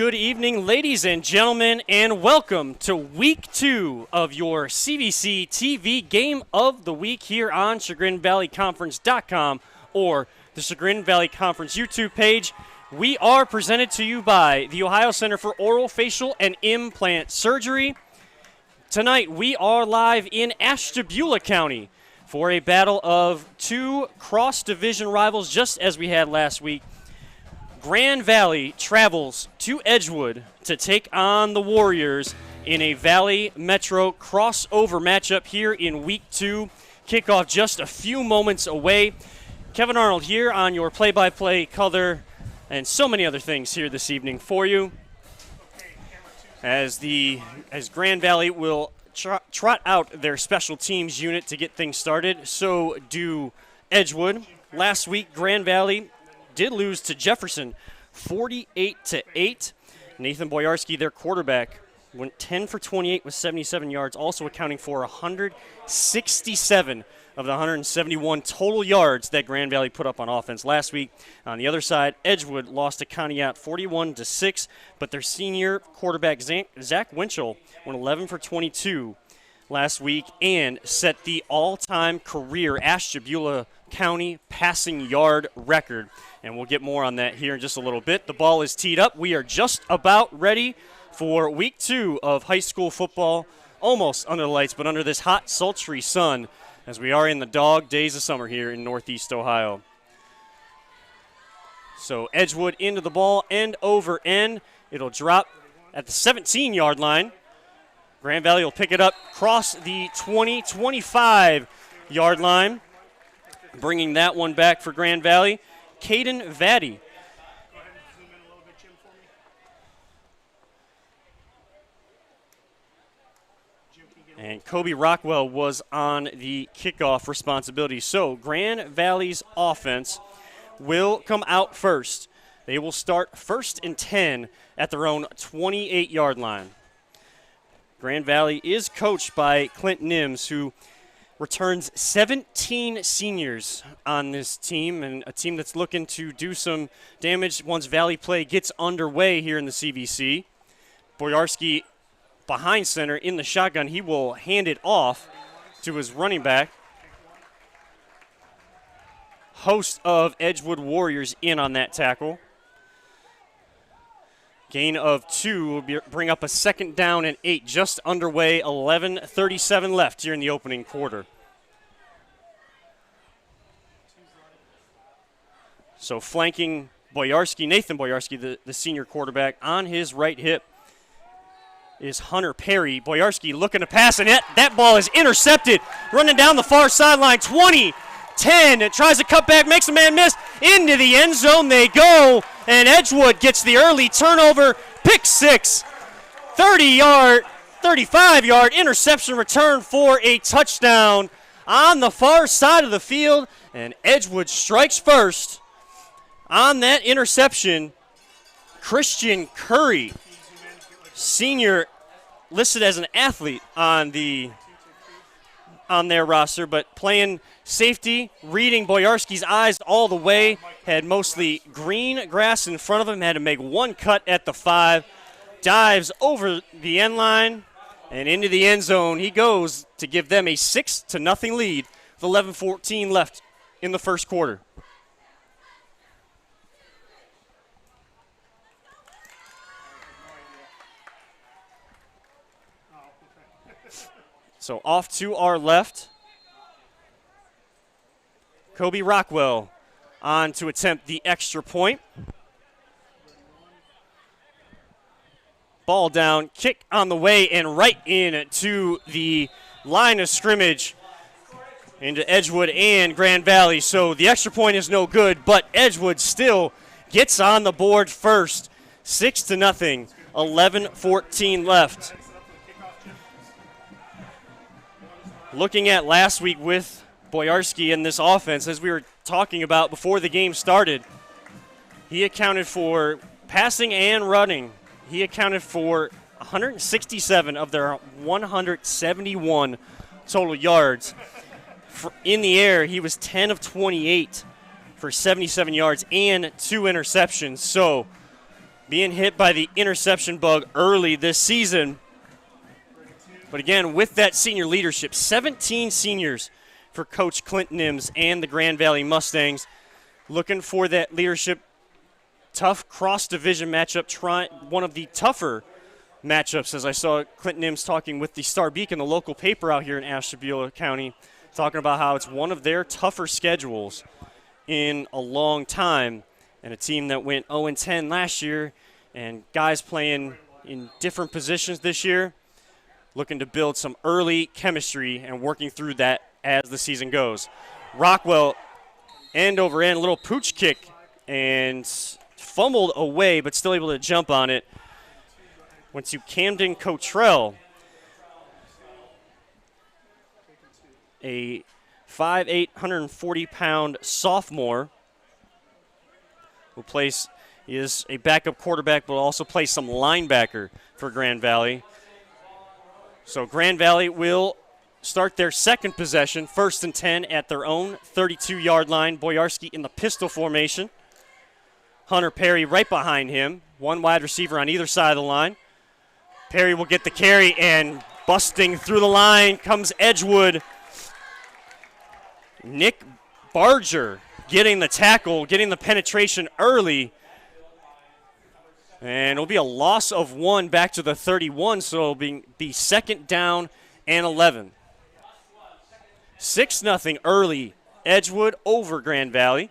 Good evening, ladies and gentlemen, and welcome to Week 2 of your CVC TV Game of the Week here on ChagrinValleyConference.com or the Chagrin Valley Conference YouTube page. We are presented to you by the Ohio Center for Oral, Facial, and Implant Surgery. Tonight, we are live in Ashtabula County for a battle of two cross-division rivals, just as we had last week. Grand Valley travels to Edgewood to take on the Warriors in a Valley Metro crossover matchup here in Week 2. Kickoff just a few moments away. Kevin Arnold here on your play-by-play color and so many other things here this evening for you. As Grand Valley will trot out their special teams unit to get things started, so do Edgewood. Last week, Grand Valley did lose to Jefferson 48-8. Nathan Boyarski, their quarterback, went 10 for 28 with 77 yards, also accounting for 167 of the 171 total yards that Grand Valley put up on offense last week. On the other side, Edgewood lost to Conneaut 41-6, but their senior quarterback Zach Winchell went 11 for 22 last week and set the all-time career Ashtabula County passing yard record. And we'll get more on that here in just a little bit. The ball is teed up. We are just about ready for Week 2 of high school football, almost under the lights, but under this hot, sultry sun as we are in the dog days of summer here in Northeast Ohio. So Edgewood into the ball, end over end. It'll drop at the 17-yard line. Grand Valley will pick it up, cross the 20-25-yard line. Bringing that one back for Grand Valley, Caden Vaddy. And Kobe Rockwell was on the kickoff responsibility. So Grand Valley's offense will come out first. They will start 1st and 10 at their own 28-yard line. Grand Valley is coached by Clint Nims, who returns 17 seniors on this team, and a team that's looking to do some damage once Valley play gets underway here in the CVC. Boyarski behind center in the shotgun. He will hand it off to his running back. Host of Edgewood Warriors in on that tackle. Gain of 2 will bring up a 2nd down and 8, just underway, 11:37 left here in the opening quarter. So flanking Boyarski, Nathan Boyarski, the senior quarterback, on his right hip is Hunter Perry. Boyarski looking to pass, and that ball is intercepted. Running down the far sideline, 20, 10, it tries to cut back, makes a man miss. Into the end zone they go, and Edgewood gets the early turnover, pick 6, 35-yard interception return for a touchdown on the far side of the field, and Edgewood strikes first on that interception. Christian Curry, senior, listed as an athlete on their roster, but playing safety, reading Boyarski's eyes all the way, had mostly green grass in front of him, had to make one cut at the 5, dives over the end line and into the end zone. He goes to give them a 6-0 lead with 11:14 left in the first quarter. So off to our left, Kobe Rockwell on to attempt the extra point. Ball down, kick on the way, and right into the line of scrimmage into Edgewood and Grand Valley. So the extra point is no good, but Edgewood still gets on the board first. 6-0, 11:14 left. Looking at last week with Boyarski in this offense, as we were talking about before the game started, he accounted for passing and running. He accounted for 167 of their 171 total yards. In the air, he was 10 of 28 for 77 yards and 2 interceptions. So being hit by the interception bug early this season. But again, with that senior leadership, 17 seniors for Coach Clint Nims and the Grand Valley Mustangs, looking for that leadership. Tough cross-division matchup, one of the tougher matchups, as I saw Clint Nims talking with the Star Beacon, the local paper out here in Ashtabula County, talking about how it's one of their tougher schedules in a long time, and a team that went 0-10 last year, and guys playing in different positions this year, looking to build some early chemistry and working through that as the season goes. Rockwell, end over end, little pooch kick, and fumbled away, but still able to jump on it. Went to Camden Cottrell, a 5'8", 140-pound sophomore who plays. He is a backup quarterback, but also plays some linebacker for Grand Valley. So Grand Valley will start their second possession, 1st and 10 at their own 32-yard line. Boyarski in the pistol formation. Hunter Perry right behind him. One wide receiver on either side of the line. Perry will get the carry, and busting through the line comes Edgewood. Nick Barger getting the tackle, getting the penetration early. And it'll be a loss of 1 back to the 31, so it'll be second down and 11. 6-0 early, Edgewood over Grand Valley.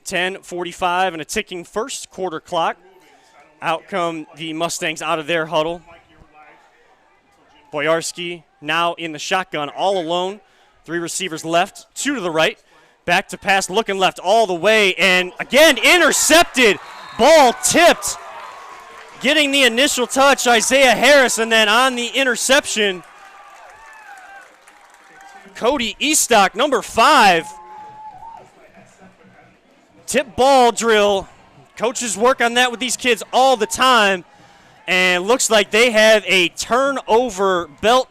10:45 and a ticking first quarter clock. Out come the Mustangs out of their huddle. Boyarski now in the shotgun all alone. 3 receivers left, 2 to the right. Back to pass, looking left all the way, and again intercepted. Ball tipped. Getting the initial touch, Isaiah Harris, and then on the interception, Cody Eastock, number 5. Tip ball drill. Coaches work on that with these kids all the time, and looks like they have a turnover belt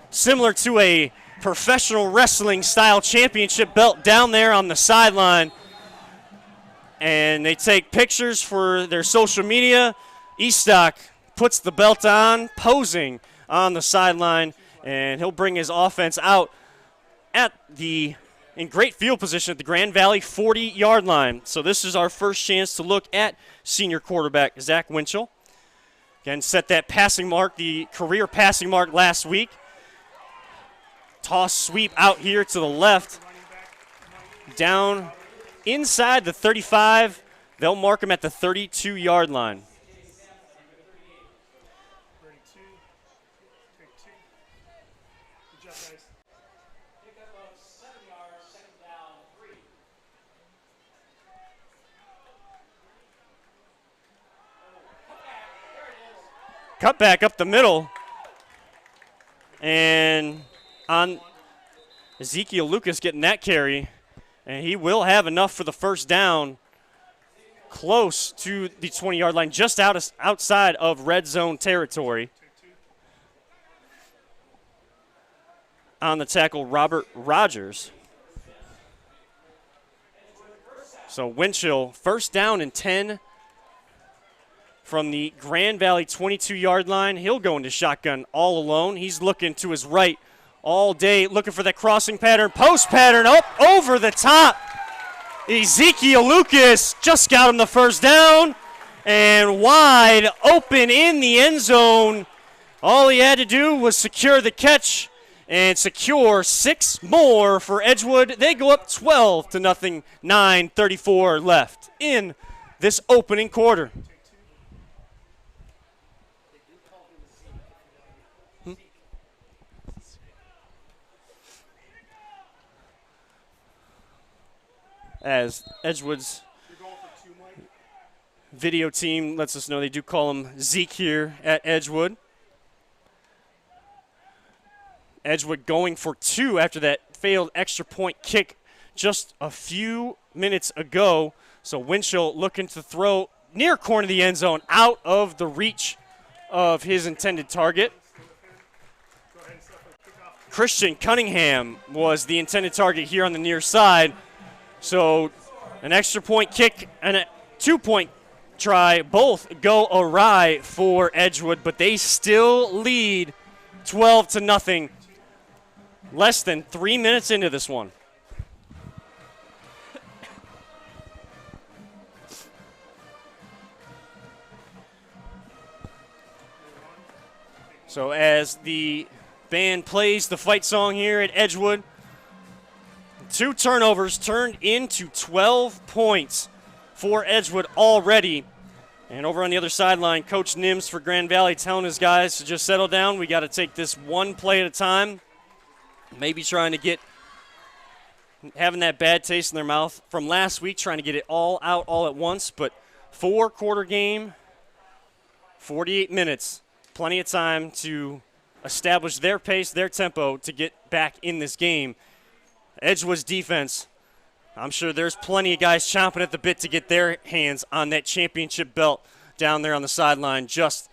similar to a professional wrestling style championship belt down there on the sideline, and they take pictures for their social media. Eastock puts the belt on, posing on the sideline, and he'll bring his offense out in great field position at the Grand Valley 40-yard line. So this is our first chance to look at senior quarterback Zach Winchell. Again, set that passing mark, the career passing mark last week. Toss sweep out here to the left. Down inside the 35. They'll mark him at the 32-yard line. Cut back up the middle. And on Ezekiel Lucas getting that carry. And he will have enough for the first down close to the 20-yard line, just outside of red zone territory. On the tackle, Robert Rogers. So Winchell, first down and 10 from the Grand Valley 22-yard line. He'll go into shotgun all alone. He's looking to his right all day, looking for that crossing pattern, post pattern, up over the top. Ezekiel Lucas just got him the first down, and wide open in the end zone. All he had to do was secure the catch and secure 6 more for Edgewood. They go up 12-0, 9:34 left in this opening quarter. As Edgewood's video team lets us know, they do call him Zeke here at Edgewood. Edgewood going for 2 after that failed extra point kick just a few minutes ago. So Winchell looking to throw near corner of the end zone, out of the reach of his intended target. Christian Cunningham was the intended target here on the near side. So An extra point kick and a 2-point try both go awry for Edgewood, but they still lead 12-0. Less than 3 minutes into this one. So as the band plays the fight song here at Edgewood, 2 turnovers turned into 12 points for Edgewood already. And over on the other sideline, Coach Nims for Grand Valley telling his guys to just settle down. We got to take this one play at a time. Maybe trying to having that bad taste in their mouth from last week, trying to get it all out all at once. But 4-quarter game, 48 minutes. Plenty of time to establish their pace, their tempo to get back in this game. Edgewood's defense, I'm sure there's plenty of guys chomping at the bit to get their hands on that championship belt down there on the sideline, just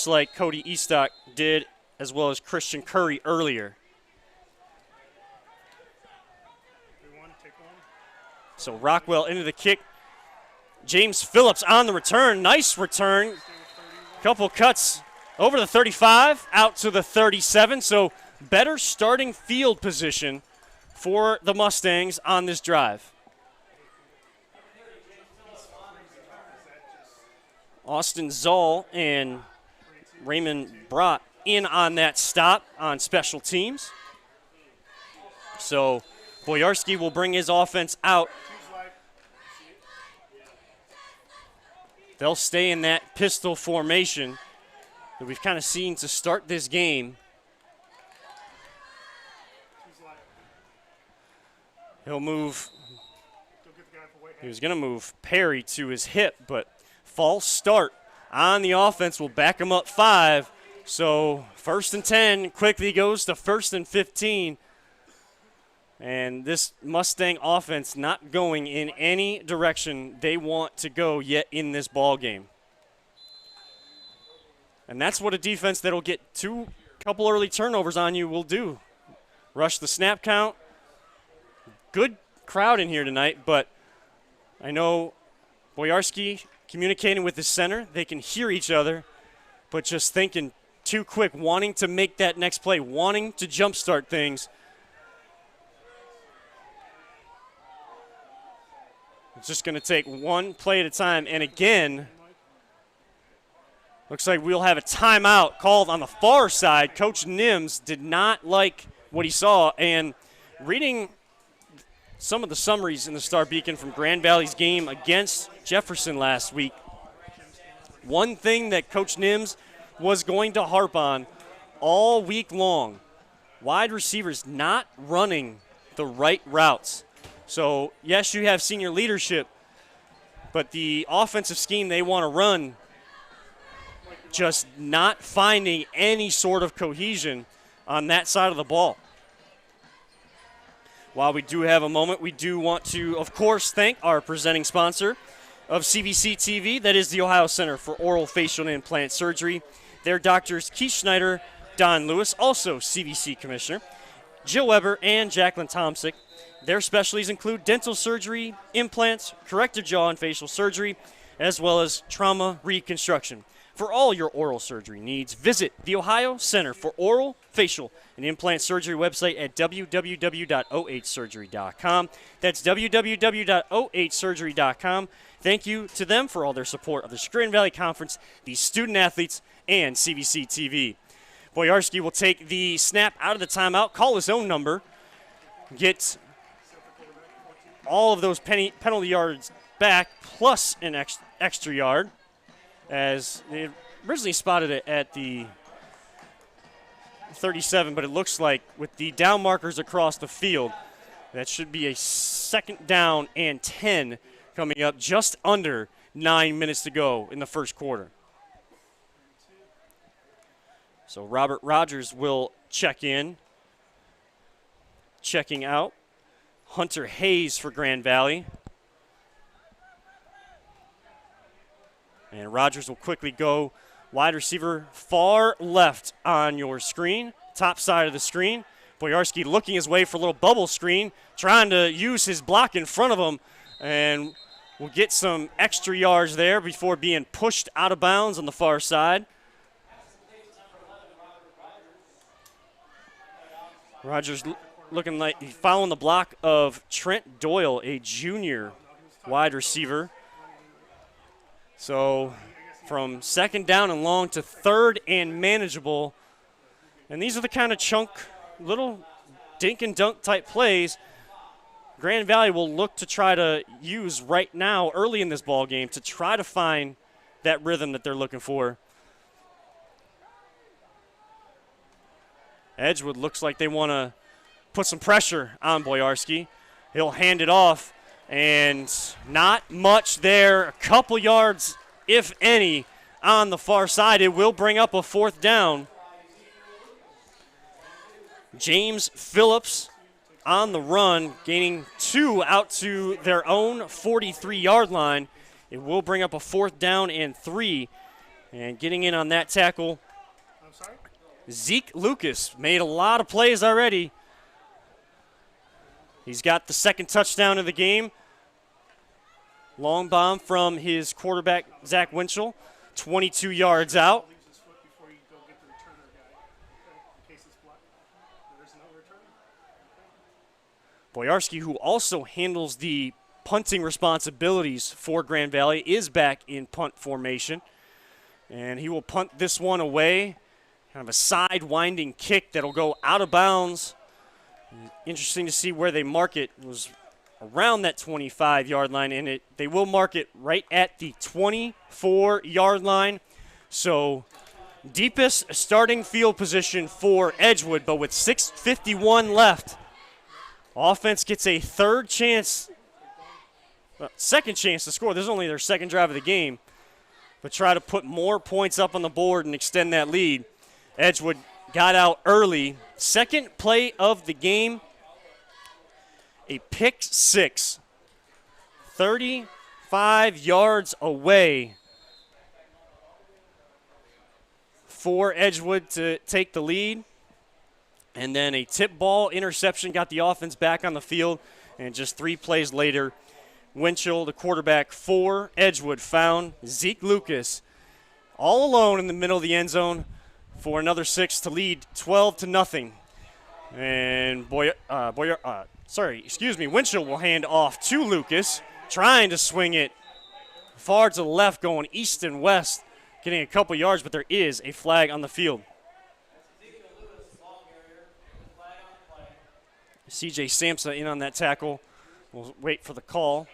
like Cody Eastock did, as well as Christian Curry earlier. So Rockwell into the kick. James Phillips on the return. Nice return. Couple cuts over the 35, out to the 37. So better starting field position for the Mustangs on this drive. Austin Zoll and Raymond Brott in on that stop on special teams. So Boyarski will bring his offense out. They'll stay in that pistol formation that we've kind of seen to start this game. He'll move. He was going to move Perry to his hip, but false start on the offense will back him up 5. So 1st and 10 quickly goes to 1st and 15. And this Mustang offense not going in any direction they want to go yet in this ball game. And that's what a defense that'll get couple early turnovers on you will do. Rush the snap count. Good crowd in here tonight, but I know Boyarski communicating with his center. They can hear each other, but just thinking too quick, wanting to make that next play, wanting to jumpstart things. It's just going to take one play at a time. And again, looks like we'll have a timeout called on the far side. Coach Nims did not like what he saw. And reading some of the summaries in the Star Beacon from Grand Valley's game against Jefferson last week, one thing that Coach Nims was going to harp on all week long, wide receivers not running the right routes. So, yes, you have senior leadership, but the offensive scheme they want to run, just not finding any sort of cohesion on that side of the ball. While we do have a moment, we do want to, of course, thank our presenting sponsor of CVC TV. That is the Ohio Center for Oral, Facial, and Implant Surgery. Their doctors, Keith Schneider, Don Lewis, also CVC Commissioner, Jill Weber, and Jacqueline Tomsick. Their specialties include dental surgery, implants, corrective jaw and facial surgery, as well as trauma reconstruction. For all your oral surgery needs, visit the Ohio Center for Oral, Facial, and Implant Surgery website at www.ohsurgery.com. That's www.ohsurgery.com. Thank you to them for all their support of the Chagrin Valley Conference, the student athletes, and CVC TV. Boyarski will take the snap out of the timeout, call his own number, get all of those penalty yards back, plus an extra yard, as they originally spotted it at the 37, but it looks like with the down markers across the field, that should be a 2nd down and 10 coming up, just under 9 minutes to go in the first quarter. So Robert Rogers will check in. Checking out, Hunter Hayes for Grand Valley. And Rogers will quickly go wide receiver far left on your screen, top side of the screen. Boyarski looking his way for a little bubble screen, trying to use his block in front of him, and will get some extra yards there before being pushed out of bounds on the far side. Rogers looking like he's following the block of Trent Doyle, a junior wide receiver. So from second down and long to third and manageable. And these are the kind of chunk, little dink and dunk type plays Grand Valley will look to try to use right now early in this ball game to try to find that rhythm that they're looking for. Edgewood looks like they want to put some pressure on Boyarski. He'll hand it off, and not much there. A couple yards, if any, on the far side. It will bring up a fourth down. James Phillips on the run, gaining 2 out to their own 43-yard line. It will bring up a fourth down and 3. And getting in on that tackle, Zeke Lucas made a lot of plays already. He's got the second touchdown of the game. Long bomb from his quarterback, Zach Winchell, 22 yards out. Boyarski, who also handles the punting responsibilities for Grand Valley, is back in punt formation. And he will punt this one away. Kind of a side winding kick that'll go out of bounds. Interesting to see where they mark it. It was around that 25-yard line, and they will mark it right at the 24-yard line. So deepest starting field position for Edgewood, but with 6:51 left, offense gets a second chance to score. This is only their second drive of the game, but try to put more points up on the board and extend that lead. Edgewood got out early. Second play of the game, a pick six. 35 yards away for Edgewood to take the lead. And then a tip ball interception got the offense back on the field. And just 3 plays later, Winchell, the quarterback for Edgewood, found Zeke Lucas all alone in the middle of the end zone for another 6 to lead 12-0. And Winchell will hand off to Lucas, trying to swing it far to the left, going east and west, getting a couple yards, but there is a flag on the field. CJ Samsa in on that tackle. We'll wait for the call.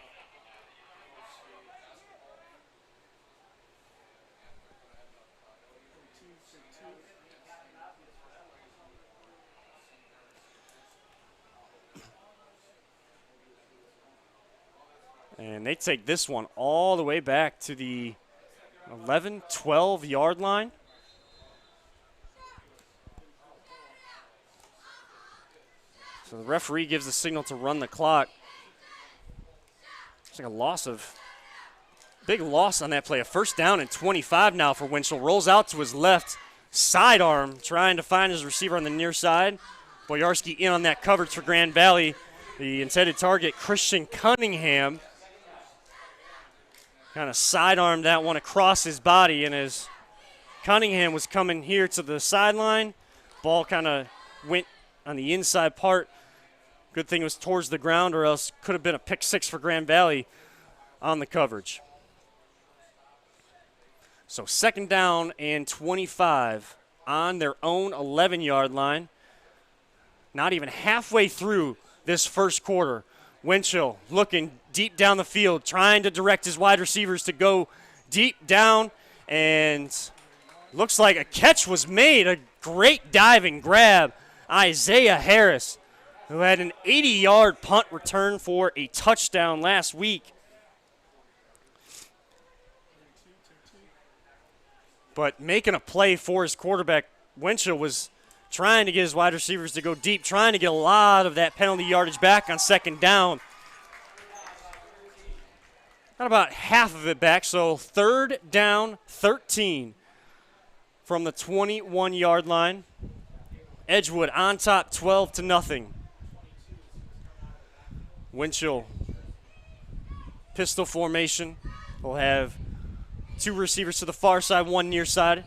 And they take this one all the way back to the 11, 12-yard line. So the referee gives the signal to run the clock. It's like big loss on that play. A first down and 25 now for Winchell. Rolls out to his left sidearm, trying to find his receiver on the near side. Boyarski in on that coverage for Grand Valley. The intended target, Christian Cunningham, kind of sidearmed that one across his body, and as Cunningham was coming here to the sideline, ball kind of went on the inside part. Good thing it was towards the ground, or else could have been a pick 6 for Grand Valley on the coverage. So second down and 25 on their own 11-yard line. Not even halfway through this first quarter. Winchell looking deep down the field, trying to direct his wide receivers to go deep down, and looks like a catch was made. A great diving grab. Isaiah Harris, who had an 80-yard punt return for a touchdown last week. But making a play for his quarterback, Winchell was trying to get his wide receivers to go deep, trying to get a lot of that penalty yardage back on second down. Got about half of it back, so third down, 13 from the 21-yard line. Edgewood on top 12-0. Winchell, pistol formation. We'll have two receivers to the far side, one near side.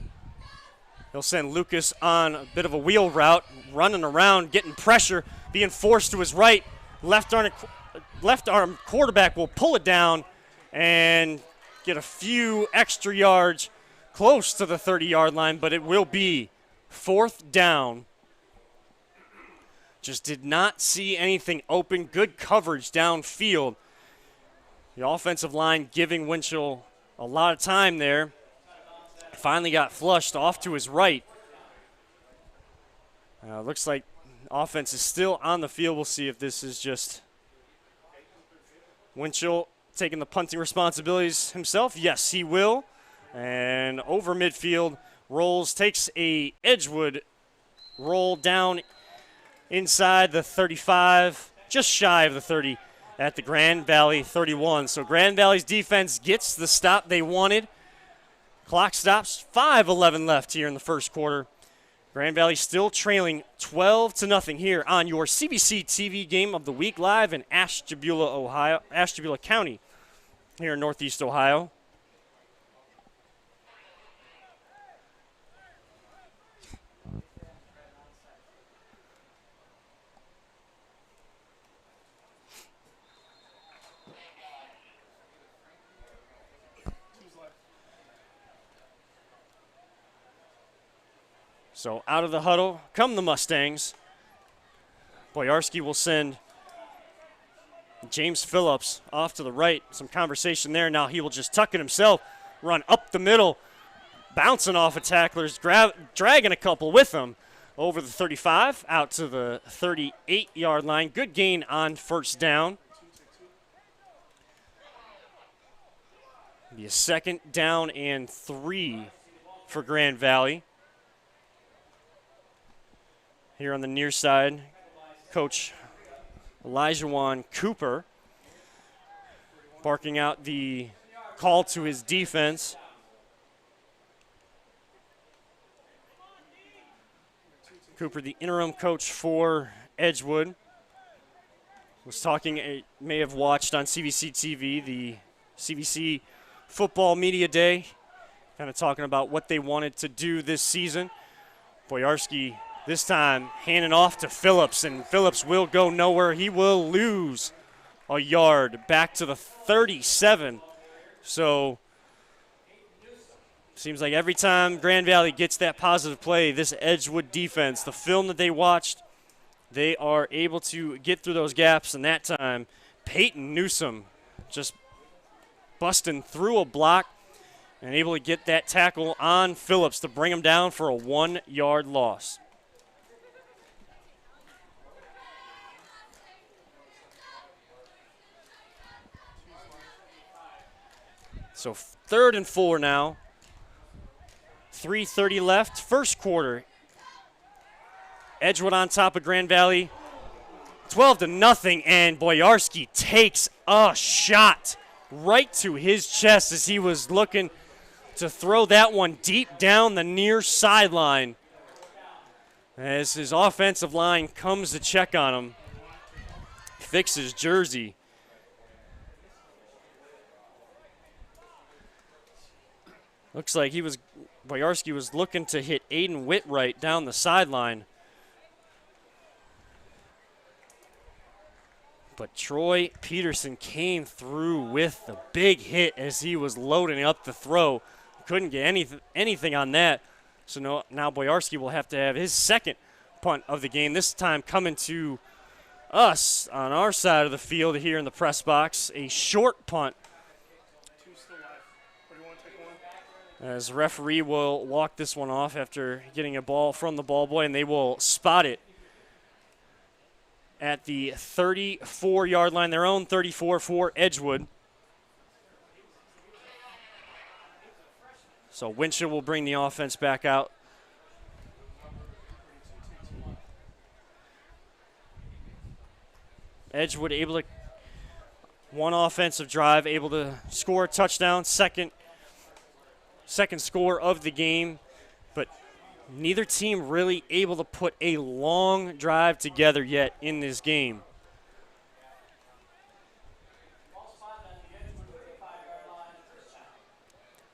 He'll send Lucas on a bit of a wheel route, running around, getting pressure, being forced to his right. Left arm quarterback will pull it down and get a few extra yards close to the 30-yard line, but it will be 4th down. Just did not see anything open. Good coverage downfield. The offensive line giving Winchell a lot of time there. Finally got flushed off to his right. Looks like offense is still on the field. We'll see if this is just Winchell taking the punting responsibilities himself. Yes, he will. And over midfield, rolls, takes a Edgewood roll down inside the 35, just shy of the 30 at the Grand Valley 31. So Grand Valley's defense gets the stop they wanted. Clock stops, 5:11 left here in the first quarter. Grand Valley still trailing 12-0 here on your CVC TV game of the week, live in Ashtabula County here in Northeast Ohio. So out of the huddle come the Mustangs. Boyarski will send James Phillips off to the right. Some conversation there. Now he will just tuck it himself, run up the middle, bouncing off of tacklers, dragging a couple with him over the 35, out to the 38-yard line. Good gain on first down. Be a 2nd down and 3 for Grand Valley. Here on the near side, Coach Elijah Cooper barking out the call to his defense. Cooper, the interim coach for Edgewood, was talking, may have watched on CVC TV, the CVC Football Media Day, kind of talking about what they wanted to do this season. Boyarski this time handing off to Phillips, and Phillips will go nowhere. He will lose a yard back to the 37. So seems like every time Grand Valley gets that positive play, this Edgewood defense, the film that they watched, they are able to get through those gaps. And that time, Peyton Newsom just busting through a block and able to get that tackle on Phillips to bring him down for a 1-yard loss. So 3rd and 4 now. 3:30 left, first quarter. Edgewood on top of Grand Valley, 12-0, and Boyarski takes a shot right to his chest as he was looking to throw that one deep down the near sideline. As his offensive line comes to check on him, fix his jersey. Looks like Boyarski was looking to hit Aiden Whitright down the sideline. But Troy Peterson came through with the big hit as he was loading up the throw. Couldn't get anything on that. So now Boyarski will have to have his 2nd punt of the game, this time coming to us on our side of the field here in the press box. A short punt. As the referee will walk this one off after getting a ball from the ball boy, and they will spot it at the 34-yard line, their own 34 for Edgewood. So Winchell will bring the offense back out. Edgewood able to, one offensive drive, able to score a touchdown, second score of the game, but neither team really able to put a long drive together yet in this game.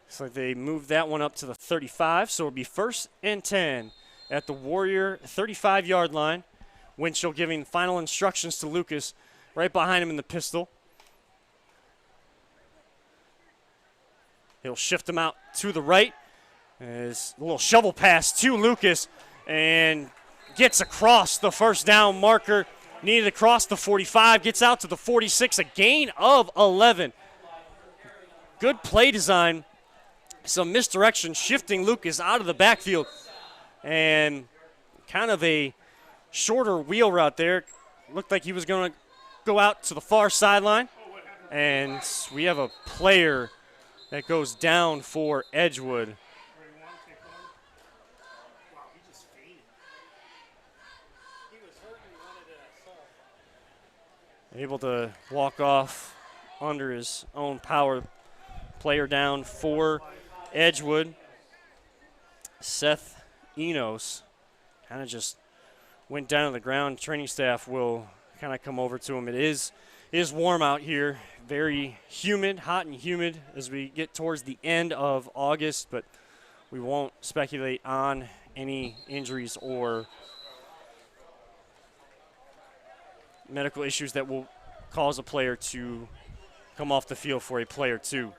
So they moved that one up to the 35, so it'll be 1st and 10 at the Warrior 35-yard line. Winchell giving final instructions to Lucas right behind him in the pistol. He'll shift him out to the right. His little shovel pass to Lucas and gets across the first down marker. Needed across the 45, gets out to the 46, a gain of 11. Good play design. Some misdirection, shifting Lucas out of the backfield. And kind of a shorter wheel route there. Looked like he was going to go out to the far sideline. And we have a player that goes down for Edgewood. Able to walk off under his own power. Player down for Edgewood. Seth Enos kind of just went down to the ground. Training staff will kind of come over to him. It is warm out here. Very humid, hot and humid as we get towards the end of August, but we won't speculate on any injuries or medical issues that will cause a player to come off the field for a play or two.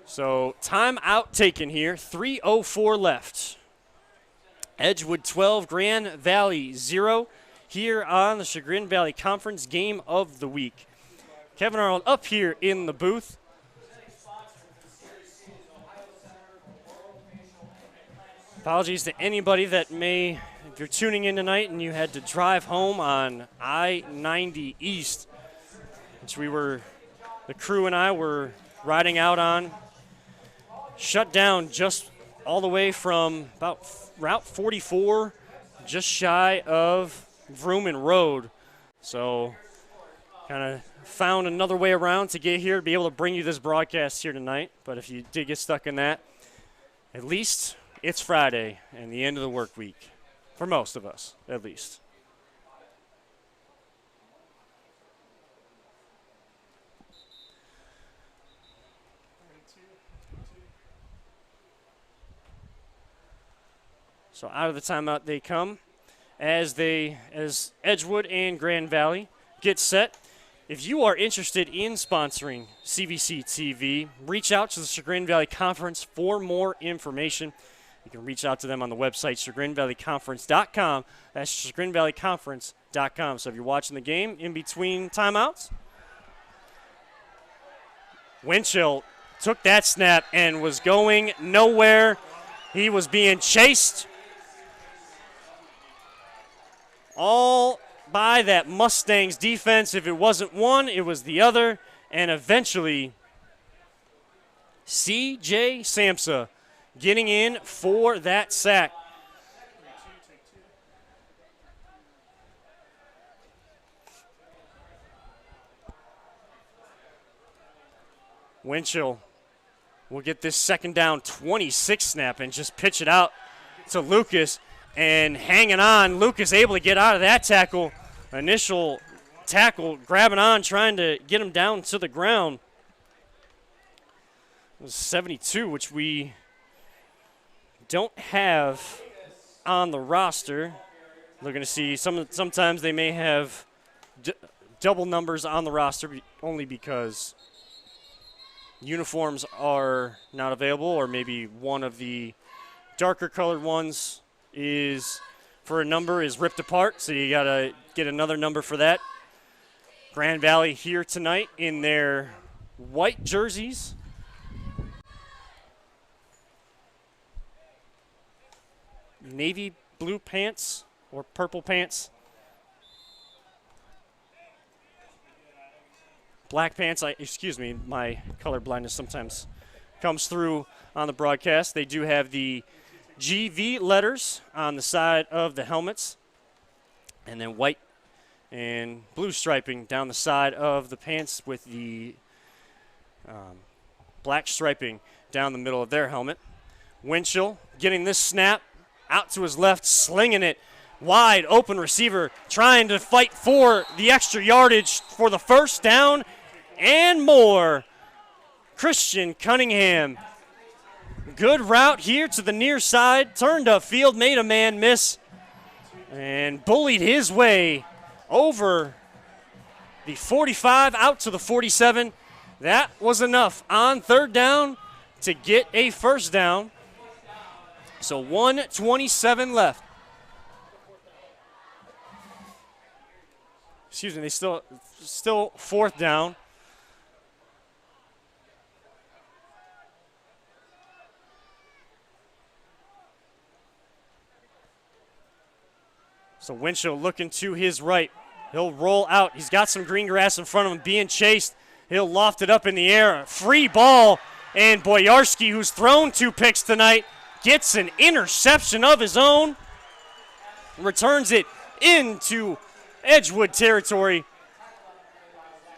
So timeout taken here, 3:04 left. Edgewood 12, Grand Valley 0 here on the Chagrin Valley Conference Game of the Week. Kevin Arnold up here in the booth. Apologies to anybody that may, if you're tuning in tonight and you had to drive home on I-90 East, which the crew and I were riding out on, shut down just all the way from about Route 44, just shy of Vrooman Road. So kind of found another way around to get here to be able to bring you this broadcast here tonight. But if you did get stuck in that, at least it's Friday and the end of the work week, for most of us, at least. So out of the timeout they come as Edgewood and Grand Valley get set. If you are interested in sponsoring CVC TV, reach out to the Chagrin Valley Conference for more information. You can reach out to them on the website, chagrinvalleyconference.com. That's chagrinvalleyconference.com. So if you're watching the game in between timeouts, Winchell took that snap and was going nowhere. He was being chased all by that Mustangs defense. If it wasn't one, it was the other. And eventually, C.J. Samsa getting in for that sack. Winchell will get this second down 26 snap and just pitch it out to Lucas. And hanging on, Lucas able to get out of that tackle. Initial tackle, grabbing on, trying to get him down to the ground. It was 72, which we don't have on the roster. Looking to see, sometimes they may have double numbers on the roster only because uniforms are not available, or maybe one of the darker colored ones is ripped apart, so you gotta get another number for that. Grand Valley here tonight in their white jerseys. Navy blue pants or purple pants. Black pants, excuse me, my color blindness sometimes comes through on the broadcast. They do have the GV letters on the side of the helmets, and then white and blue striping down the side of the pants with the black striping down the middle of their helmet. Winchell getting this snap out to his left, slinging it. Wide open receiver trying to fight for the extra yardage for the first down and more. Christian Cunningham. Good route here to the near side. Turned upfield, made a man miss, and bullied his way over the 45 out to the 47. That was enough on third down to get a first down. So 1:27 left. Excuse me, they still fourth down. So Winchell looking to his right. He'll roll out. He's got some green grass in front of him, being chased. He'll loft it up in the air. A free ball, and Boyarski, who's thrown 2 picks tonight, gets an interception of his own. Returns it into Edgewood territory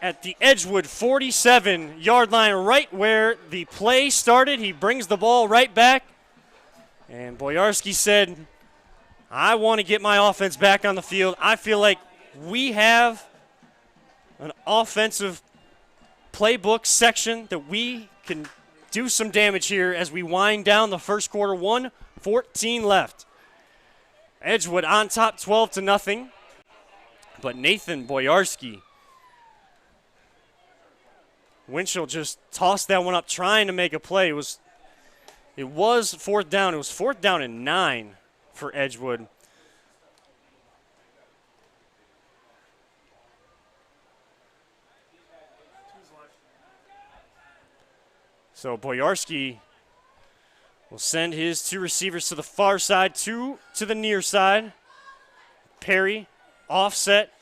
at the Edgewood 47-yard line, right where the play started. He brings the ball right back, and Boyarski said, I want to get my offense back on the field. I feel like we have an offensive playbook section that we can do some damage here as we wind down the first quarter. 1:14 left. Edgewood on top 12-0. But Nathan Boyarski, Winchell just tossed that one up trying to make a play. It was fourth down. It was 4th down and 9 for Edgewood. So Boyarski will send his 2 receivers to the far side, 2 to the near side. Perry, offset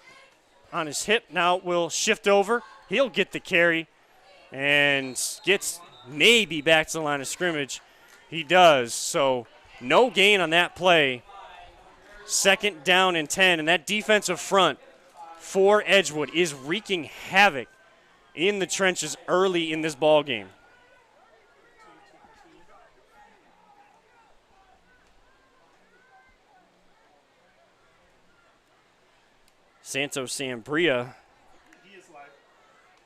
on his hip, now will shift over. He'll get the carry and gets maybe back to the line of scrimmage. He does, so no gain on that play. 2nd down and 10, and that defensive front for Edgewood is wreaking havoc in the trenches early in this ball game. Santos Sambria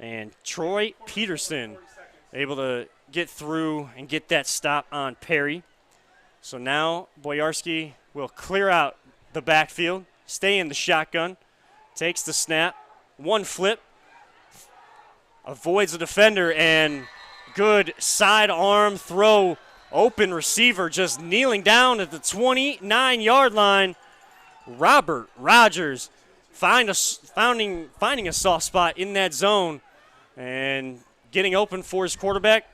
and Troy Peterson able to get through and get that stop on Perry. So now Boyarski will clear out the backfield, stay in the shotgun, takes the snap, 1 flip, avoids the defender, and good sidearm throw. Open receiver just kneeling down at the 29-yard line. Robert Rogers finding a soft spot in that zone and getting open for his quarterback.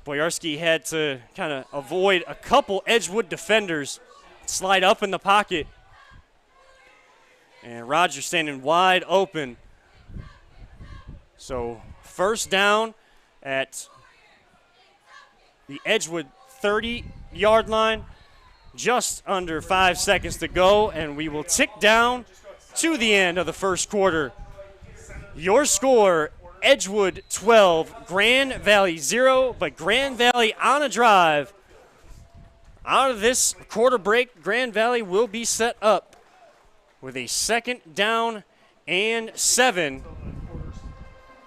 Boyarski had to kind of avoid a couple Edgewood defenders, slide up in the pocket, and Rogers standing wide open. So first down at the Edgewood 30-yard line, just under 5 seconds to go, and we will tick down to the end of the first quarter. Your score, Edgewood 12, Grand Valley 0, but Grand Valley on a drive. Out of this quarter break, Grand Valley will be set up with a 2nd down and 7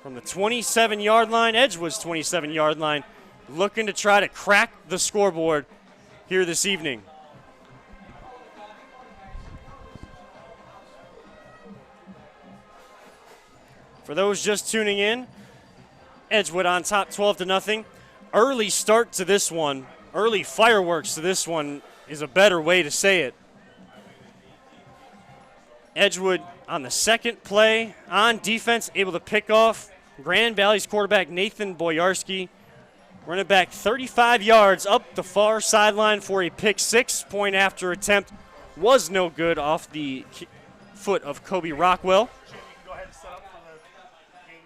from the 27-yard line, Edgewood's 27-yard line, looking to try to crack the scoreboard here this evening. For those just tuning in, Edgewood on top 12-0. Early start to this one, early fireworks to this one is a better way to say it. Edgewood on the 2nd play on defense, able to pick off Grand Valley's quarterback Nathan Boyarski. Running back 35 yards up the far sideline for a pick 6. Point after attempt was no good off the foot of Kobe Rockwell.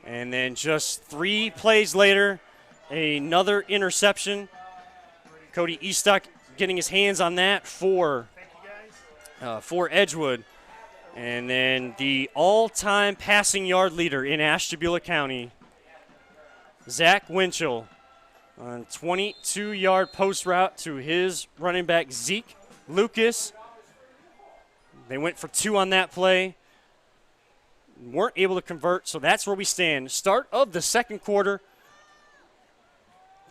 And then just 3 plays later, another interception. Cody Eastock getting his hands on that for Edgewood. And then the all-time passing yard leader in Ashtabula County, Zach Winchell, On 22-yard post route to his running back, Zeke Lucas. They went for 2 on that play. Weren't able to convert, so that's where we stand. Start of the second quarter,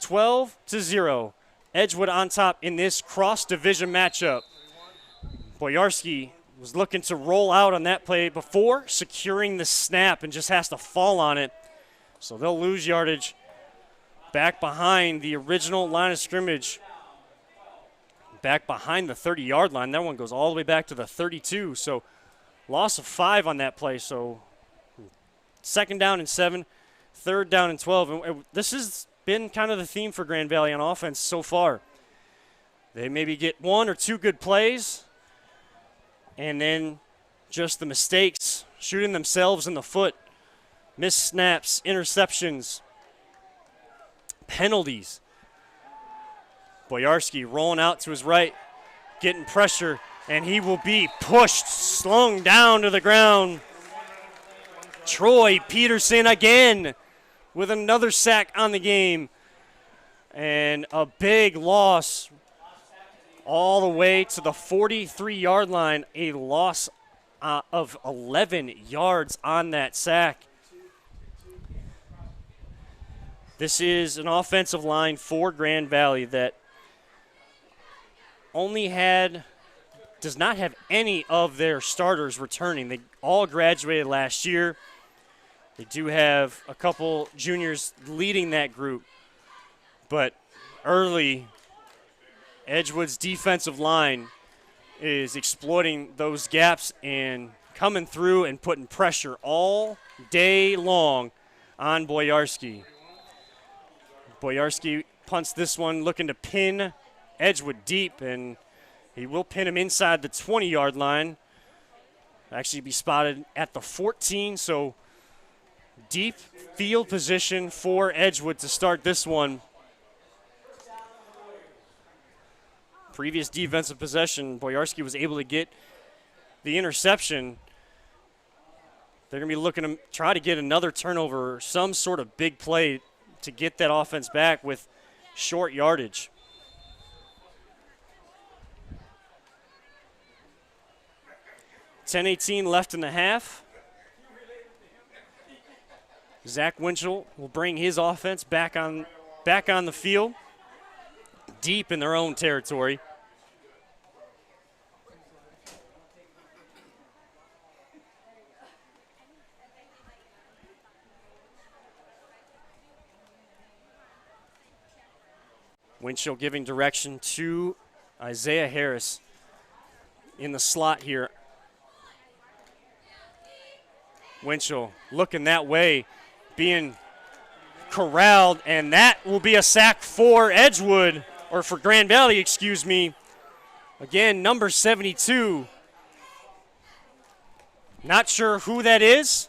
12-0. Edgewood on top in this cross-division matchup. Boyarsky was looking to roll out on that play before securing the snap and just has to fall on it. So they'll lose yardage back behind the original line of scrimmage, back behind the 30-yard line. That one goes all the way back to the 32. So loss of 5 on that play. So 2nd down and 7, 3rd down and 12. And this has been kind of the theme for Grand Valley on offense so far. They maybe get 1 or 2 good plays, and then just the mistakes, shooting themselves in the foot, missed snaps, interceptions, penalties. Boyarsky rolling out to his right, getting pressure, and he will be pushed, slung down to the ground. Troy Peterson again with another sack on the game. And a big loss all the way to the 43-yard line, a loss of 11 yards on that sack. This is an offensive line for Grand Valley that does not have any of their starters returning. They all graduated last year. They do have a couple juniors leading that group, but early Edgewood's defensive line is exploiting those gaps and coming through and putting pressure all day long on Boyarsky. Boyarsky punts this one, looking to pin Edgewood deep, and he will pin him inside the 20-yard line. Actually be spotted at the 14, so deep field position for Edgewood to start this one. Previous defensive possession, Boyarsky was able to get the interception. They're going to be looking to try to get another turnover or some sort of big play to get that offense back with short yardage. $10:18 left in the half. Zach Winchell will bring his offense back on the field, deep in their own territory. Winchell giving direction to Isaiah Harris in the slot here. Winchell looking that way, being corralled, and that will be a sack for Edgewood, or for Grand Valley, excuse me. Again, number 72. Not sure who that is.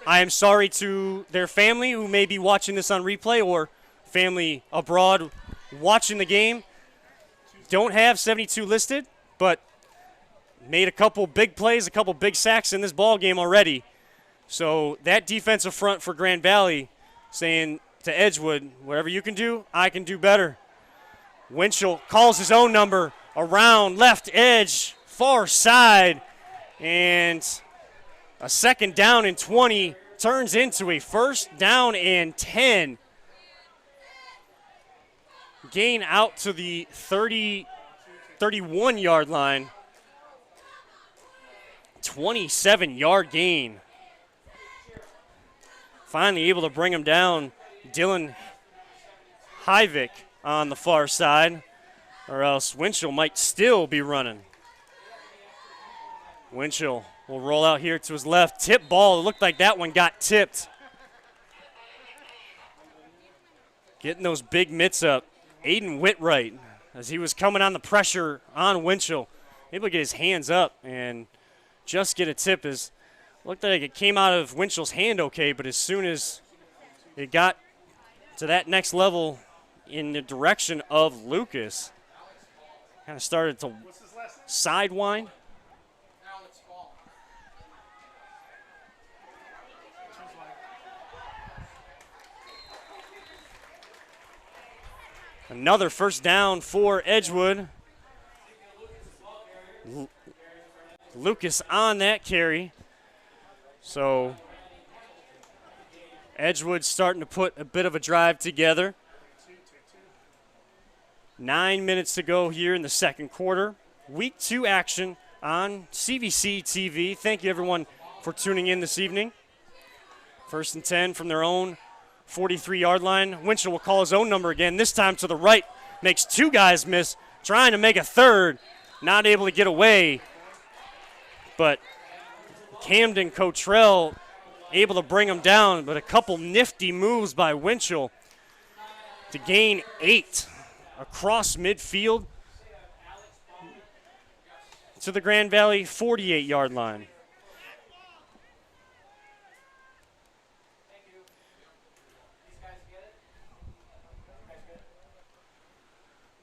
I am sorry to their family who may be watching this on replay, or family abroad watching the game. Don't have 72 listed, but made a couple big plays, a couple big sacks in this ball game already. So that defensive front for Grand Valley saying to Edgewood, whatever you can do, I can do better. Winchell calls his own number around left edge, far side, and a 2nd down and 20 turns into a 1st down and 10. Gain out to the 31-yard line. 27-yard gain. Finally able to bring him down. Dylan Hyvick on the far side, or else Winchell might still be running. Winchell will roll out here to his left. Tip ball. It looked like that one got tipped. Getting those big mitts up. Aiden Whitwright, as he was coming on the pressure on Winchell, able to get his hands up and just get a tip. As looked like it came out of Winchell's hand okay, but as soon as it got to that next level in the direction of Lucas, kind of started to sidewind. Another first down for Edgewood. Lucas on that carry. So Edgewood starting to put a bit of a drive together. 9 minutes to go here in the second quarter. Week 2 action on CVC TV. Thank you, everyone, for tuning in this evening. 1st and 10 from their own 43-yard line. Winchell will call his own number again, this time to the right. Makes 2 guys miss, trying to make a third. Not able to get away. But Camden Cottrell able to bring him down, but a couple nifty moves by Winchell to gain 8 across midfield to the Grand Valley 48-yard line.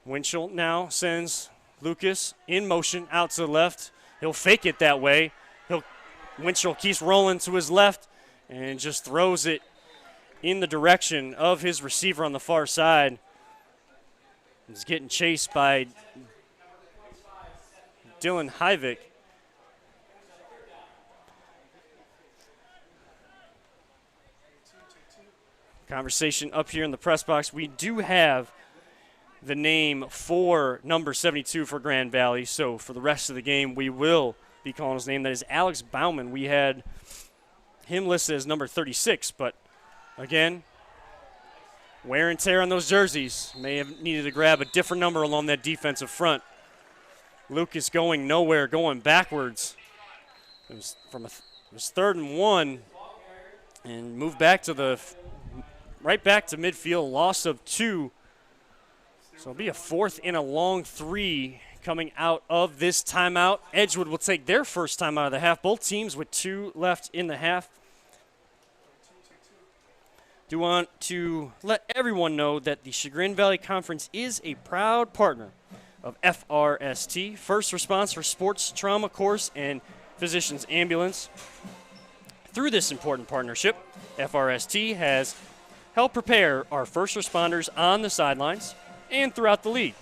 Winchell now sends Lucas in motion out to the left. He'll fake it that way. Winchell keeps rolling to his left and just throws it in the direction of his receiver on the far side. He's getting chased by Dylan Hyvick. Conversation up here in the press box. We do have the name for number 72 for Grand Valley, so for the rest of the game we will be calling his name. That is Alex Bauman. We had him listed as number 36, but again, wear and tear on those jerseys. May have needed to grab a different number along that defensive front. Lucas going nowhere, going backwards. It was 3rd and 1, and moved back to right back to midfield, loss of 2. So it'll be a 4th and a long 3 coming out of this timeout. Edgewood will take their first time out of the half. Both teams with 2 left in the half. Do want to let everyone know that the Chagrin Valley Conference is a proud partner of FRST, First Response for Sports Trauma Course and Physicians Ambulance. Through this important partnership, FRST has helped prepare our first responders on the sidelines and throughout the league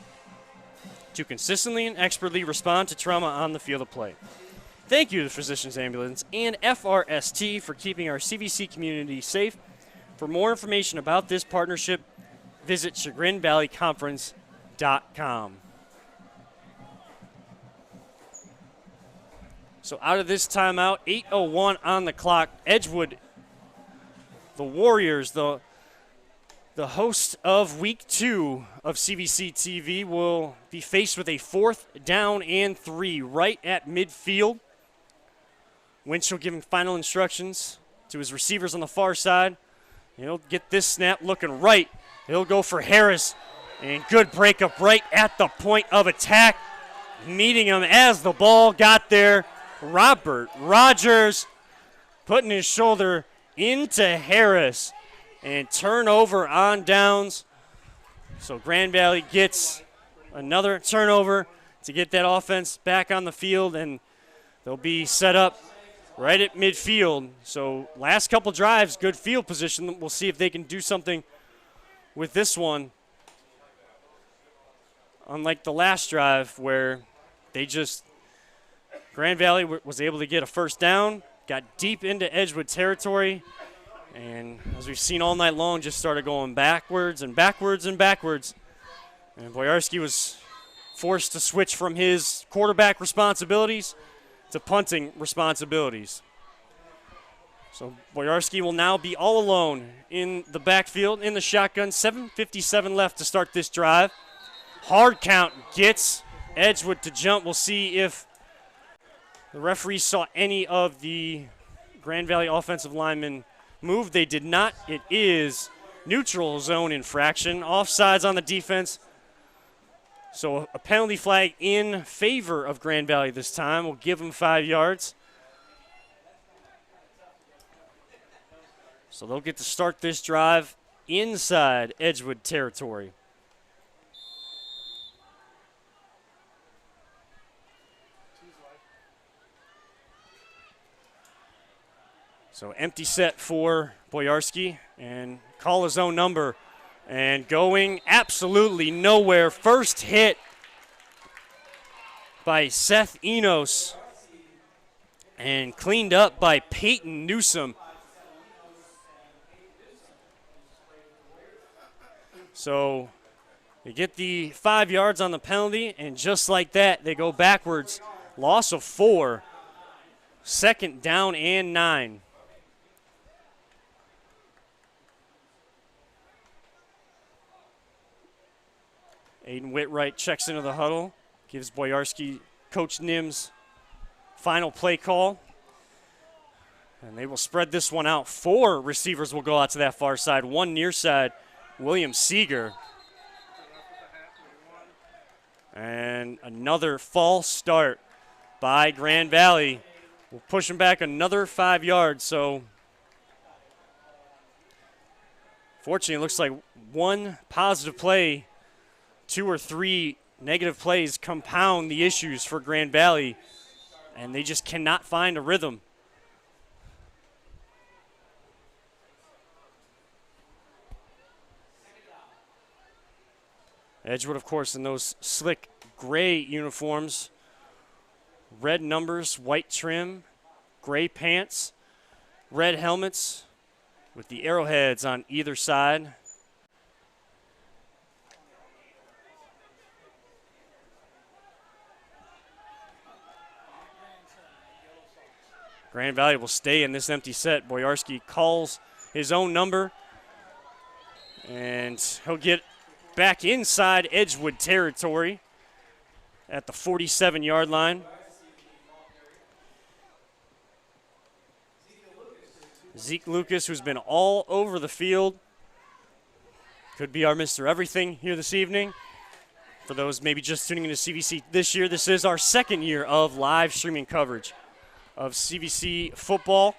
to consistently and expertly respond to trauma on the field of play. Thank you to Physicians Ambulance and FRST for keeping our CVC community safe. For more information about this partnership, visit chagrinvalleyconference.com. So out of this timeout, 8:01 on the clock. Edgewood, the Warriors, the host of Week 2 of CVC TV, will be faced with a 4th down and 3 right at midfield. Winchell giving final instructions to his receivers on the far side. He'll get this snap looking right. He'll go for Harris, and good breakup right at the point of attack. Meeting him as the ball got there, Robert Rogers putting his shoulder into Harris. And turnover on downs. So Grand Valley gets another turnover to get that offense back on the field, and they'll be set up right at midfield. So last couple drives, good field position. We'll see if they can do something with this one. Unlike the last drive where Grand Valley was able to get a first down, got deep into Edgewood territory, and as we've seen all night long, just started going backwards and backwards and backwards. And Boyarski was forced to switch from his quarterback responsibilities to punting responsibilities. So Boyarski will now be all alone in the backfield, in the shotgun. 7:57 left to start this drive. Hard count gets Edgewood to jump. We'll see if the referees saw any of the Grand Valley offensive linemen move. They did not. It is neutral zone infraction. Offsides on the defense. So a penalty flag in favor of Grand Valley this time. We'll give them 5 yards. So they'll get to start this drive inside Edgewood territory. So empty set for Boyarski, and call his own number And going absolutely nowhere. First hit by Seth Enos. And cleaned up by Peyton Newsom. So they get the 5 yards on the penalty, and just like that, they go backwards. Loss of 4. Second down and 9. Aiden Whitwright checks into the huddle, gives Boyarski Coach Nims' final play call. And they will spread this one out. 4 receivers will go out to that far side. 1 near side, William Seeger. And another false start by Grand Valley. We'll push them back another 5 yards. So, fortunately, it looks like 1 positive play, 2 or 3 negative plays compound the issues for Grand Valley, and they just cannot find a rhythm. Edgewood, of course, in those slick gray uniforms. Red numbers, white trim, gray pants, red helmets with the arrowheads on either side. Grand Valley will stay in this empty set. Boyarski calls his own number, and he'll get back inside Edgewood territory at the 47-yard line. Zeke Lucas, who's been all over the field, could be our Mr. Everything here this evening. For those maybe just tuning into CVC this year, this is our second year of live streaming coverage of CVC football.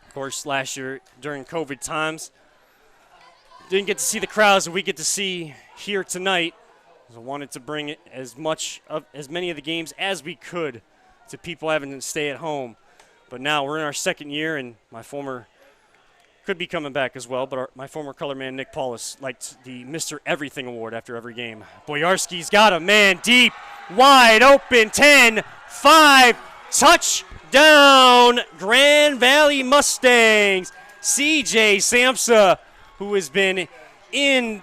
Of course, last year during COVID times, didn't get to see the crowds that we get to see here tonight. So I wanted to bring as many of the games as we could to people having to stay at home. But now we're in our second year, and my former could be coming back as well, but my former color man, Nick Paulus, liked the Mr. Everything Award after every game. Boyarski's got a man deep, wide open, 10-5, touchdown, Grand Valley Mustangs. CJ Samsa, who has been in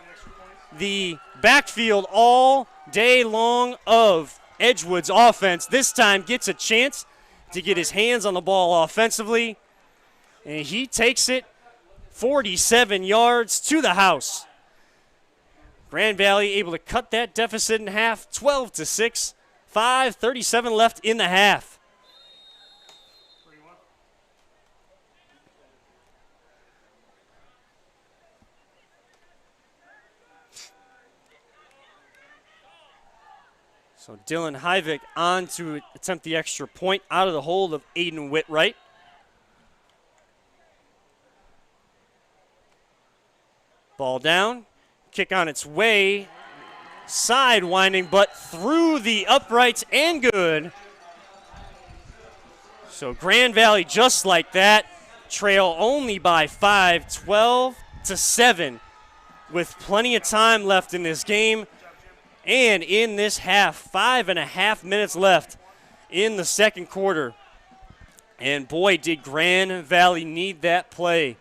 the backfield all day long of Edgewood's offense, this time gets a chance to get his hands on the ball offensively, and he takes it 47 yards to the house. Grand Valley able to cut that deficit in half, 12-6, 5:37 left in the half. So Dylan Hyvick on to attempt the extra point out of the hold of Aiden Whitwright. Ball down, kick on its way, sidewinding, but through the uprights and good. So Grand Valley, just like that, trail only by 5, 12-7, with plenty of time left in this game. And in this half, 5.5 minutes left in the second quarter. And boy, did Grand Valley need that play.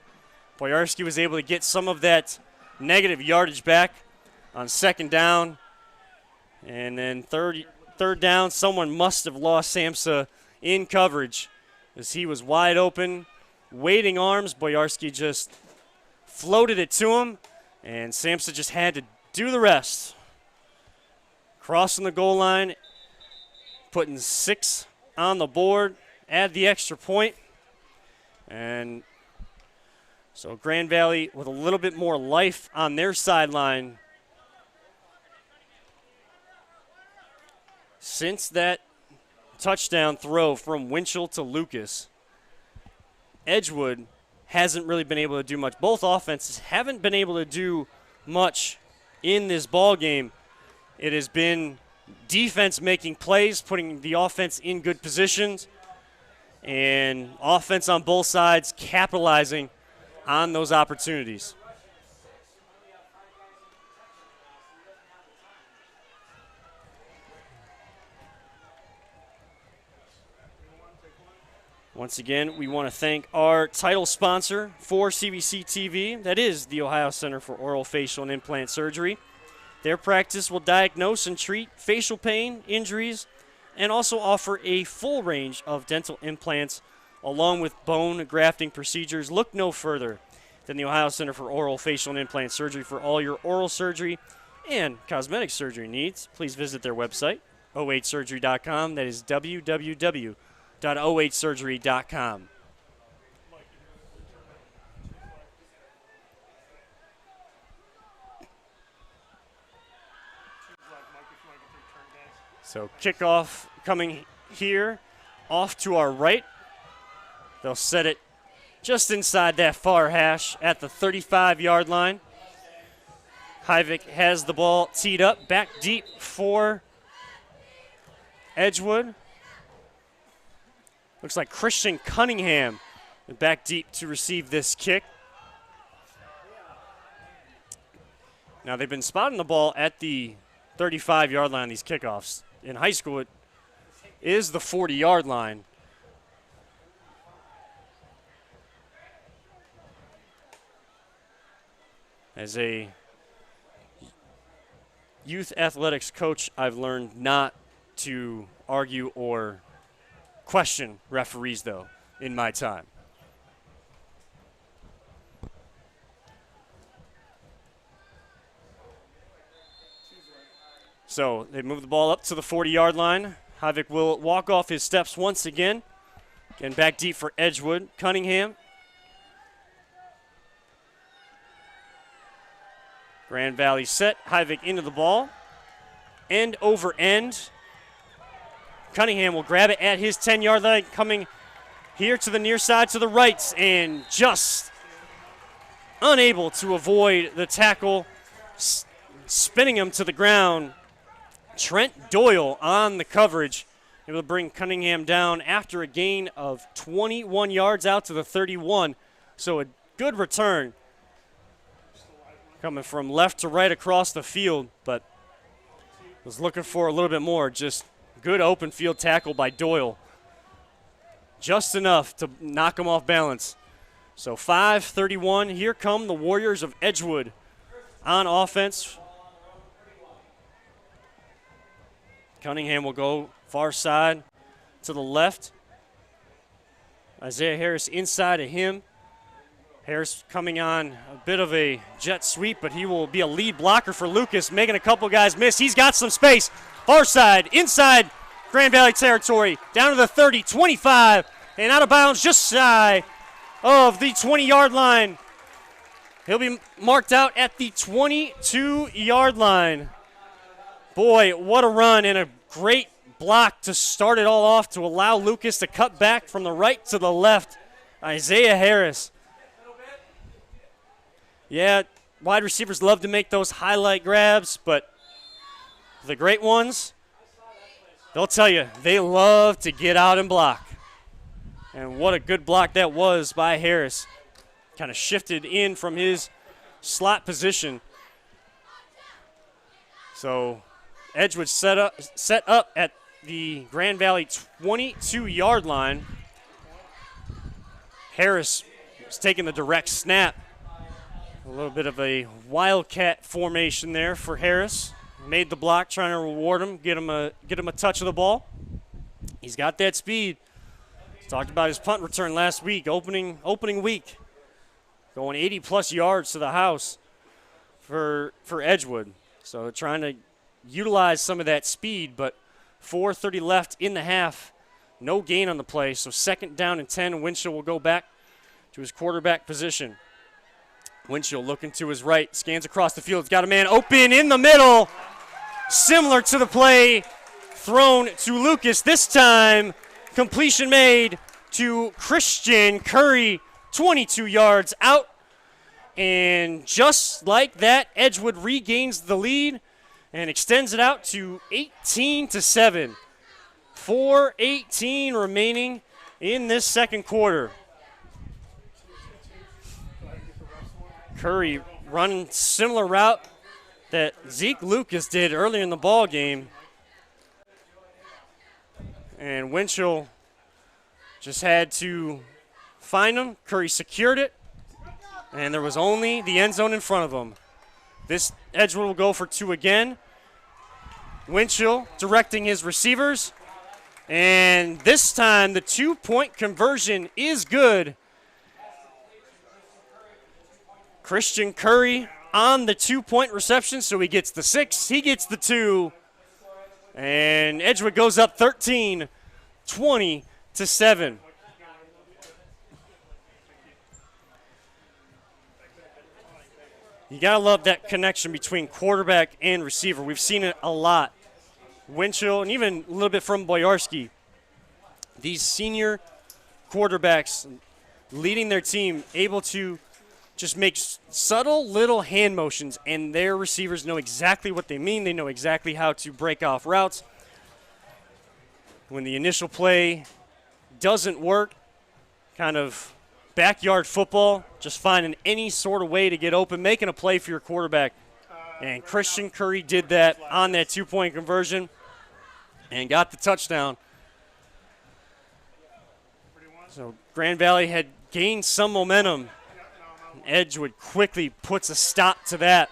Boyarski was able to get some of that negative yardage back on second down. And then third down, someone must have lost Samsa in coverage as he was wide open, waiting arms. Boyarski just floated it to him, and Samsa just had to do the rest. Crossing the goal line, putting 6 on the board, add the extra point. And so Grand Valley with a little bit more life on their sideline. Since that touchdown throw from Winchell to Lucas, Edgewood hasn't really been able to do much. Both offenses haven't been able to do much in this ball game. It has been defense making plays, putting the offense in good positions, and offense on both sides capitalizing on those opportunities. Once again, we want to thank our title sponsor for CVC TV. That is the Ohio Center for Oral, Facial, and Implant Surgery. Their practice will diagnose and treat facial pain, injuries, and also offer a full range of dental implants along with bone grafting procedures. Look no further than the Ohio Center for Oral, Facial, and Implant Surgery for all your oral surgery and cosmetic surgery needs. Please visit their website, oh8surgery.com. That is www.oh8surgery.com. So kickoff coming here off to our right. They'll set it just inside that far hash at the 35-yard line. Hyvik has the ball teed up back deep for Edgewood. Looks like Christian Cunningham back deep to receive this kick. Now they've been spotting the ball at the 35-yard line, these kickoffs. In high school, it is the 40-yard line. As a youth athletics coach, I've learned not to argue or question referees, though, in my time. So they move the ball up to the 40-yard line. Hyvik will walk off his steps once again. Again, back deep for Edgewood. Cunningham. Grand Valley set. Hyvik into the ball. End over end. Cunningham will grab it at his 10-yard line, coming here to the near side to the right, and just unable to avoid the tackle, spinning him to the ground. Trent Doyle on the coverage, able to bring Cunningham down after a gain of 21 yards out to the 31. So a good return coming from left to right across the field, but was looking for a little bit more. Just good open field tackle by Doyle. Just enough to knock him off balance. So 5:31. Here come the Warriors of Edgewood on offense. Cunningham will go far side to the left. Isaiah Harris inside of him. Harris coming on a bit of a jet sweep, but he will be a lead blocker for Lucas, making a couple guys miss. He's got some space. Far side, inside Grand Valley territory, down to the 30, 25, and out of bounds just shy of the 20-yard line. He'll be marked out at the 22-yard line. Boy, what a run and a great block to start it all off to allow Lucas to cut back from the right to the left. Isaiah Harris. Yeah, wide receivers love to make those highlight grabs, but the great ones, they'll tell you, they love to get out and block. And what a good block that was by Harris. Kind of shifted in from his slot position. So Edgewood set up at the Grand Valley 22-yard line. Harris was taking the direct snap. A little bit of a wildcat formation there for Harris. Made the block, trying to reward him, get him a touch of the ball. He's got that speed. Talked about his punt return last week, opening week, going 80-plus yards to the house for Edgewood. So trying to utilize some of that speed, but 4:30 left in the half. No gain on the play, so 2nd down and 10. Winchell will go back to his quarterback position. Winchell looking to his right, scans across the field. He's got a man open in the middle. Similar to the play thrown to Lucas. This time, completion made to Christian Curry, 22 yards out. And just like that, Edgewood regains the lead and extends it out to 18-7. 4:18 remaining in this second quarter. Curry running similar route that Zeke Lucas did earlier in the ball game. And Winchell Just had to find him. Curry secured it, and there was only the end zone in front of him. This Edgewood will go for 2 again. Winchell directing his receivers, and this time the 2-point conversion is good. Christian Curry on the 2-point reception, so he gets the 6, he gets the 2, and Edgewood goes up 13, 20-7. You got to love that connection between quarterback and receiver. We've seen it a lot. Winchell, and even a little bit from Boyarsky. These senior quarterbacks leading their team, able to just make subtle little hand motions, and their receivers know exactly what they mean. They know exactly how to break off routes. When the initial play doesn't work, kind of backyard football, just finding any sort of way to get open, making a play for your quarterback. And Christian Curry did that on that 2-point conversion and got the touchdown. So Grand Valley had gained some momentum. Edgewood quickly puts a stop to that.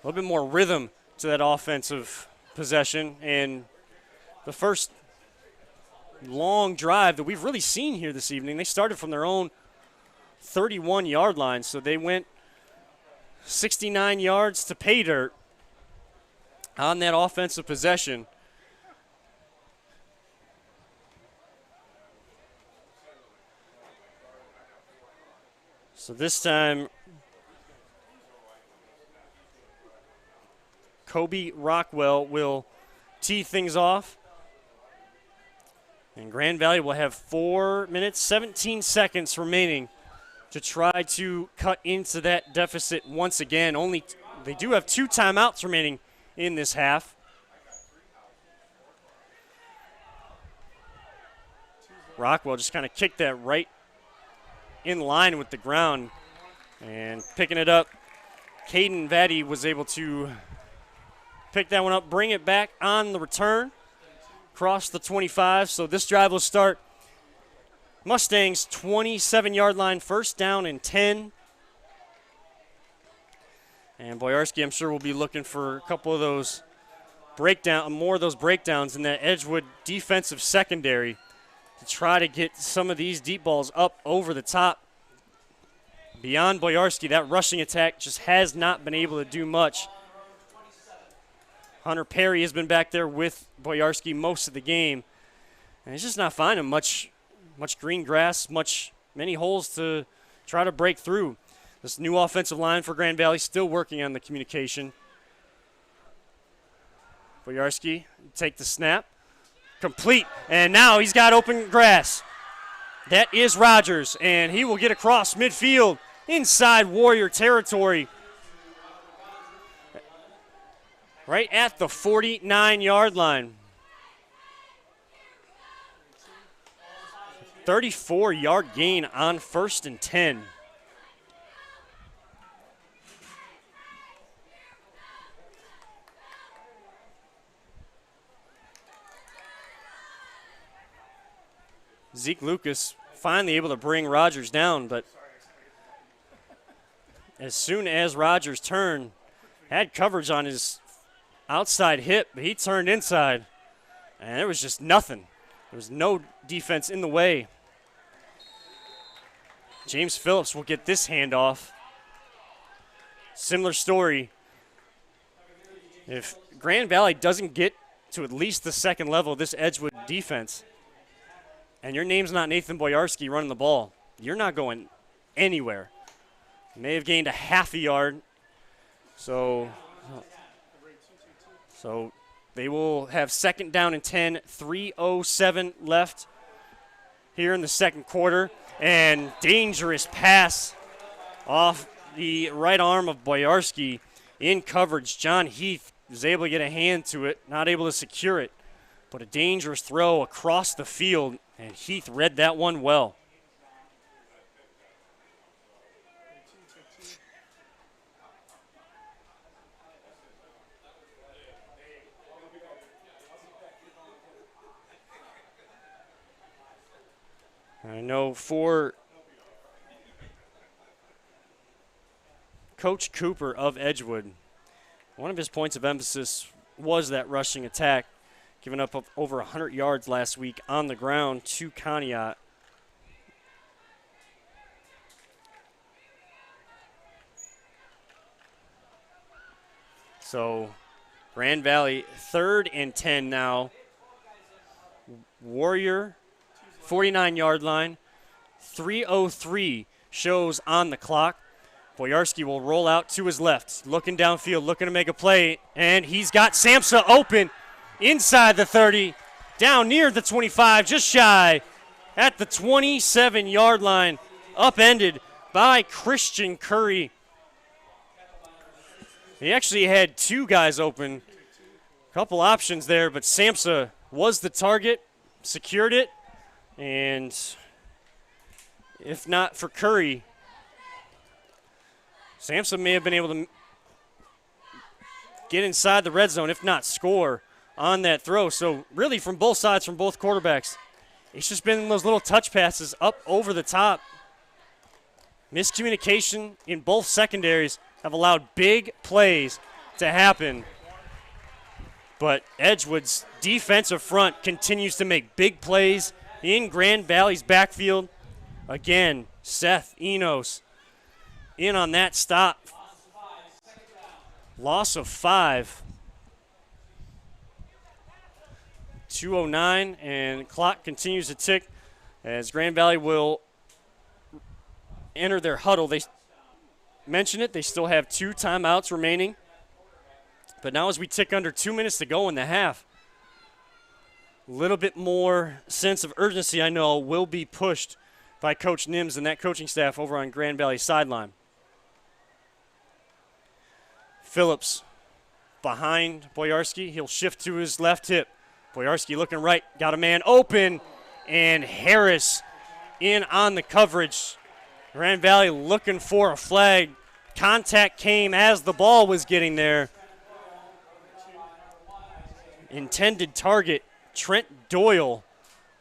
A little bit more rhythm to that offensive possession, and the first long drive that we've really seen here this evening. They started from their own 31-yard line, so they went 69 yards to pay dirt on that offensive possession. So this time, Kobe Rockwell will tee things off. And Grand Valley will have 4 minutes, 17 seconds remaining to try to cut into that deficit once again. They do have 2 timeouts remaining in this half. Rockwell just kind of kicked that right in line with the ground and picking it up. Caden Vaddy was able to pick that one up, bring it back on the return. Cross the 25, so this drive will start Mustangs 27-yard line, first down and 10. And Boyarsky, I'm sure, will be looking for a couple of those more of those breakdowns in that Edgewood defensive secondary to try to get some of these deep balls up over the top. Beyond Boyarsky, that rushing attack just has not been able to do much. Hunter Perry has been back there with Boyarsky most of the game, and he's just not finding much green grass, many holes to try to break through. This new offensive line for Grand Valley still working on the communication. Boyarsky take the snap, complete, and now he's got open grass. That is Rogers, and he will get across midfield inside Warrior territory. Right at the 49-yard line. 34-yard gain on 1st and 10. Zeke Lucas finally able to bring Rogers down, but as soon as Rogers turned, had coverage on his outside hip, but he turned inside, and there was just nothing. There was no defense in the way. James Phillips will get this handoff. Similar story. If Grand Valley doesn't get to at least the second level of this Edgewood defense, and your name's not Nathan Boyarsky running the ball, you're not going anywhere. You may have gained a half a yard, so they will have 2nd down and 10, 3:07 left here in the second quarter. And dangerous pass off the right arm of Boyarsky in coverage. John Heath was able to get a hand to it, not able to secure it, but a dangerous throw across the field, and Heath read that one well. know for Coach Cooper of Edgewood, one of his points of emphasis was that rushing attack, giving up over 100 yards last week on the ground to Conneaut. So Grand Valley 3rd and 10 now. Warrior 49-yard line. 3:03 shows on the clock. Boyarski will roll out to his left, looking downfield, looking to make a play, and he's got Samsa open inside the 30, down near the 25, just shy at the 27-yard line, upended by Christian Curry. He actually had 2 guys open, a couple options there, but Samsa was the target, secured it, and if not for Curry, Samsa may have been able to get inside the red zone, if not score on that throw. So really from both sides, from both quarterbacks, it's just been those little touch passes up over the top. Miscommunication in both secondaries have allowed big plays to happen. But Edgewood's defensive front continues to make big plays in Grand Valley's backfield. Again, Seth Enos in on that stop. Loss of 5. 2:09, and clock continues to tick as Grand Valley will enter their huddle. They mentioned it. They still have 2 timeouts remaining. But now as we tick under 2 minutes to go in the half, a little bit more sense of urgency, I know, will be pushed by Coach Nims and that coaching staff over on Grand Valley sideline. Phillips behind Boyarski. He'll shift to his left hip. Boyarski looking right, got a man open, and Harris in on the coverage. Grand Valley looking for a flag. Contact came as the ball was getting there. Intended target, Trent Doyle,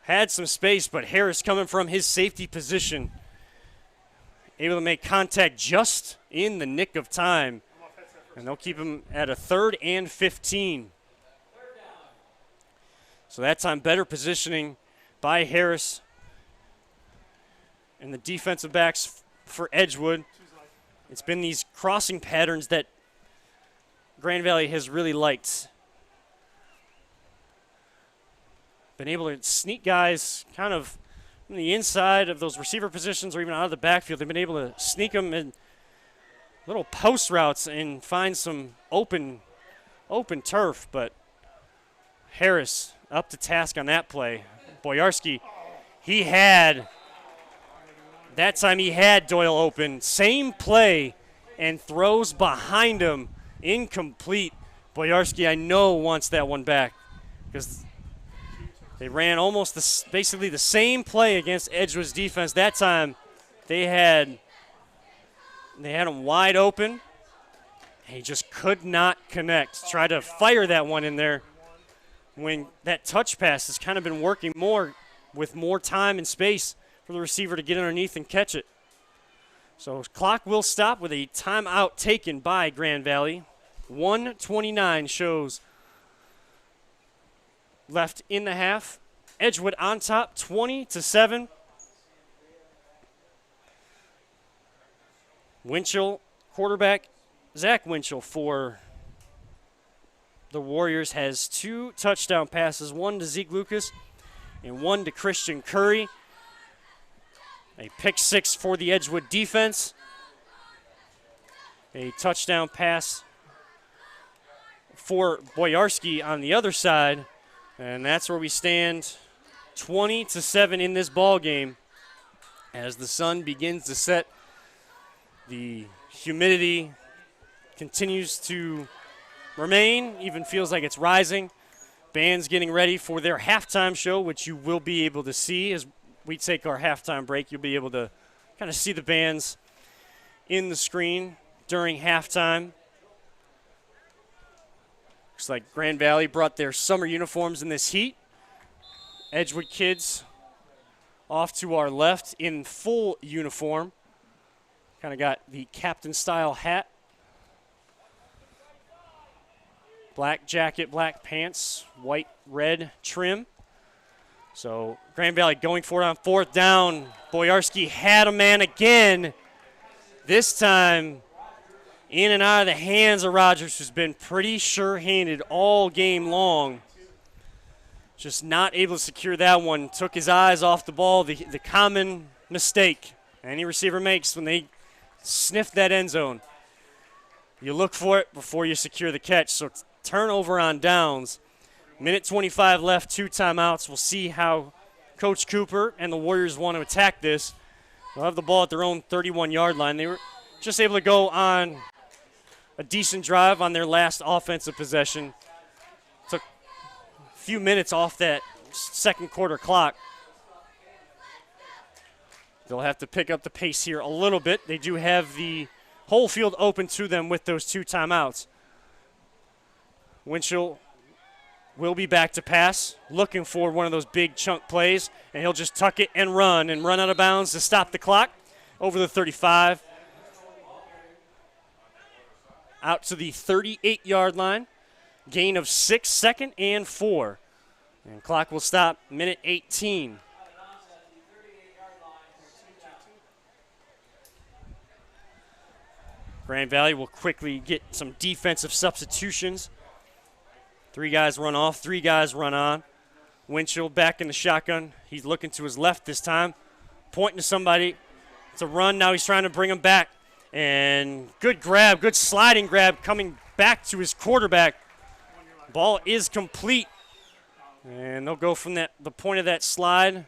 had some space, but Harris coming from his safety position, able to make contact just in the nick of time. And they'll keep him at a 3rd and 15. So that time better positioning by Harris and the defensive backs for Edgewood. It's been these crossing patterns that Grand Valley has really liked. Been able to sneak guys kind of from the inside of those receiver positions or even out of the backfield. They've been able to sneak them in little post routes and find some open turf, but Harris up to task on that play. Boyarski, that time he had Doyle open. Same play and throws behind him. Incomplete. Boyarski, I know, wants that one back because they ran almost basically the same play against Edgewood's defense. That time they had him wide open. He just could not connect. Tried to fire that one in there when that touch pass has kind of been working more with more time and space for the receiver to get underneath and catch it. So clock will stop with a timeout taken by Grand Valley. 1:29 shows left in the half. Edgewood on top, 20-7. Winchell, quarterback Zach Winchell for the Warriors, has 2 touchdown passes, one to Zeke Lucas and one to Christian Curry. A pick 6 for the Edgewood defense. A touchdown pass for Boyarski on the other side. And that's where we stand, 20-7 in this ball game as the sun begins to set. The humidity continues to remain, even feels like it's rising. Band's getting ready for their halftime show, which you will be able to see as we take our halftime break. You'll be able to kind of see the bands in the screen during halftime. Looks like Grand Valley brought their summer uniforms in this heat. Edgewood kids off to our left in full uniform. Kind of got the captain-style hat. Black jacket, black pants, white, red trim. So Grand Valley going for it on fourth down. Boyarski had a man again. This time in and out of the hands of Rogers, who's been pretty sure-handed all game long. Just not able to secure that one. Took his eyes off the ball, the common mistake any receiver makes when they sniff that end zone. You look for it before you secure the catch. So turnover on downs. Minute 25 left, 2 timeouts. We'll see how Coach Cooper and the Warriors want to attack this. They'll have the ball at their own 31-yard line. They were just able to go on a decent drive on their last offensive possession. Took a few minutes off that second quarter clock. They'll have to pick up the pace here a little bit. They do have the whole field open to them with those 2 timeouts. Winchell will be back to pass, looking for one of those big chunk plays, and he'll just tuck it and run out of bounds to stop the clock over the 35. Out to the 38-yard line. Gain of 6, 2nd and 4. And clock will stop, minute 18. Grand Valley will quickly get some defensive substitutions. 3 guys run off, 3 guys run on. Winchell back in the shotgun. He's looking to his left this time, pointing to somebody. It's a run. Now he's trying to bring him back. And good grab, good sliding grab coming back to his quarterback. Ball is complete. And they'll go from the point of that slide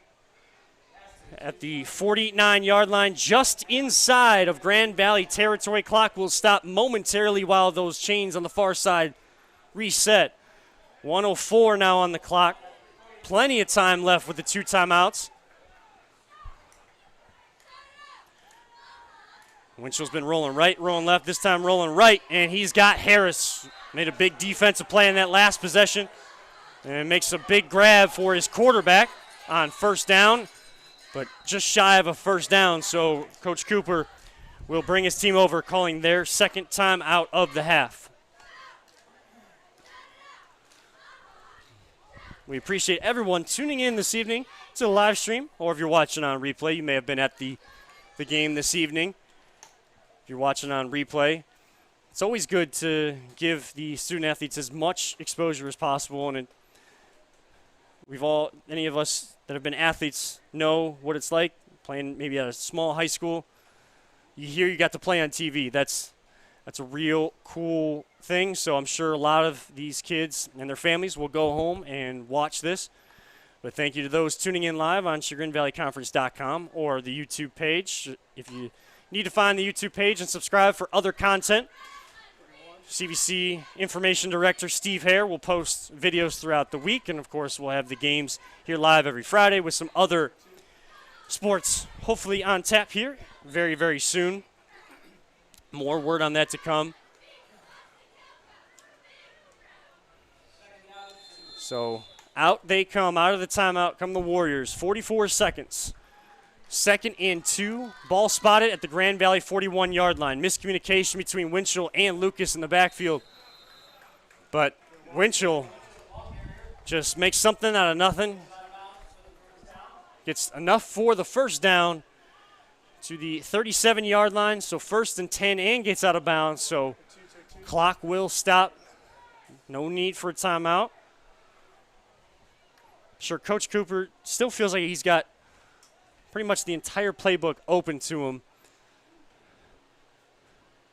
at the 49-yard line, just inside of Grand Valley territory. Clock will stop momentarily while those chains on the far side reset. 1:04 now on the clock. Plenty of time left with the 2 timeouts. Winchell's been rolling right, rolling left, this time rolling right, and he's got Harris. Made a big defensive play in that last possession and makes a big grab for his quarterback on first down, but just shy of a first down, so Coach Cooper will bring his team over, calling their second time out of the half. We appreciate everyone tuning in this evening to the live stream, or if you're watching on replay, you may have been at the game this evening. If you're watching on replay, it's always good to give the student athletes as much exposure as possible, and any of us that have been athletes know what it's like playing maybe at a small high school. You got to play on TV. That's a real cool thing, so I'm sure a lot of these kids and their families will go home and watch this. But thank you to those tuning in live on ChagrinValleyConference.com or the YouTube page. If you need to find the YouTube page and subscribe for other content, CVC Information Director Steve Hare will post videos throughout the week, and of course we'll have the games here live every Friday with some other sports hopefully on tap here very, very soon. More word on that to come. So out they come, out of the timeout come the Warriors. 44 seconds. 2nd and 2. Ball spotted at the Grand Valley 41-yard line. Miscommunication between Winchell and Lucas in the backfield. But Winchell just makes something out of nothing. Gets enough for the first down to the 37-yard line, so 1st and 10, and gets out of bounds, so clock will stop. No need for a timeout. Sure, Coach Cooper still feels like he's got pretty much the entire playbook open to him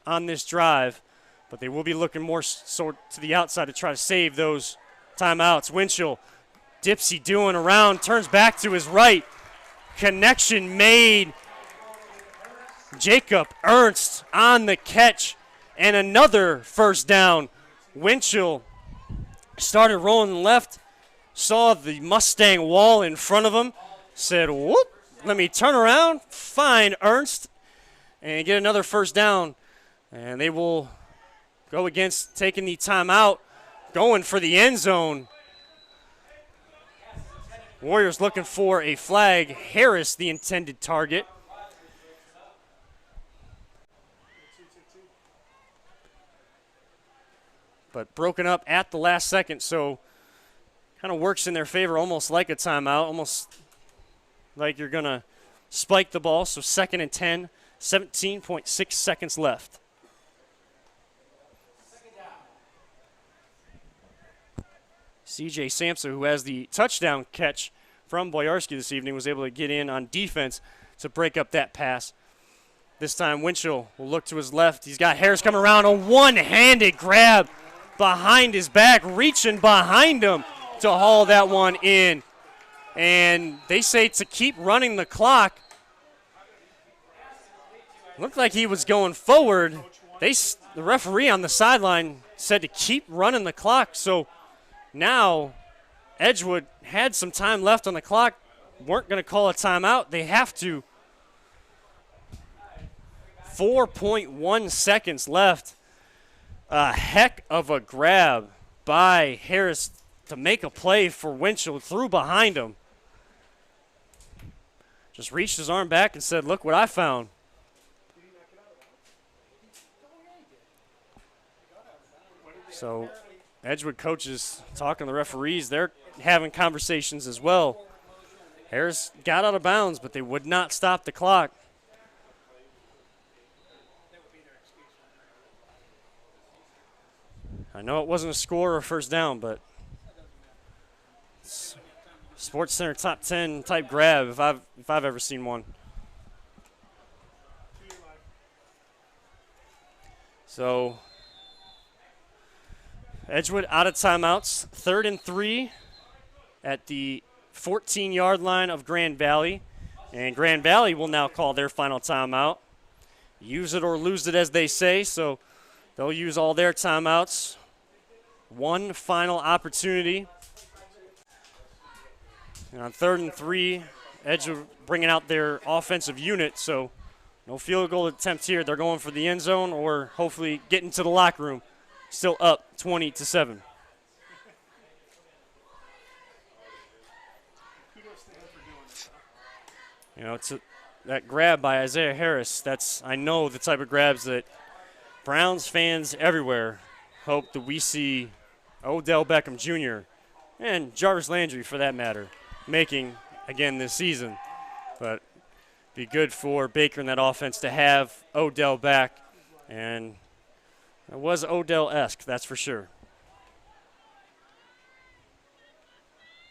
on this drive, but they will be looking more so to the outside to try to save those timeouts. Winchell, dipsy doing around, turns back to his right. Connection made. Jacob Ernst on the catch, and another first down. Winchell started rolling left, saw the Mustang wall in front of him, said, whoop, let me turn around, find Ernst, and get another first down. And they will go against taking the timeout, going for the end zone. Warriors looking for a flag. Harris, the intended target. But broken up at the last second, so kind of works in their favor, almost like a timeout, almost like you're going to spike the ball. So 2nd and 10, 17.6 seconds left. CJ Sampson, who has the touchdown catch from Boyarski this evening, was able to get in on defense to break up that pass. This time Winchell will look to his left. He's got Harris coming around, a one-handed grab behind his back, reaching behind him to haul that one in. And they say to keep running the clock. Looked like he was going forward. The referee on the sideline said to keep running the clock. So now Edgewood had some time left on the clock. Weren't going to call a timeout. They have to. 4.1 seconds left. A heck of a grab by Harris to make a play for Winchell. Threw behind him. Just reached his arm back and said, look what I found. So Edgewood coaches talking to the referees. They're having conversations as well. Harris got out of bounds, but they would not stop the clock. I know it wasn't a score or a first down, but it's Sports Center top 10 type grab if I've ever seen one. So Edgewood out of timeouts, 3rd and 3 at the 14-yard line of Grand Valley. And Grand Valley will now call their final timeout. Use it or lose it, as they say, so they'll use all their timeouts. One final opportunity. And on 3rd and 3, Edgewood bringing out their offensive unit, so no field goal attempt here. They're going for the end zone or hopefully getting to the locker room. Still up 20-7. You know, it's that grab by Isaiah Harris. That's, I know, the type of grabs that Browns fans everywhere hope that we see Odell Beckham Jr. and Jarvis Landry, for that matter, making again this season. But be good for Baker and that offense to have Odell back. And it was Odell-esque, that's for sure.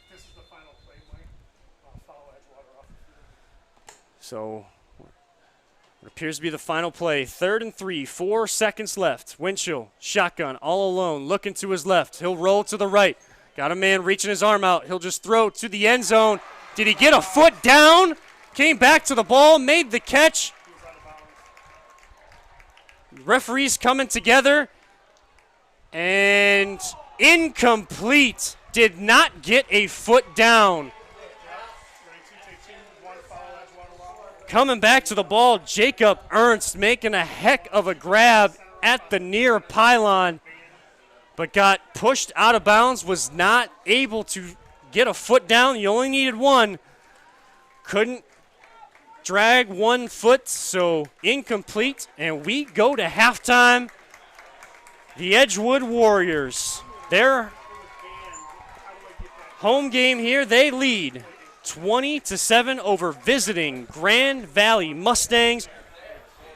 This is the final play, Mike. Foul Edgewater off the field. So it appears to be the final play. 3rd and 3, 4 seconds left. Winchell, shotgun, all alone, looking to his left. He'll roll to the right. Got a man reaching his arm out. He'll just throw to the end zone. Did he get a foot down? Came back to the ball, made the catch. Referees coming together. And incomplete. Did not get a foot down. Coming back to the ball, Jacob Ernst making a heck of a grab at the near pylon, but got pushed out of bounds, was not able to get a foot down. You only needed one. Couldn't drag 1 foot, so incomplete. And we go to halftime. The Edgewood Warriors, their home game here, they lead 20-7 over visiting Grand Valley Mustangs.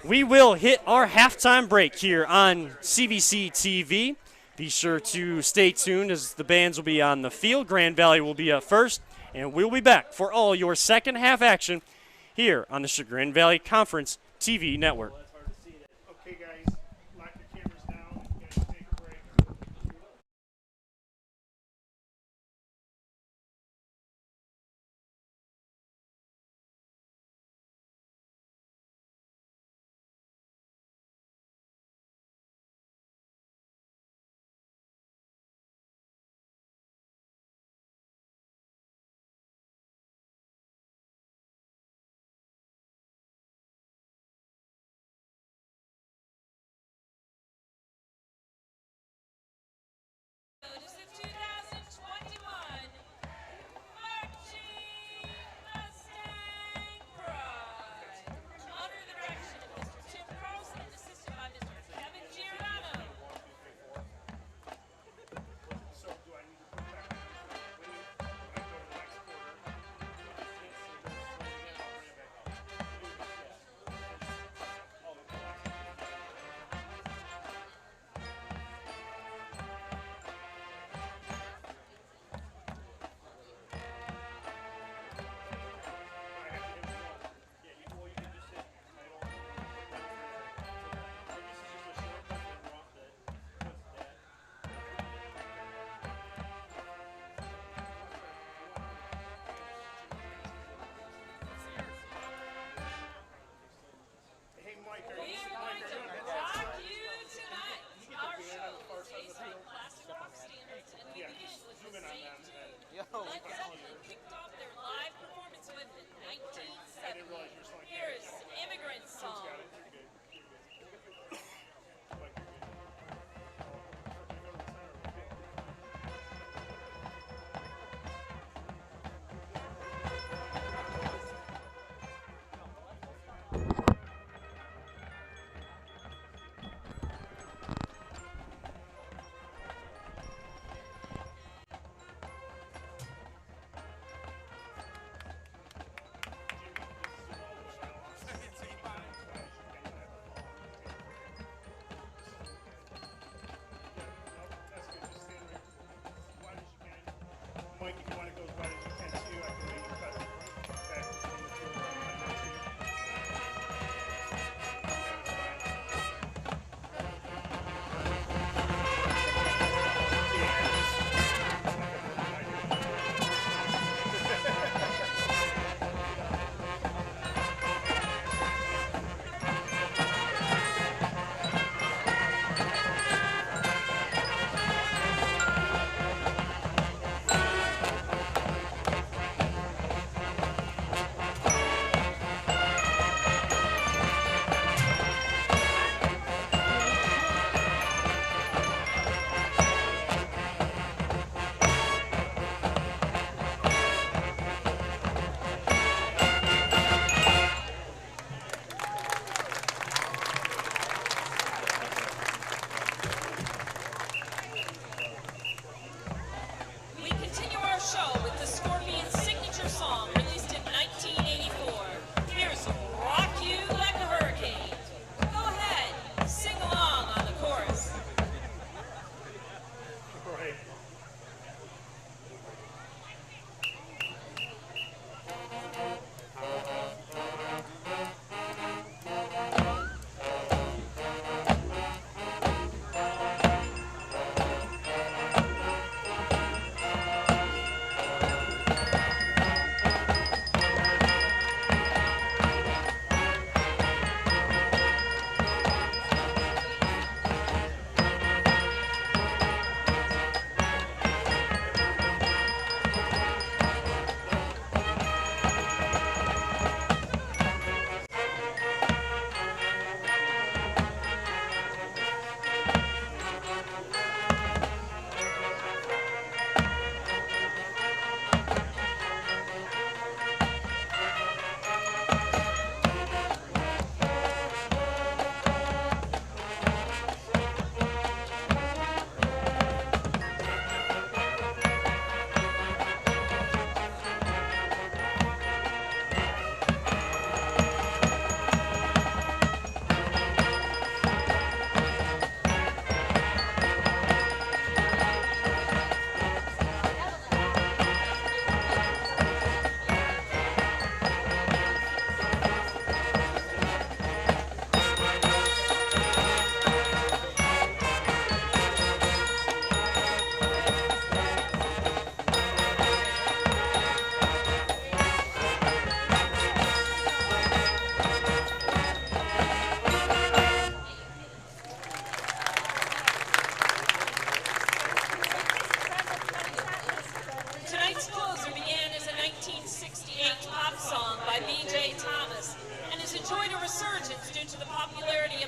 We will hit our halftime break here on CVC TV. Be sure to stay tuned as the bands will be on the field. Grand Valley will be up first, and we'll be back for all your second half action here on the Chagrin Valley Conference TV network.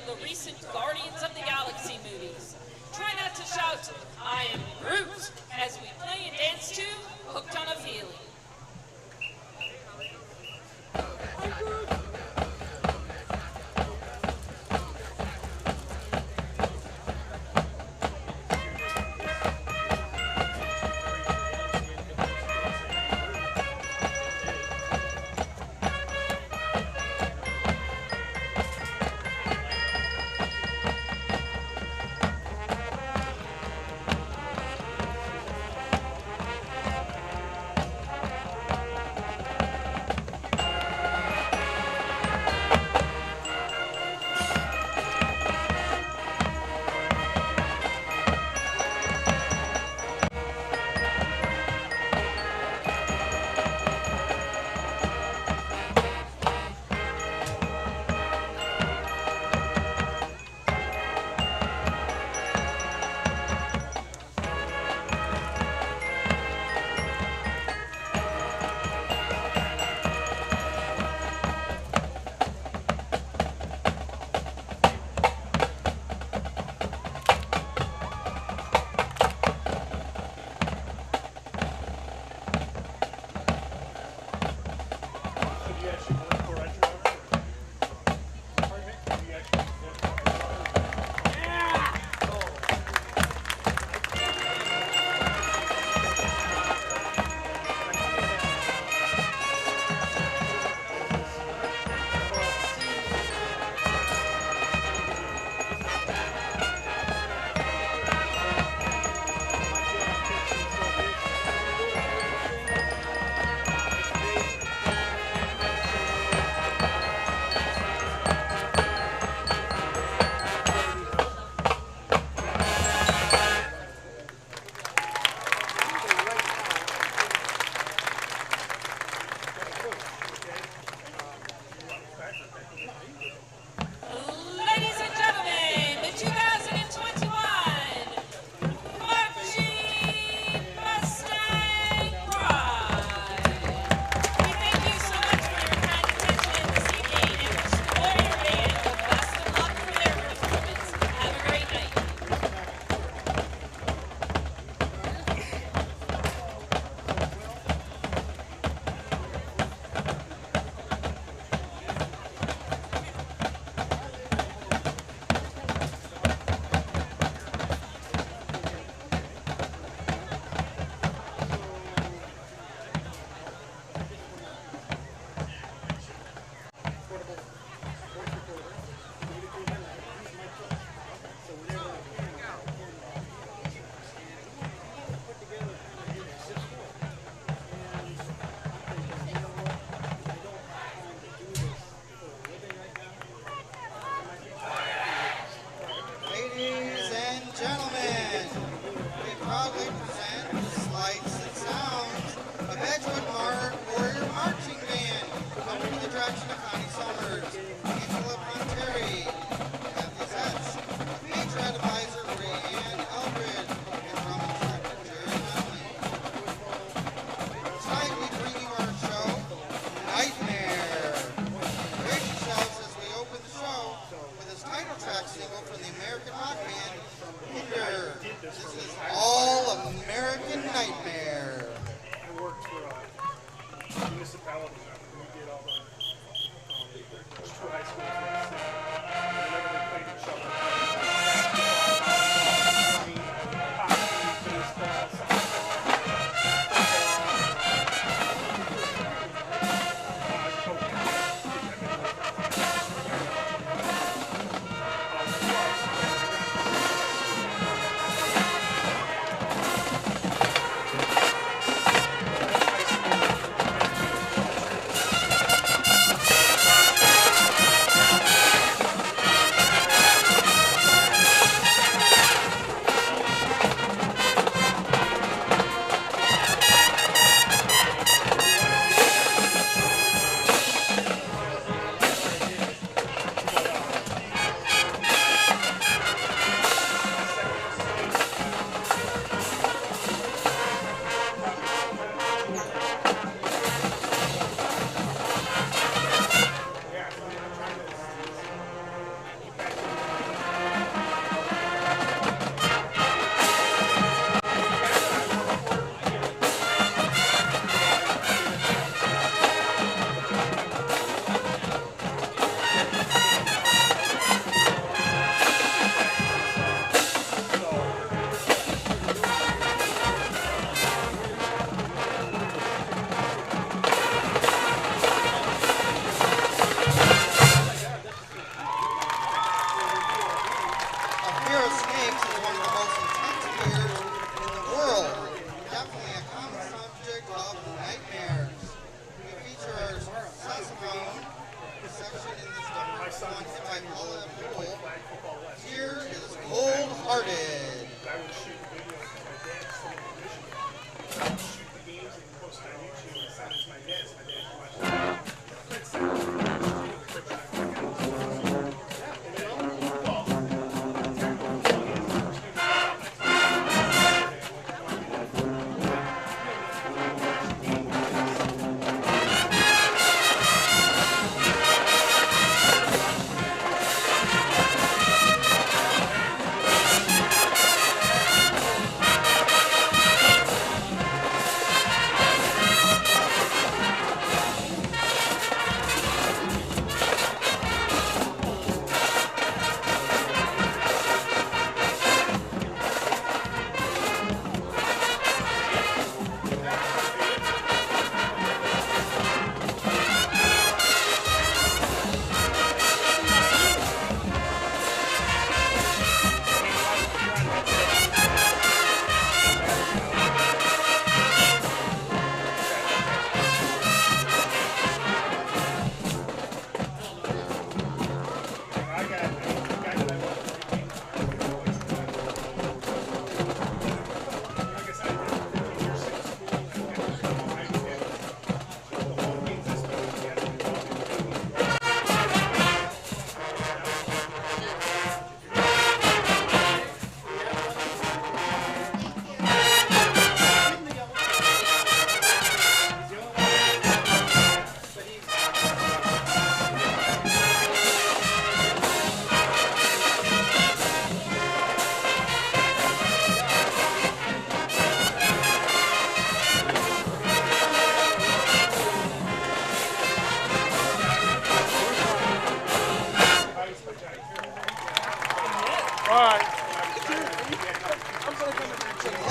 the recent Guardians of the Galaxy movies. Try not to shout, "I am Groot," as we play and dance to Hooked on a Feeling.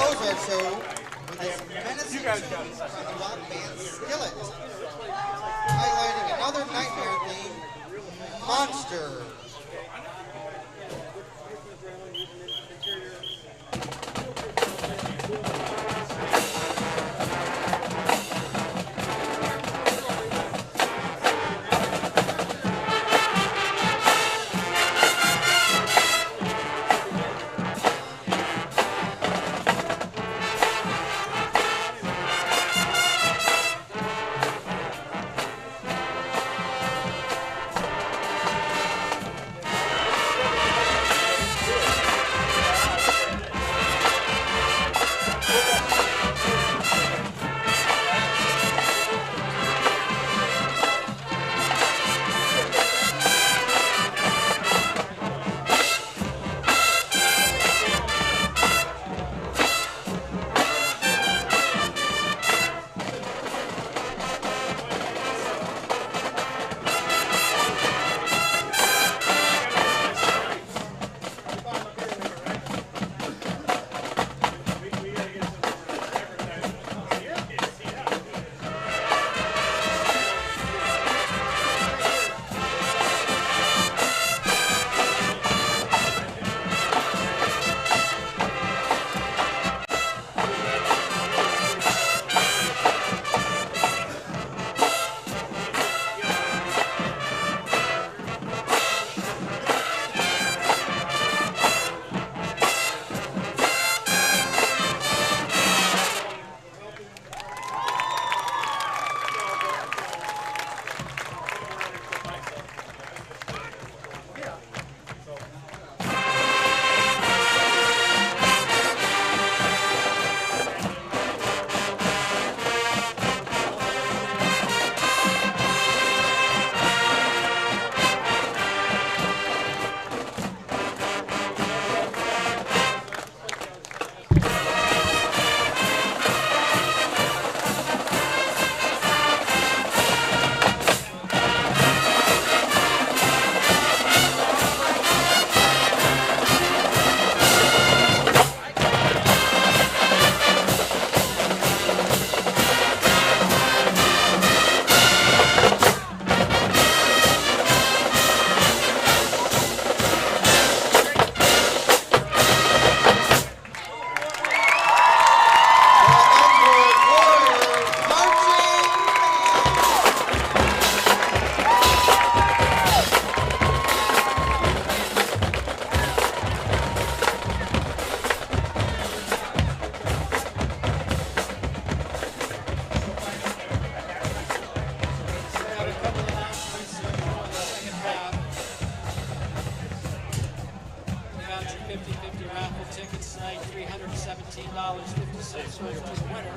close our show with this menacing tune from the rock band Skillet, highlighting another nightmare theme, Monster. Tickets tonight, $317.50 goes to the winner.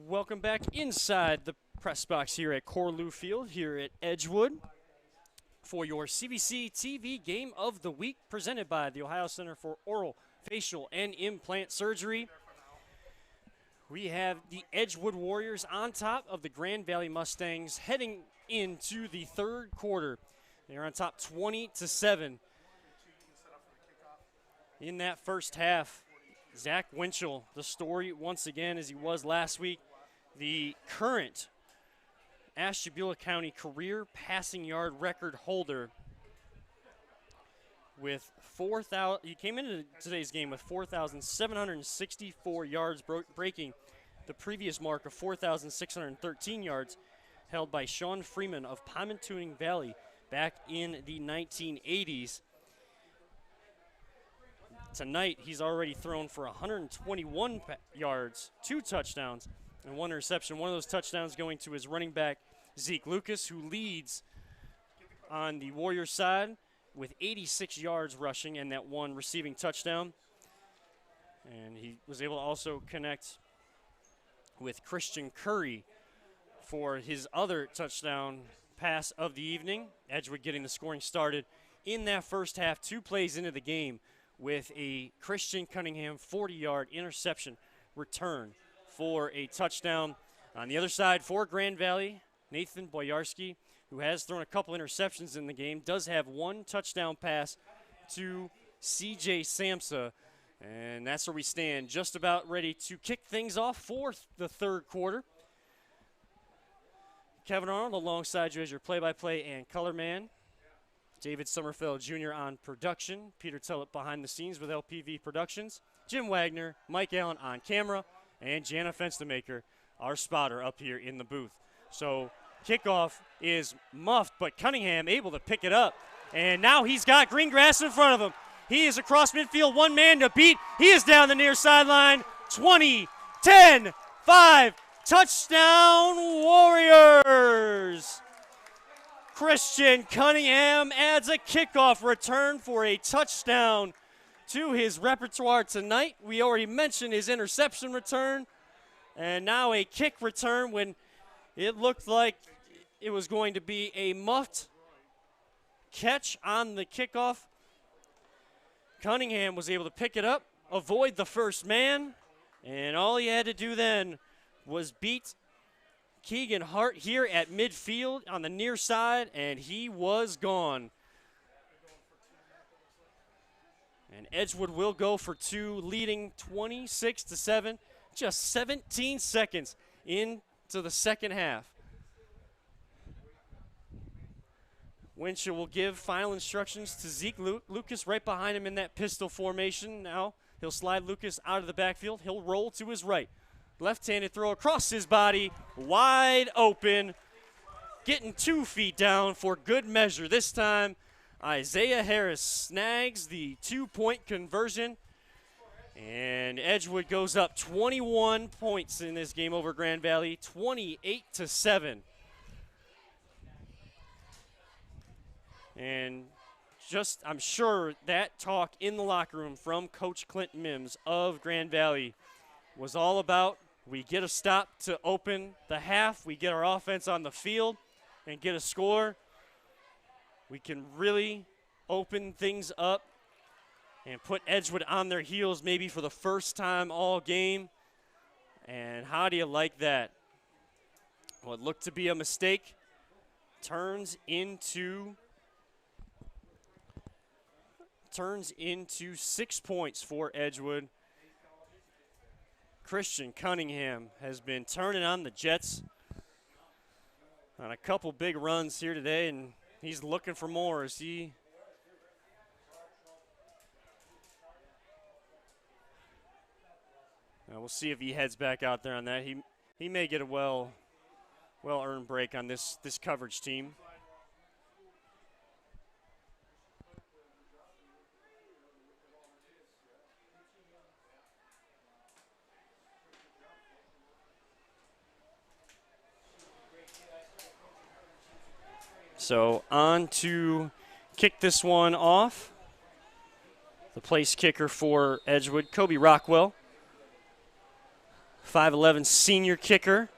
Welcome back inside the press box here at Corlew Field here at Edgewood for your CVC TV Game of the Week presented by the Ohio Center for Oral, Facial, and Implant Surgery. We have the Edgewood Warriors on top of the Grand Valley Mustangs heading into the third quarter. They're on top 20-7. In that first half, Zach Winchell, the story once again as he was last week, the current Ashtabula County career passing yard record holder with 4,000. He came into today's game with 4,764 yards, breaking the previous mark of 4,613 yards held by Sean Freeman of Pontoon Valley back in the 1980s. Tonight, he's already thrown for 121 yards, 2 touchdowns, and 1 interception. One of those touchdowns going to his running back, Zeke Lucas, who leads on the Warriors side with 86 yards rushing and that 1 receiving touchdown. And he was able to also connect with Christian Curry for his other touchdown pass of the evening. Edgewood getting the scoring started in that first half, 2 plays into the game, with a Christian Cunningham 40-yard interception return for a touchdown. On the other side for Grand Valley, Nathan Boyarski, who has thrown a couple interceptions in the game, does have 1 touchdown pass to C.J. Samsa. And that's where we stand, just about ready to kick things off for the third quarter. Kevin Arnold alongside you as your play-by-play and color man. David Sommerfeld Jr. on production. Peter Tellett behind the scenes with LPV Productions. Jim Wagner, Mike Allen on camera, and Jana Fenstermaker, our spotter, up here in the booth. So kickoff is muffed, but Cunningham able to pick it up. And now he's got Greengrass in front of him. He is across midfield, 1 man to beat. He is down the near sideline. 20, 10, 5, touchdown Warriors! Christian Cunningham adds a kickoff return for a touchdown to his repertoire tonight. We already mentioned his interception return, and now a kick return when it looked like it was going to be a muffed catch on the kickoff. Cunningham was able to pick it up, avoid the first man, and all he had to do then was beat Keegan Hart here at midfield on the near side, and he was gone. And Edgewood will go for 2, leading 26-7, just 17 seconds into the second half. Winchell will give final instructions to Zeke Lucas right behind him in that pistol formation. Now he'll slide Lucas out of the backfield. He'll roll to his right. Left-handed throw across his body, wide open, getting 2 feet down for good measure. This time, Isaiah Harris snags the 2-point conversion, and Edgewood goes up 21 points in this game over Grand Valley, 28-7. And just, I'm sure that talk in the locker room from Coach Clint Mims of Grand Valley was all about, we get a stop to open the half, we get our offense on the field and get a score. We can really open things up and put Edgewood on their heels maybe for the first time all game. And how do you like that? What looked to be a mistake turns into 6 points for Edgewood. Christian Cunningham has been turning on the Jets on a couple big runs here today, and he's looking for more as he we'll see if he heads back out there on that. He may get a well-earned break on this coverage team. So on to kick this one off. The place kicker for Edgewood, Kobe Rockwell. 5'11" senior kicker.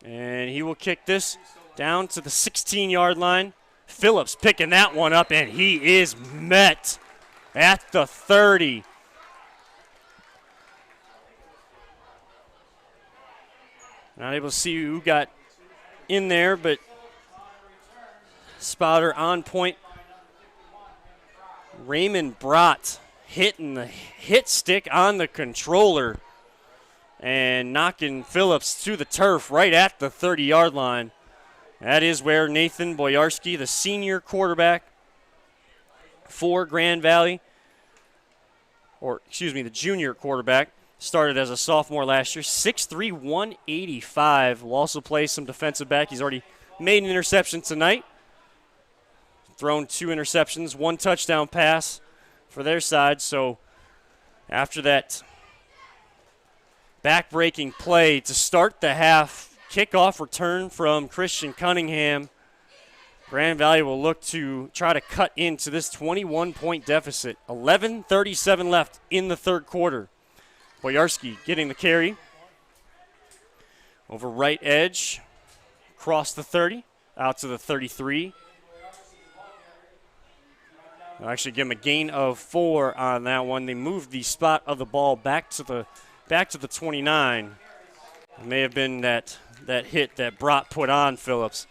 And he will kick this down to the 16-yard line. Phillips picking that one up, and he is met at the 30. Not able to see who got in there, but spotter on point. Raymond Brott hitting the hit stick on the controller and knocking Phillips to the turf right at the 30-yard line. That is where Nathan Boyarski, the senior quarterback for Grand Valley, the junior quarterback, started as a sophomore last year. 6'3", 185. Will also play some defensive back. He's already made an interception tonight. Thrown 2 interceptions, 1 touchdown pass for their side. So after that back-breaking play to start the half, kickoff return from Christian Cunningham, Grand Valley will look to try to cut into this 21-point deficit. 11:37 left in the third quarter. Boyarski getting the carry. Over right edge, across the 30, out to the 33. I'll actually give him a gain of 4 on that one. They moved the spot of the ball back to the 29. It may have been that hit that Brott put on Phillips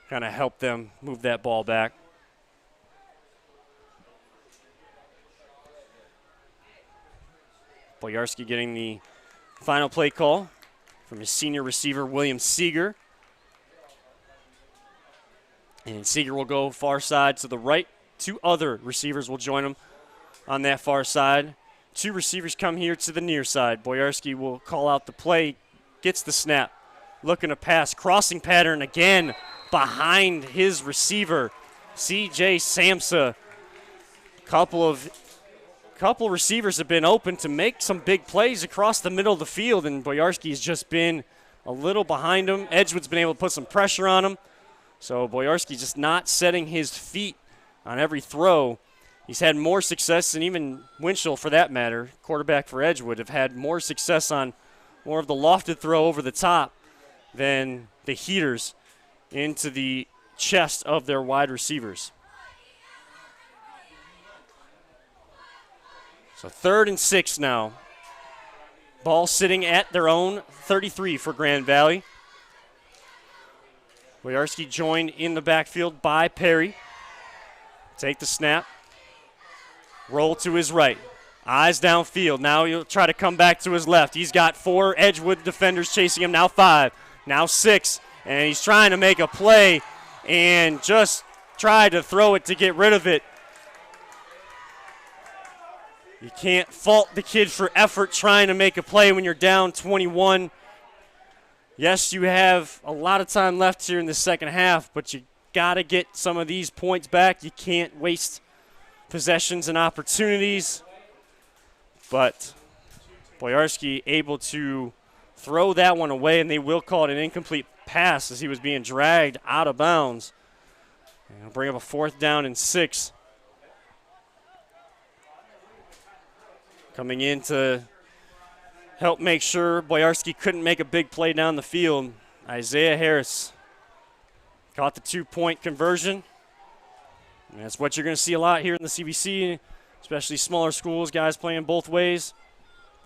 kind of helped them move that ball back. Boyarski getting the final play call from his senior receiver, William Seeger. And Seeger will go far side to the right. 2 other receivers will join him on that far side. 2 receivers come here to the near side. Boyarski will call out the play, gets the snap, looking to pass, crossing pattern again behind his receiver, C.J. Samsa. Couple receivers have been open to make some big plays across the middle of the field, and Boyarski's just been a little behind him. Edgewood's been able to put some pressure on him. So Boyarski just not setting his feet on every throw. He's had more success, and even Winchell, for that matter, quarterback for Edgewood, have had more success on more of the lofted throw over the top than the heaters into the chest of their wide receivers. So 3rd and 6 now. Ball sitting at their own 33 for Grand Valley. Boyarski joined in the backfield by Perry. Take the snap. Roll to his right. Eyes downfield. Now he'll try to come back to his left. He's got 4 Edgewood defenders chasing him. Now 5. Now 6. And he's trying to make a play and just tried to throw it to get rid of it. You can't fault the kid for effort trying to make a play when you're down 21. Yes, you have a lot of time left here in the second half, but you got to get some of these points back. You can't waste possessions and opportunities. But Boyarski able to throw that one away, and they will call it an incomplete pass as he was being dragged out of bounds. And he'll bring up a 4th down and 6. Coming in to help make sure Boyarski couldn't make a big play down the field, Isaiah Harris caught the 2-point conversion. And that's what you're going to see a lot here in the CVC, especially smaller schools, guys playing both ways.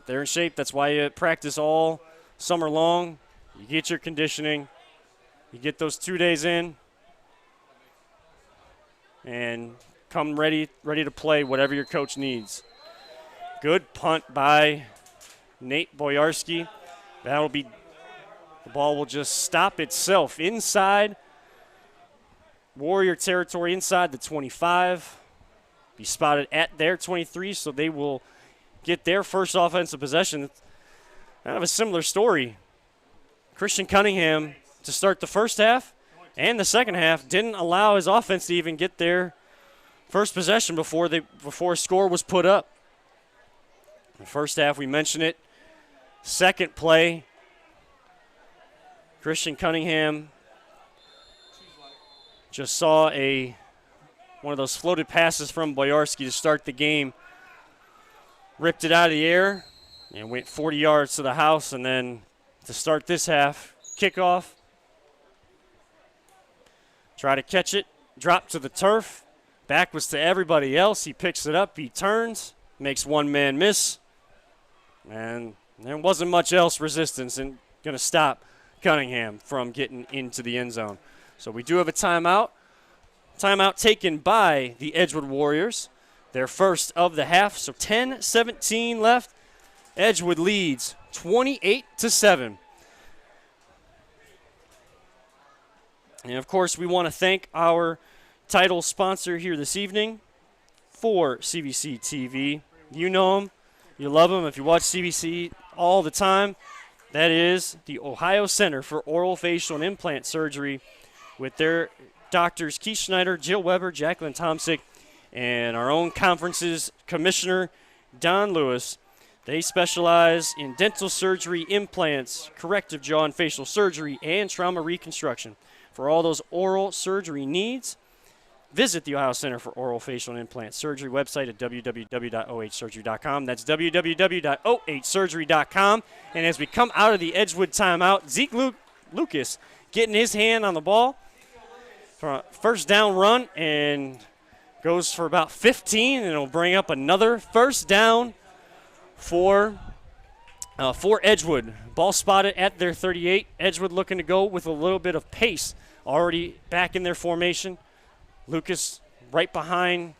They're in shape. That's why you practice all summer long. You get your conditioning. You get those 2 days in and come ready to play whatever your coach needs. Good punt by Nate Boyarski. The ball will just stop itself inside Warrior territory, inside the 25. Be spotted at their 23, so they will get their first offensive possession. Kind of a similar story. Christian Cunningham, to start the first half and the second half, didn't allow his offense to even get their first possession before a score was put up. The first half, we mentioned it. Second play, Christian Cunningham just saw one of those floated passes from Boyarski to start the game. Ripped it out of the air, And went 40 yards to the house, and then to start this half, kickoff. Try to catch it, drop to the turf. Back was to everybody else. He picks it up, he turns, makes one man miss. And there wasn't much else resistance and going to stop Cunningham from getting into the end zone. So we do have a timeout. Timeout taken by the Edgewood Warriors. Their first of the half, so 10-17 left. Edgewood leads 28-7. And, of course, we want to thank our title sponsor here this evening for CVC TV. You know them. You love them. If you watch CVC all the time, that is the Ohio Center for Oral, Facial, and Implant Surgery with their doctors Keith Schneider, Jill Weber, Jacqueline Tomsick, and our own conference's commissioner, Don Lewis. They specialize in dental surgery, implants, corrective jaw and facial surgery, and trauma reconstruction. For all those oral surgery needs, visit the Ohio Center for Oral, Facial, and Implant Surgery website at www.ohsurgery.com. That's www.ohsurgery.com. And as we come out of the Edgewood timeout, Zeke Lucas getting his hand on the ball for a first down run and goes for about 15, and it'll bring up another first down for Edgewood. Ball spotted at their 38. Edgewood looking to go with a little bit of pace. Already back in their formation. Lucas right behind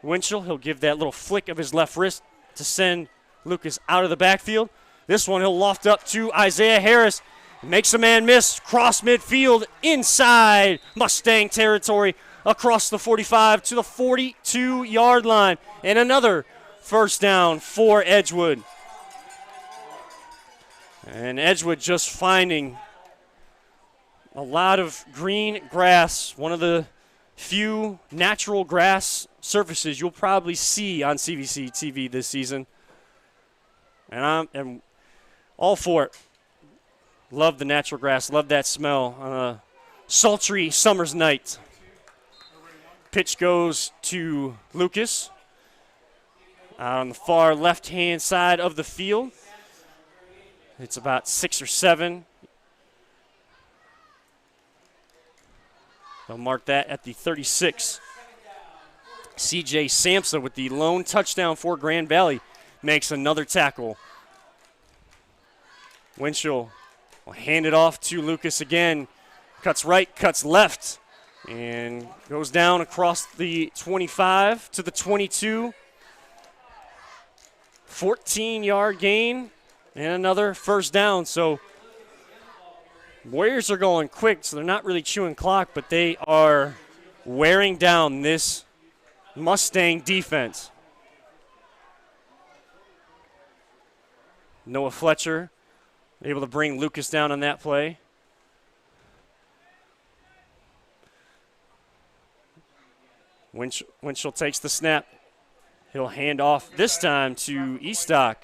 Winchell. He'll give that little flick of his left wrist to send Lucas out of the backfield. This one he'll loft up to Isaiah Harris. Makes a man miss. Cross midfield inside Mustang territory across the 45 to the 42-yard line. And another first down for Edgewood. And Edgewood just finding a lot of green grass, one of the few natural grass surfaces you'll probably see on CVC TV this season. And I'm all for it. Love the natural grass, love that smell on a sultry summer's night. Pitch goes to Lucas out on the far left-hand side of the field. It's about 6 or 7. They'll mark that at the 36. C.J. Samsa with the lone touchdown for Grand Valley makes another tackle. Winchell will hand it off to Lucas again. Cuts right, cuts left, and goes down across the 25 to the 22. 14-yard gain and another first down. So Warriors are going quick, so they're not really chewing clock, but they are wearing down this Mustang defense. Noah Fletcher able to bring Lucas down on that play. Winchell takes the snap. He'll hand off this time to Eastock.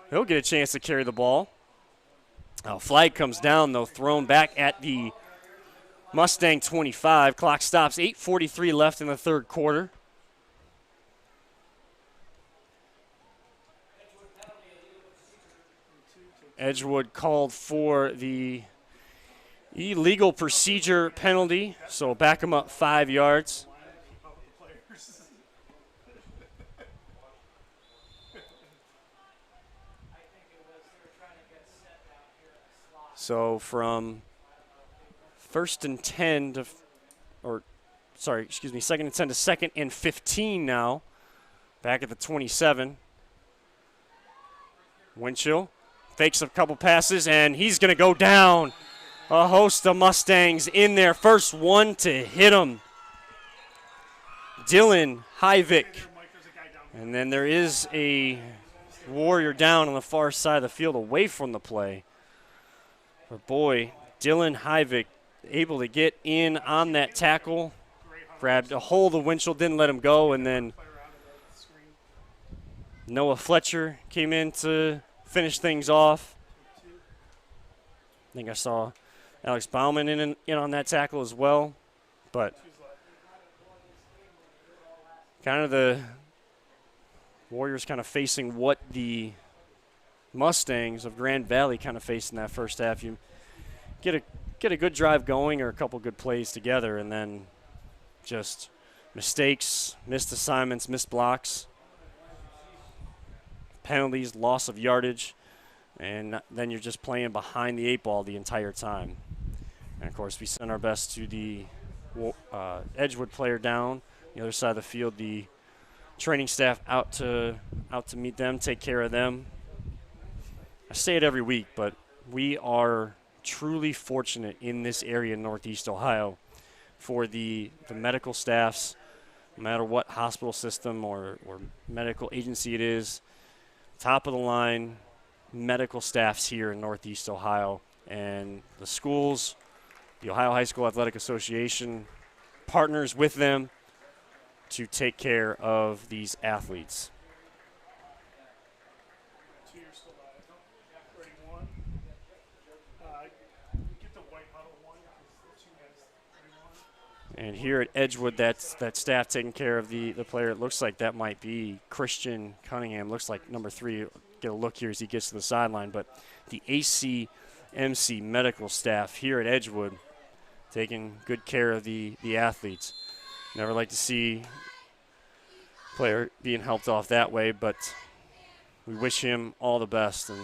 He'll get a chance to carry the ball. Flag comes down, though, thrown back at the Mustang 25. Clock stops, 8:43 left in the third quarter. Edgewood called for the illegal procedure penalty, so back him up 5 yards. So from second and 10 to second and 15 now. Back at the 27. Winchell fakes a couple passes, and he's going to go down. A host of Mustangs in there. First one to hit him. Dylan Hyvik. And then there is a Warrior down on the far side of the field away from the play. But boy, Dylan Hyvik able to get in on that tackle. Grabbed a hold of Winchell, didn't let him go, and then Noah Fletcher came in to finish things off. I think I saw Alex Bauman in on that tackle as well. But kind of the Warriors kind of facing what the Mustangs of Grand Valley kind of facing that first half. You get a good drive going or a couple good plays together, and then just mistakes, missed assignments, missed blocks, penalties, loss of yardage, and then you're just playing behind the 8 ball the entire time. And, of course, we send our best to the Edgewood player down the other side of the field, the training staff out to meet them, take care of them. I say it every week, but we are truly fortunate in this area in Northeast Ohio for the medical staffs, no matter what hospital system or medical agency it is, top of the line medical staffs here in Northeast Ohio. And the schools, the Ohio High School Athletic Association partners with them to take care of these athletes. 2 years still live. Ready, 1. Get the white huddle 1 because the 2 has 31. And here at Edgewood, that staff taking care of the player. It looks like that might be Christian Cunningham. Looks like number 3. Get a look here as he gets to the sideline. But the ACMC medical staff here at Edgewood taking good care of the athletes. Never like to see a player being helped off that way, but we wish him all the best, and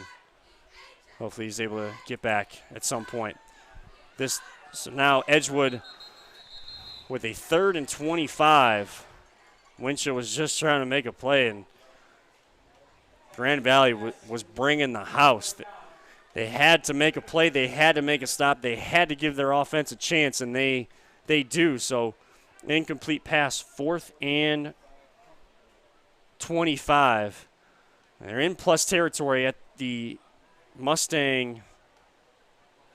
hopefully he's able to get back at some point. So now Edgewood with a 3rd and 25. Winchell was just trying to make a play, and Grand Valley was bringing the house. They had to make a play. They had to make a stop. They had to give their offense a chance, and they do. So incomplete pass, 4th and 25. They're in plus territory at the Mustang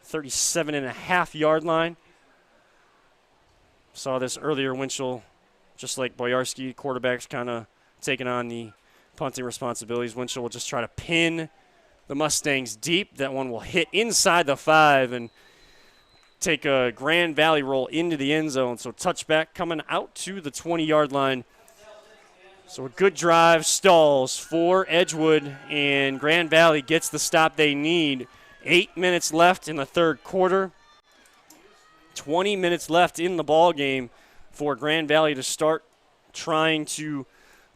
37.5-yard line. Saw this earlier. Winchell, just like Boyarski, quarterbacks kind of taking on the punting responsibilities. Winchell will just try to pin the Mustangs deep. That one will hit inside the 5 and take a Grand Valley roll into the end zone. So touchback coming out to the 20-yard line. So a good drive, stalls for Edgewood, and Grand Valley gets the stop they need. 8 minutes left in the 3rd quarter. 20 minutes left in the ball game for Grand Valley to start trying to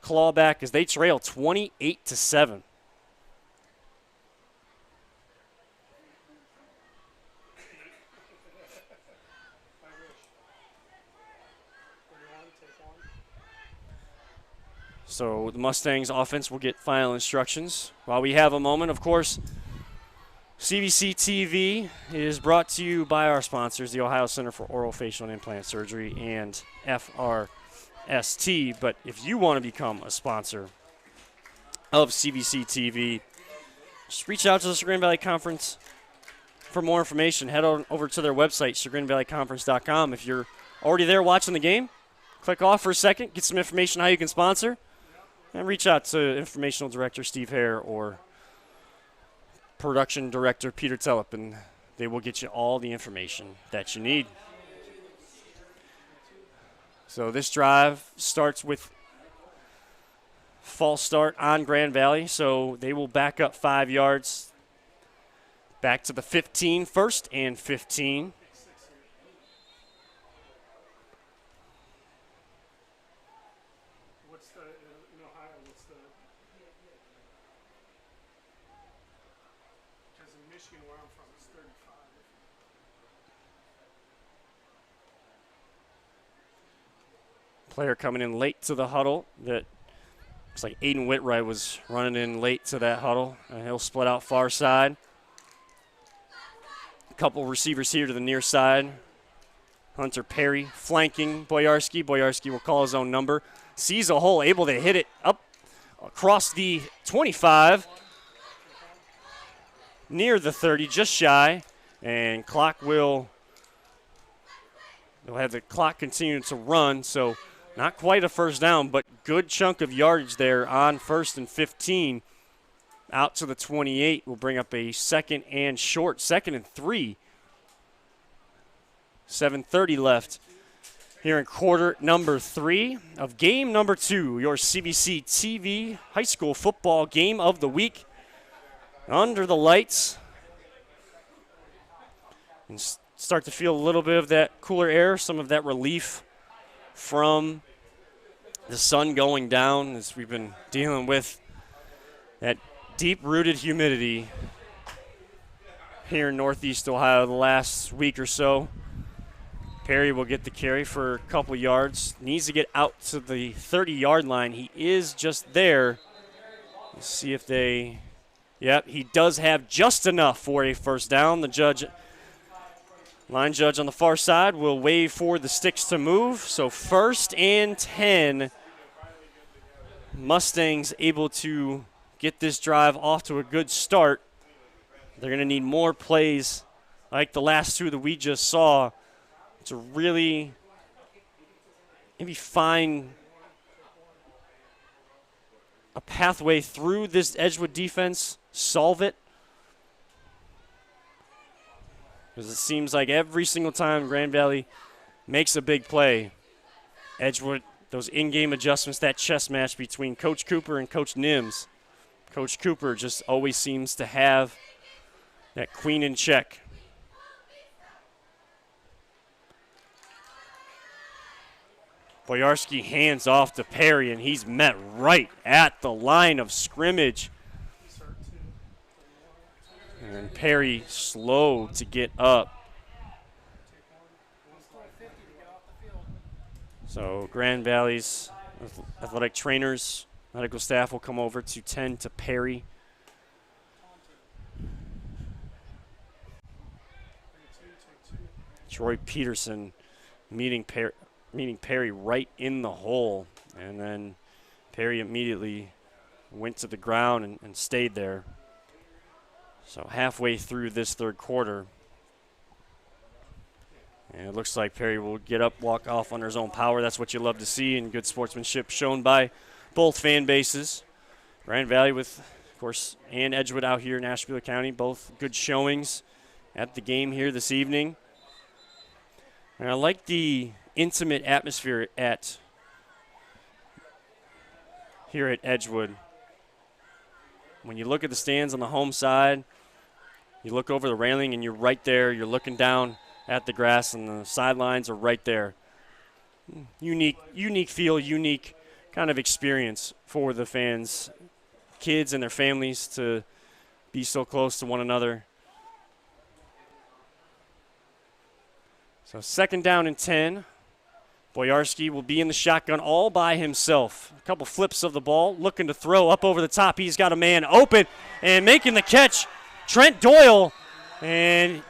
claw back as they trail 28-7. So the Mustangs offense will get final instructions. While we have a moment, of course, CVC TV is brought to you by our sponsors, the Ohio Center for Orofacial and Implant Surgery and FRST. But if you want to become a sponsor of CVC TV, just reach out to the Chagrin Valley Conference for more information. Head on over to their website, chagrinvalleyconference.com. If you're already there watching the game, click off for a second, get some information on how you can sponsor, and reach out to Informational Director Steve Hare or Production Director Peter Tellep, and they will get you all the information that you need. So this drive starts with false start on Grand Valley, so they will back up 5 yards. Back to the 15, 1st and 15. What's the, in Ohio, what's the, because in Michigan where I'm from, it's 35. Player coming in late to the huddle. That looks like Aiden Whitwright was running in late to that huddle, and he'll split out far side. A couple receivers here to the near side. Hunter Perry flanking Boyarski. Boyarski will call his own number. Sees a hole, able to hit it up across the 25. Near the 30, just shy. And they'll have the clock continue to run, so not quite a first down, but good chunk of yardage there on 1st and 15. Out to the 28 will bring up a 2nd and short, 2nd and 3. 7:30 left here in quarter number 3 of game number 2, your CVC TV high school football game of the week. under the lights and start to feel a little bit of that cooler air, some of that relief from the sun going down as we've been dealing with that deep-rooted humidity here in Northeast Ohio the last week or so. Perry will get the carry for a couple yards. Needs to get out to the 30-yard line. He is just there. Let's see if they – yep, he does have just enough for a first down. The line judge on the far side will wave for the sticks to move. So 1st and 10. Mustangs able to get this drive off to a good start. They're going to need more plays like the last two that we just saw to really maybe find a pathway through this Edgewood defense, solve it. Because it seems like every single time Grand Valley makes a big play, Edgewood, those in-game adjustments, that chess match between Coach Cooper and Coach Nims, Coach Cooper just always seems to have that queen in check. Boyarski hands off to Perry, and he's met right at the line of scrimmage. And Perry slow to get up. So Grand Valley's athletic trainers, medical staff will come over to tend to Perry. Troy Peterson meeting Perry right in the hole, and then Perry immediately went to the ground and stayed there. So halfway through this third quarter, and it looks like Perry will get up, walk off under his own power. That's what you love to see, and good sportsmanship shown by both fan bases. Grand Valley with, of course, and Edgewood out here in Ashtabula County, both good showings at the game here this evening. And I like the intimate atmosphere here at Edgewood. When you look at the stands on the home side, you look over the railing and you're right there. You're looking down at the grass and the sidelines are right there. Unique feel, unique kind of experience for the fans, kids and their families to be so close to one another. So 2nd down and 10. Boyarski will be in the shotgun all by himself. A couple flips of the ball, looking to throw up over the top. He's got a man open and making the catch. Trent Doyle, and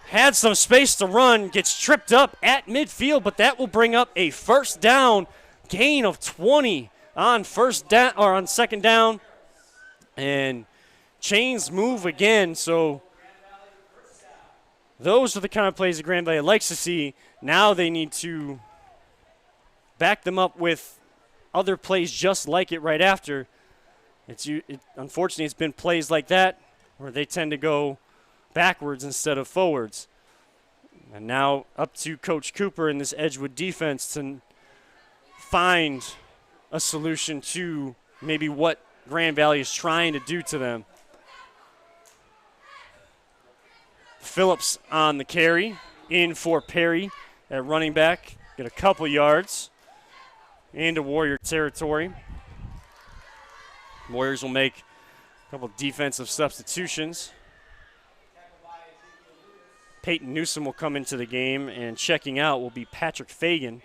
had some space to run, gets tripped up at midfield, but that will bring up a first down, gain of 20 on 2nd down. And chains move again, so those are the kind of plays that Grand Valley likes to see. Now they need to back them up with other plays just like it right after. Unfortunately, it's been plays like that where they tend to go backwards instead of forwards. And now up to Coach Cooper and this Edgewood defense to find a solution to maybe what Grand Valley is trying to do to them. Phillips on the carry, in for Perry at running back. Get a couple yards into Warrior territory. Warriors will make a couple defensive substitutions. Peyton Newsom will come into the game, and checking out will be Patrick Fagan.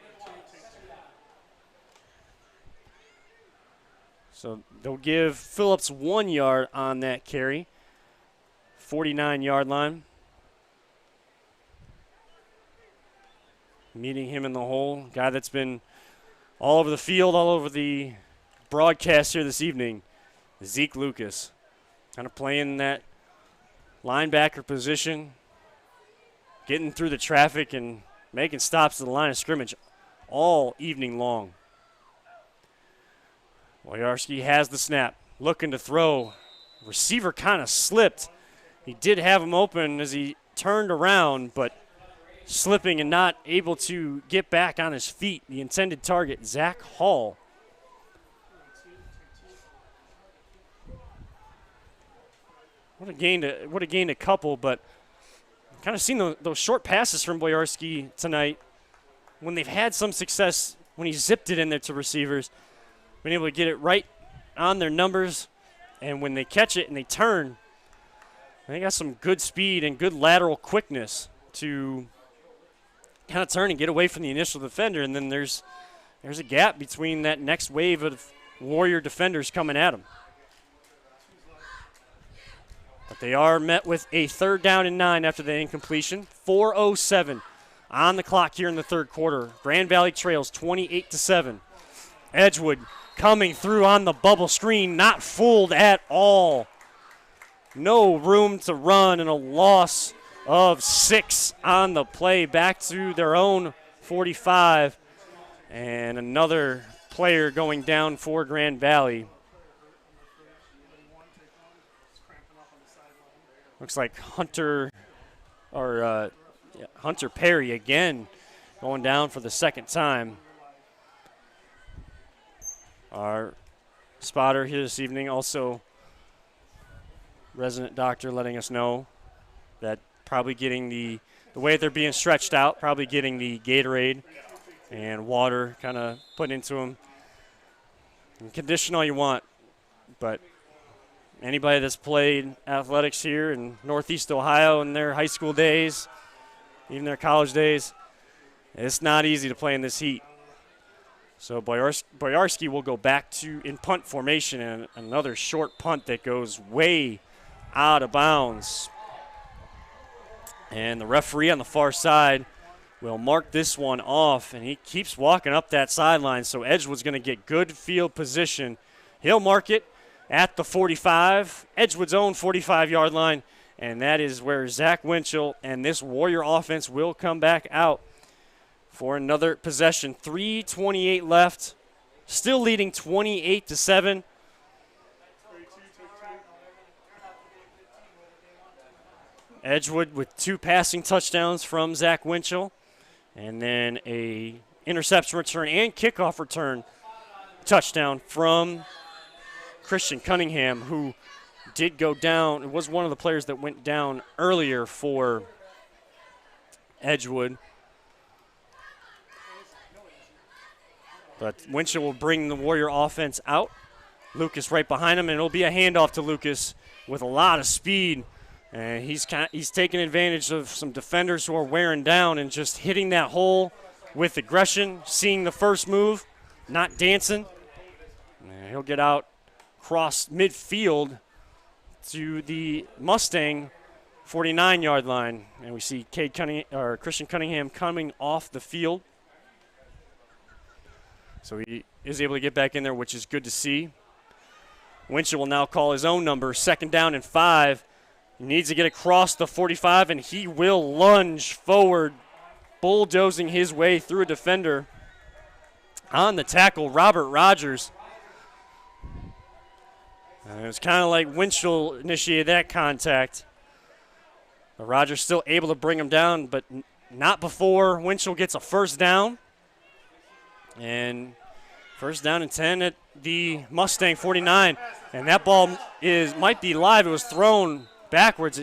So they'll give Phillips 1 yard on that carry, 49-yard line. Meeting him in the hole, guy that's been all over the field, all over the broadcast here this evening, Zeke Lucas. Kind of playing that linebacker position, getting through the traffic and making stops at the line of scrimmage all evening long. Boyarski has the snap, looking to throw. Receiver kind of slipped. He did have him open as he turned around, but slipping and not able to get back on his feet. The intended target, Zach Hall. would have gained a couple, but kind of seen those short passes from Boyarski tonight when they've had some success when he zipped it in there to receivers, been able to get it right on their numbers, and when they catch it and they turn, they got some good speed and good lateral quickness to kind of turn and get away from the initial defender, and then there's a gap between that next wave of Warrior defenders coming at them. But they are met with a 3rd down and 9 after the incompletion. 4:07 on the clock here in the third quarter. Grand Valley trails 28-7. Edgewood coming through on the bubble screen, not fooled at all. No room to run, and a loss of 6 on the play, back to their own 45. And another player going down for Grand Valley. Looks like Hunter Perry again going down for the second time. Our spotter here this evening, also resident doctor, letting us know that probably getting the way they're being stretched out, probably getting the Gatorade and water kind of put into them. And condition all you want, but anybody that's played athletics here in Northeast Ohio in their high school days, even their college days, it's not easy to play in this heat. So Boyarski will go back to in punt formation, and another short punt that goes way out of bounds. And the referee on the far side will mark this one off, and he keeps walking up that sideline, so Edgewood's going to get good field position. He'll mark it at the 45, Edgewood's own 45-yard line, and that is where Zach Winchell and this Warrior offense will come back out for another possession. 3:28 left, still leading 28-7. Edgewood with 2 passing touchdowns from Zach Winchell, and then a interception return and kickoff return touchdown from Christian Cunningham, who did go down. It was one of the players that went down earlier for Edgewood. But Winchell will bring the Warrior offense out. Lucas right behind him, and it'll be a handoff to Lucas with a lot of speed. And he's taking advantage of some defenders who are wearing down and just hitting that hole with aggression, seeing the first move, not dancing. And he'll get out across midfield to the Mustang 49-yard line. And we see Christian Cunningham coming off the field. So he is able to get back in there, which is good to see. Winchell will now call his own number, 2nd down and 5. He needs to get across the 45, and he will lunge forward, bulldozing his way through a defender. On the tackle, Robert Rogers. It was kind of like Winchell initiated that contact. But Rogers still able to bring him down, but not before Winchell gets a 1st down. And 1st down and 10 at the Mustang 49. And that ball might be live. It was thrown backwards.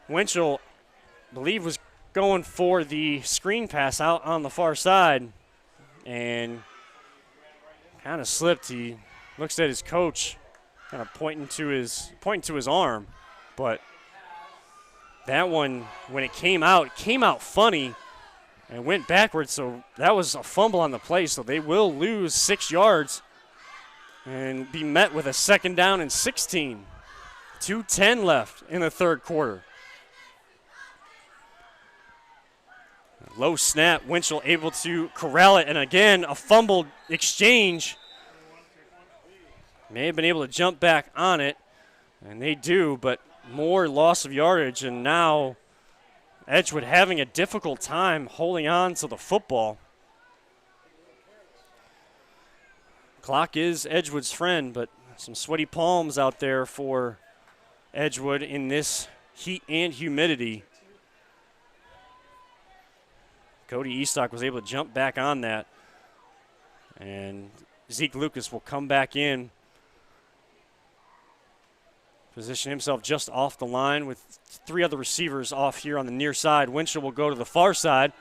Winchell, I believe, was going for the screen pass out on the far side and kind of slipped. He looks at his coach, kind of pointing to his arm. But that one, when it came out funny and went backwards. So that was a fumble on the play. So they will lose 6 yards and be met with a 2nd down and 16. 2:10 left in the third quarter. Low snap, Winchell able to corral it, and again, a fumbled exchange. May have been able to jump back on it, and they do, but more loss of yardage, and now Edgewood having a difficult time holding on to the football. Clock is Edgewood's friend, but some sweaty palms out there for Edgewood in this heat and humidity. Cody Eastock was able to jump back on that. And Zeke Lucas will come back in. Position himself just off the line with 3 other receivers off here on the near side. Winchell will go to the far side.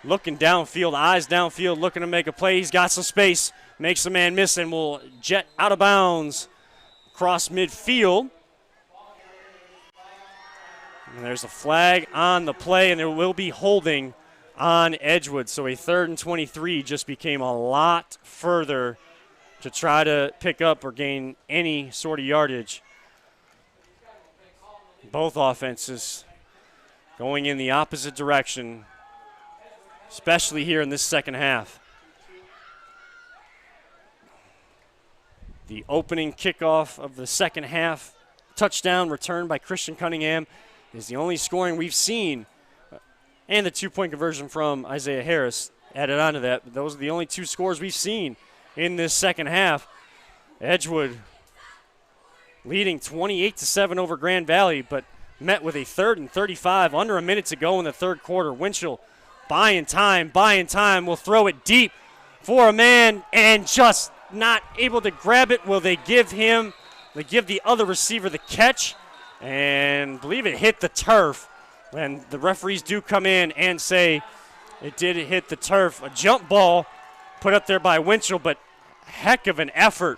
Looking downfield, eyes downfield, looking to make a play. He's got some space, makes a man miss, and will jet out of bounds across midfield. And there's a flag on the play, and there will be holding on Edgewood. So a 3rd and 23 just became a lot further to try to pick up or gain any sort of yardage. Both offenses going in the opposite direction, especially here in this second half. The opening kickoff of the second half, touchdown returned by Christian Cunningham, is the only scoring we've seen. And the 2-point conversion from Isaiah Harris added on to that. Those are the only 2 scores we've seen in this second half. Edgewood leading 28-7 over Grand Valley, but met with a 3rd and 35, under a minute to go in the third quarter. Winchell buying time, will throw it deep for a man and just not able to grab it. Will they give the other receiver the catch? And I believe it hit the turf. And the referees do come in and say it did hit the turf. A jump ball put up there by Winchell, but heck of an effort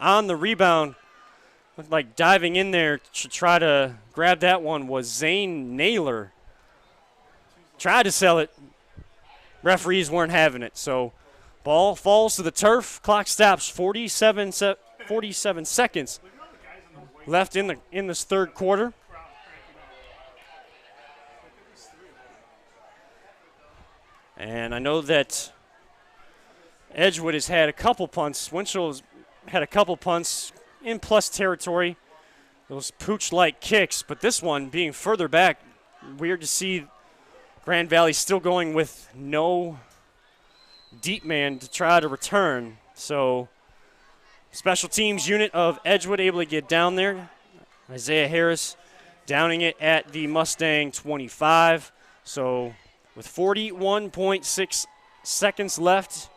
on the rebound. Looked like diving in there to try to grab that one was Zane Naylor. Tried to sell it. Referees weren't having it. So ball falls to the turf. Clock stops. 47 seconds left in this third quarter. And I know that Edgewood has had a couple punts. Winchell's had a couple punts in plus territory. Those pooch-like kicks. But this one being further back, weird to see Grand Valley still going with no deep man to try to return. So special teams unit of Edgewood able to get down there. Isaiah Harris downing it at the Mustang 25. So with 41.6 seconds left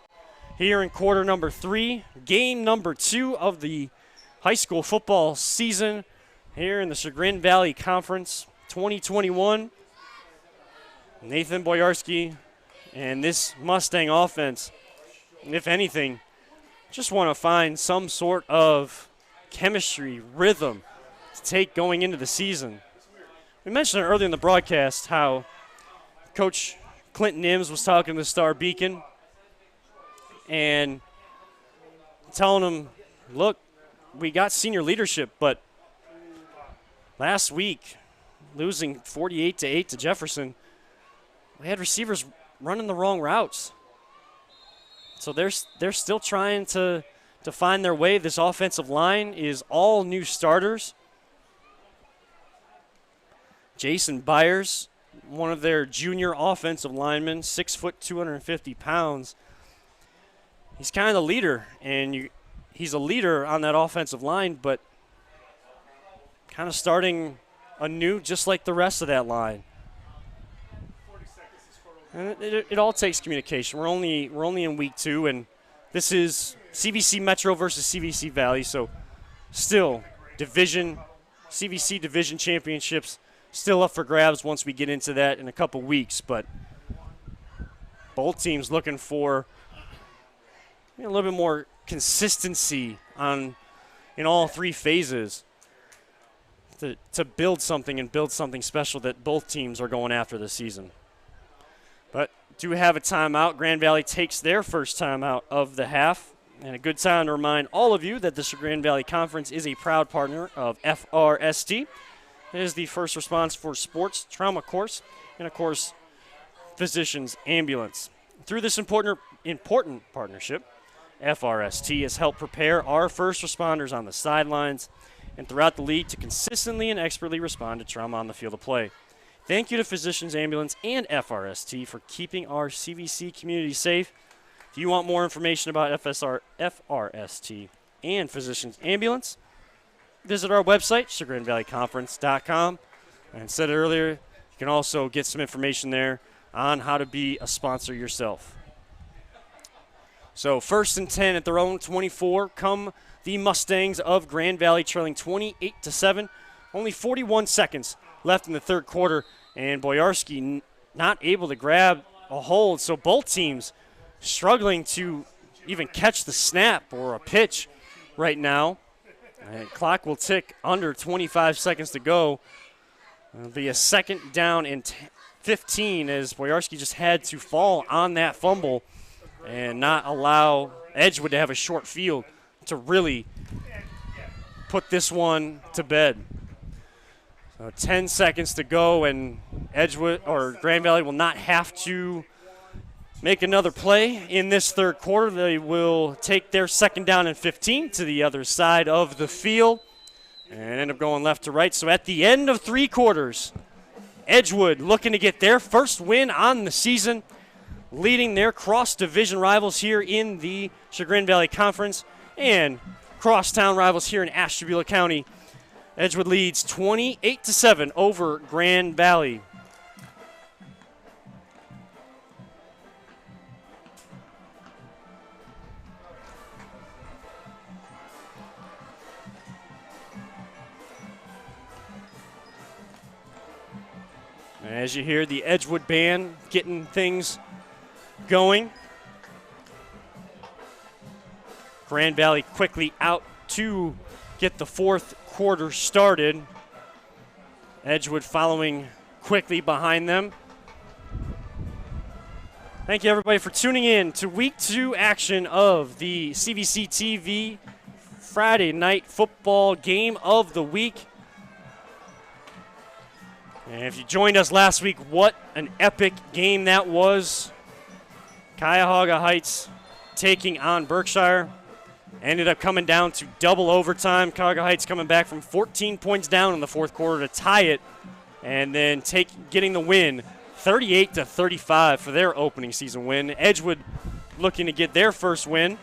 here in quarter number 3, game number 2 of the high school football season here in the Chagrin Valley Conference 2021. Nathan Boyarski and this Mustang offense, if anything, just want to find some sort of chemistry, rhythm to take going into the season. We mentioned earlier in the broadcast how Coach Clinton Nims was talking to Star Beacon and telling him, look, we got senior leadership, but last week, losing 48-8 to Jefferson, we had receivers running the wrong routes. So they're still trying to find their way. This offensive line is all new starters. Jason Byers, one of their junior offensive linemen, 6 foot, 250 pounds. He's kind of the leader, and he's a leader on that offensive line, but kind of starting anew just like the rest of that line. And it all takes communication. We're only in week 2, and this is CVC Metro versus CVC Valley, so still CVC division championships still up for grabs once we get into that in a couple weeks, but both teams looking for a little bit more consistency in all 3 phases to build something and build something special that both teams are going after this season. But do have a timeout. Grand Valley takes their first timeout of the half. And a good time to remind all of you that the Chagrin Valley Conference is a proud partner of FRST. It is the first response for sports, trauma course, and, of course, physicians ambulance. Through this important partnership, FRST has helped prepare our first responders on the sidelines and throughout the league to consistently and expertly respond to trauma on the field of play. Thank you to Physicians Ambulance and FRST for keeping our CVC community safe. If you want more information about FRST and Physicians Ambulance, visit our website, chagrinvalleyconference.com. And I said it earlier, you can also get some information there on how to be a sponsor yourself. So 1st and 10 at their own 24 come the Mustangs of Grand Valley, trailing 28-7. Only 41 seconds left in the third quarter, and Boyarsky not able to grab a hold. So both teams struggling to even catch the snap or a pitch right now. And clock will tick under 25 seconds to go. It'll be a 2nd down and 15 as Boyarsky just had to fall on that fumble and not allow Edgewood to have a short field to really put this one to bed. So 10 seconds to go, and Edgewood or Grand Valley will not have to make another play in this third quarter. They will take their 2nd down and 15 to the other side of the field and end up going left to right. So at the end of 3 quarters, Edgewood looking to get their first win on the season, leading their cross-division rivals here in the Chagrin Valley Conference and crosstown rivals here in Ashtabula County. Edgewood leads 28-7 over Grand Valley. As you hear the Edgewood band getting things going. Grand Valley quickly out to get the 4th quarter started. Edgewood following quickly behind them. Thank you, everybody, for tuning in to Week 2 action of the CVC TV Friday Night Football Game of the Week. And if you joined us last week, what an epic game that was. Cuyahoga Heights taking on Berkshire. Ended up coming down to double overtime. Cuyahoga Heights coming back from 14 points down in the 4th quarter to tie it, and then getting the win 38-35 for their opening season win. Edgewood looking to get their first win,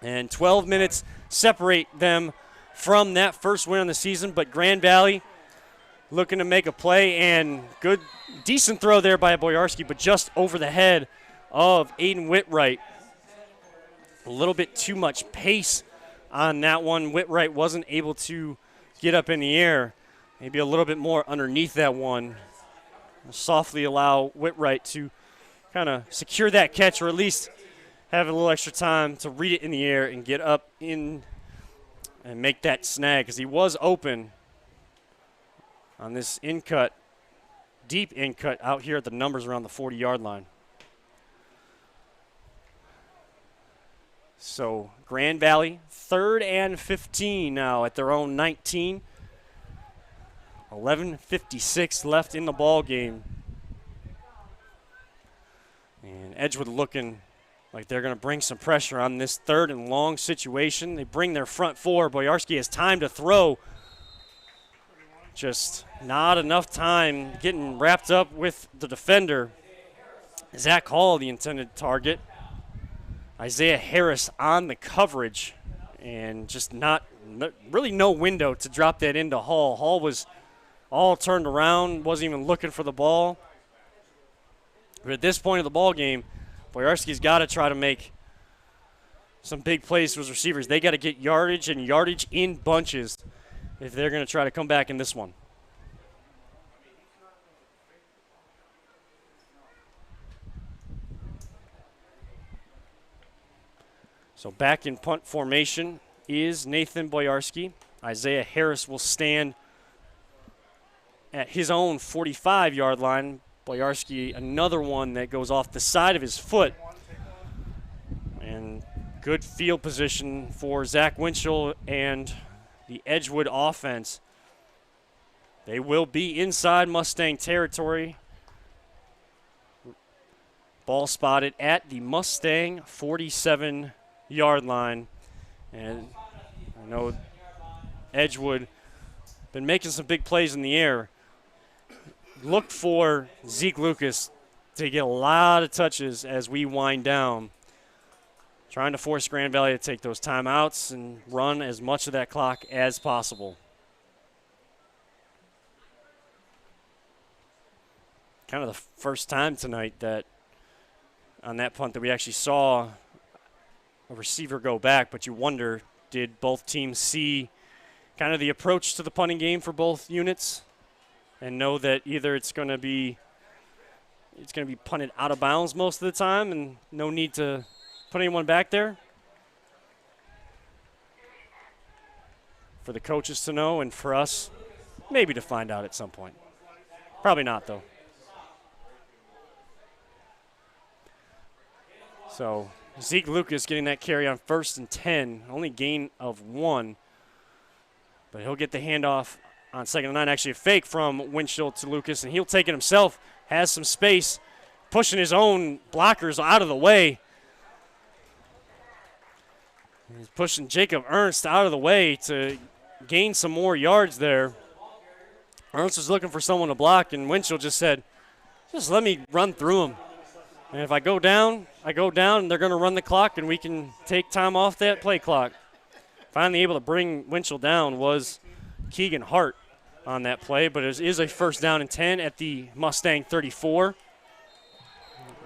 and 12 minutes separate them from that first win on the season, but Grand Valley looking to make a play, and decent throw there by Boyarsky, but just over the head of Aiden Whitwright. A little bit too much pace on that one. Whitwright wasn't able to get up in the air. Maybe a little bit more underneath that one. Softly allow Whitwright to kind of secure that catch, or at least have a little extra time to read it in the air and get up in and make that snag, because he was open on this in-cut, deep in-cut out here at the numbers around the 40-yard line. So Grand Valley, 3rd and 15 now at their own 19. 11:56 left in the ball game. And Edgewood looking like they're going to bring some pressure on this 3rd and long situation. They bring their front 4. Boyarsky has time to throw. Just not enough time, getting wrapped up with the defender. Zach Hall, the intended target. Isaiah Harris on the coverage, and just really no window to drop that into Hall. Hall was all turned around, wasn't even looking for the ball. But at this point of the ball game, Boyarsky's got to try to make some big plays to his receivers. They got to get yardage and yardage in bunches if they're going to try to come back in this one. So back in punt formation is Nathan Boyarsky. Isaiah Harris will stand at his own 45-yard line. Boyarsky, another one that goes off the side of his foot. And good field position for Zach Winchell and the Edgewood offense. They will be inside Mustang territory. Ball spotted at the Mustang 47-yard line. And I know Edgewood been making some big plays in the air. Look for Zeke Lucas to get a lot of touches as we wind down. Trying to force Grand Valley to take those timeouts and run as much of that clock as possible. Kind of the first time tonight that on that punt that we actually saw a receiver go back, but you wonder, did both teams see kind of the approach to the punting game for both units and know that either it's going to be punted out of bounds most of the time and no need to put anyone back there? For the coaches to know and for us maybe to find out at some point. Probably not, though. So Zeke Lucas getting that carry on 1st and 10, only gain of 1. But he'll get the handoff on 2nd and 9. Actually a fake from Winchell to Lucas, and he'll take it himself. Has some space, pushing his own blockers out of the way. He's pushing Jacob Ernst out of the way to gain some more yards there. Ernst was looking for someone to block, and Winchell just said, just let me run through him. And if I go down, and they're going to run the clock, and we can take time off that play clock. Finally able to bring Winchell down was Keegan Hart on that play, but it is a 1st down and 10 at the Mustang 34.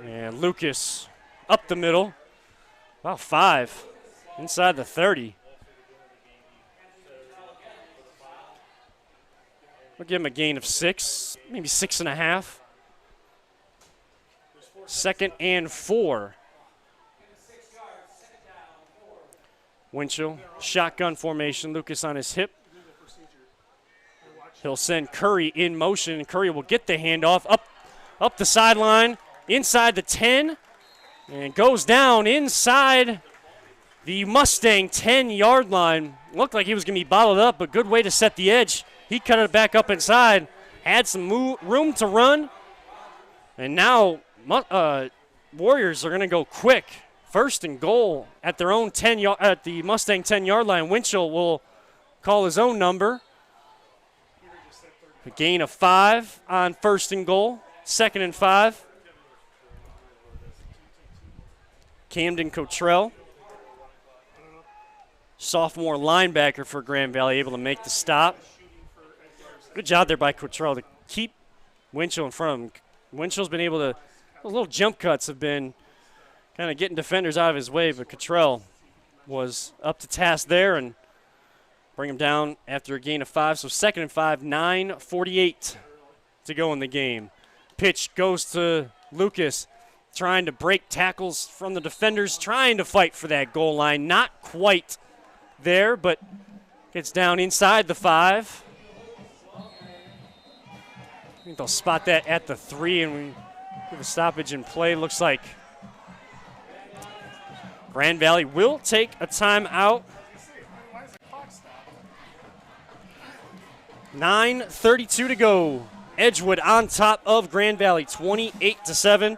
And Lucas up the middle, about 5, inside the 30. We'll give him a gain of 6, maybe 6.5. 2nd and 4. Winchell, shotgun formation, Lucas on his hip. He'll send Curry in motion, and Curry will get the handoff up the sideline, inside the 10, and goes down inside the Mustang 10-yard line. Looked like he was going to be bottled up, but good way to set the edge. He cut it back up inside, had some room to run, and now Warriors are going to go quick. 1st and goal at their own 10 at the Mustang 10-yard line. Winchell will call his own number. A gain of 5 on 1st and goal. 2nd and 5. Camden Cottrell, sophomore linebacker for Grand Valley, able to make the stop. Good job there by Cottrell to keep Winchell in front of him. Winchell's been able to, those little jump cuts have been kind of getting defenders out of his way, but Cottrell was up to task there and bring him down after a gain of 5. So 2nd and 5, 9:48 to go in the game. Pitch goes to Lucas, trying to break tackles from the defenders, trying to fight for that goal line. Not quite there, but gets down inside the 5. I think they'll spot that at the 3, and we give a stoppage in play. Looks like Grand Valley will take a timeout. 9:32 to go. Edgewood on top of Grand Valley, 28-7.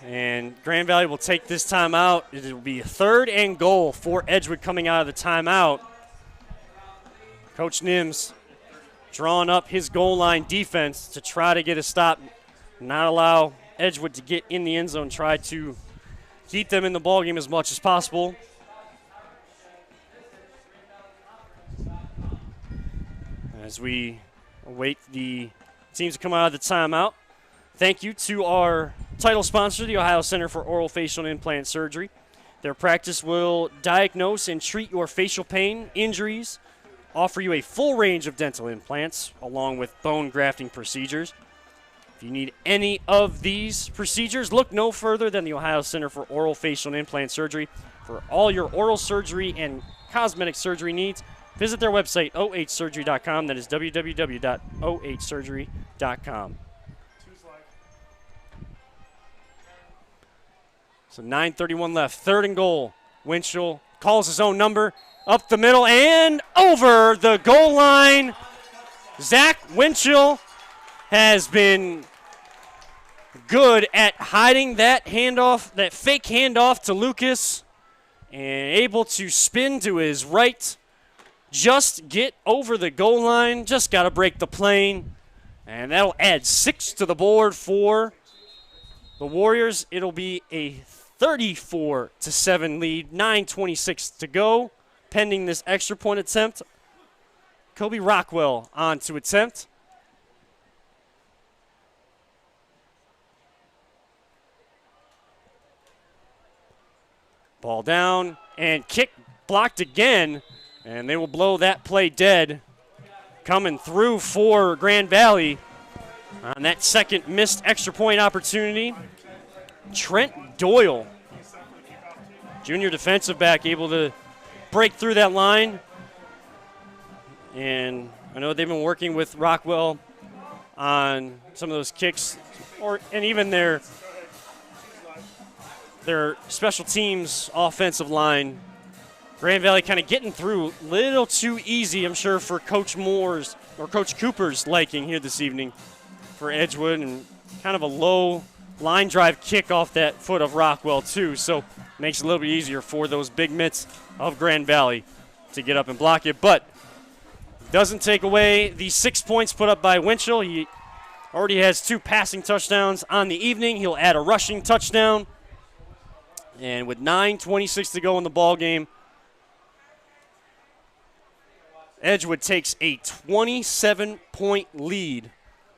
And Grand Valley will take this timeout. It will be 3rd and goal for Edgewood coming out of the timeout. Coach Nims drawing up his goal line defense to try to get a stop, not allow Edgewood to get in the end zone, try to keep them in the ballgame as much as possible. As we await the teams to come out of the timeout, thank you to our title sponsor, the Ohio Center for Oral, Facial, and Implant Surgery. Their practice will diagnose and treat your facial pain, injuries, offer you a full range of dental implants, along with bone grafting procedures. If you need any of these procedures, look no further than the Ohio Center for Oral, Facial, and Implant Surgery. For all your oral surgery and cosmetic surgery needs, visit their website, ohsurgery.com. That is www.ohsurgery.com. So 9:31 left, 3rd and goal. Winchell calls his own number, up the middle and over the goal line. Zach Winchell has been good at hiding that handoff, that fake handoff to Lucas, and able to spin to his right, just get over the goal line, just got to break the plane, and that'll add 6 to the board for the Warriors. It'll be a 34-7 lead, 9:26 to go, pending this extra point attempt. Kobe Rockwell on to attempt. Ball down and kick blocked again, and they will blow that play dead. Coming through for Grand Valley on that second missed extra point opportunity. Trent Doyle, junior defensive back, able to break through that line. And I know they've been working with Rockwell on some of those kicks, and even their special teams offensive line. Grand Valley kind of getting through a little too easy, I'm sure, for Coach Moore's or Coach Cooper's liking here this evening for Edgewood, and kind of a low line drive kick off that foot of Rockwell too, so makes it a little bit easier for those big mitts of Grand Valley to get up and block it, but doesn't take away the 6 points put up by Winchell. He already has 2 passing touchdowns on the evening. He'll add a rushing touchdown, and with 9:26 to go in the ball game, Edgewood takes a 27-point lead,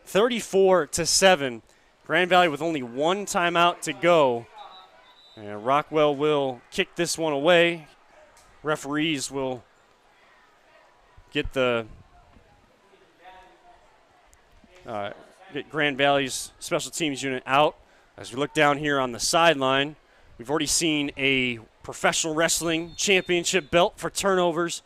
34-7. Grand Valley with only 1 timeout to go. And Rockwell will kick this one away. Referees will get Grand Valley's special teams unit out. As we look down here on the sideline, we've already seen a professional wrestling championship belt for turnovers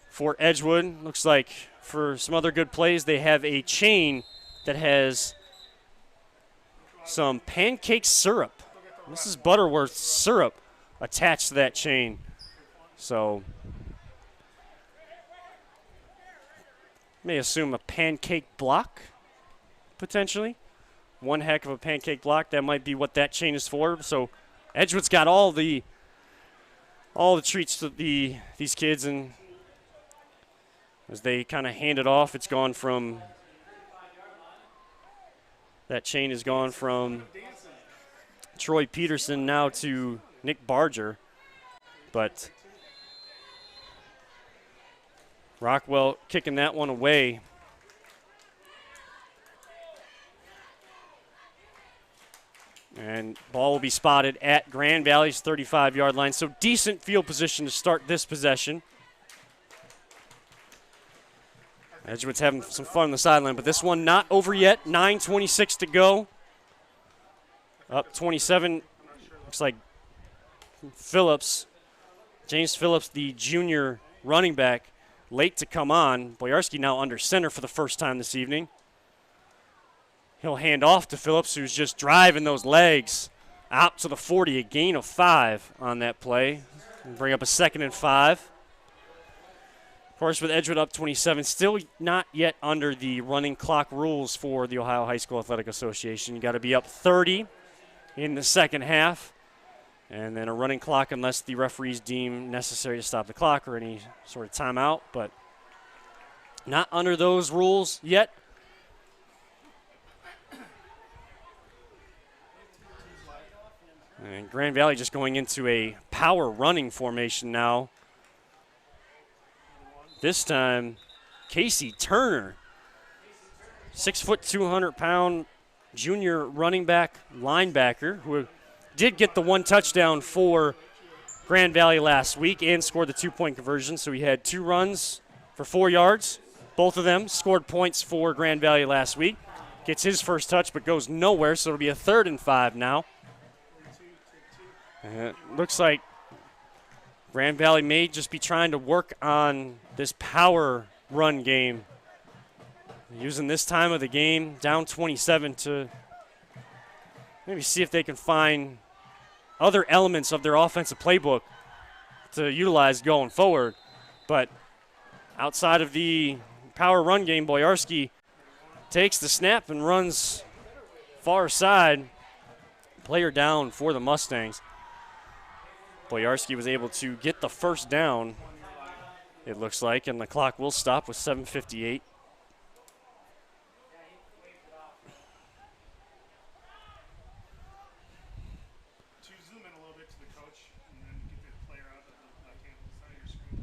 for Edgewood. Looks like for some other good plays, they have a chain that has some pancake syrup. Mrs. Butterworth's syrup attached to that chain. So, may assume a pancake block, potentially. One heck of a pancake block. That might be what that chain is for. So, Edgewood's got all the treats to these kids, and as they kind of hand it off, it's gone from, that chain has gone from Troy Peterson now to Nick Barger. But Rockwell kicking that one away. And ball will be spotted at Grand Valley's 35-yard line. So decent field position to start this possession. Edgewood's having some fun on the sideline, but this one not over yet. 9:26 to go. Up 27. Looks like Phillips, James Phillips, the junior running back, late to come on. Boyarski now under center for the first time this evening. He'll hand off to Phillips, who's just driving those legs out to the 40, a gain of 5 on that play. Bring up a 2nd and 5. Of course, with Edgewood up 27, still not yet under the running clock rules for the Ohio High School Athletic Association. You got to be up 30 in the second half, and then a running clock unless the referees deem necessary to stop the clock or any sort of timeout, but not under those rules yet. And Grand Valley just going into a power running formation now. This time, Casey Turner, 6 foot, 200-pound junior running back linebacker who did get the 1 touchdown for Grand Valley last week and scored the 2-point conversion. So he had 2 runs for 4 yards. Both of them scored points for Grand Valley last week. Gets his first touch but goes nowhere, so it'll be a 3rd and 5 now. And it looks like Grand Valley may just be trying to work on this power run game. Using this time of the game, down 27, to maybe see if they can find other elements of their offensive playbook to utilize going forward. But outside of the power run game, Boyarski takes the snap and runs far side. Player down for the Mustangs. Boyarski was able to get the first down, it looks like, and the clock will stop with 7:58. Zoom in a little bit to the coach, and then get the player out of the left-hand side of your screen.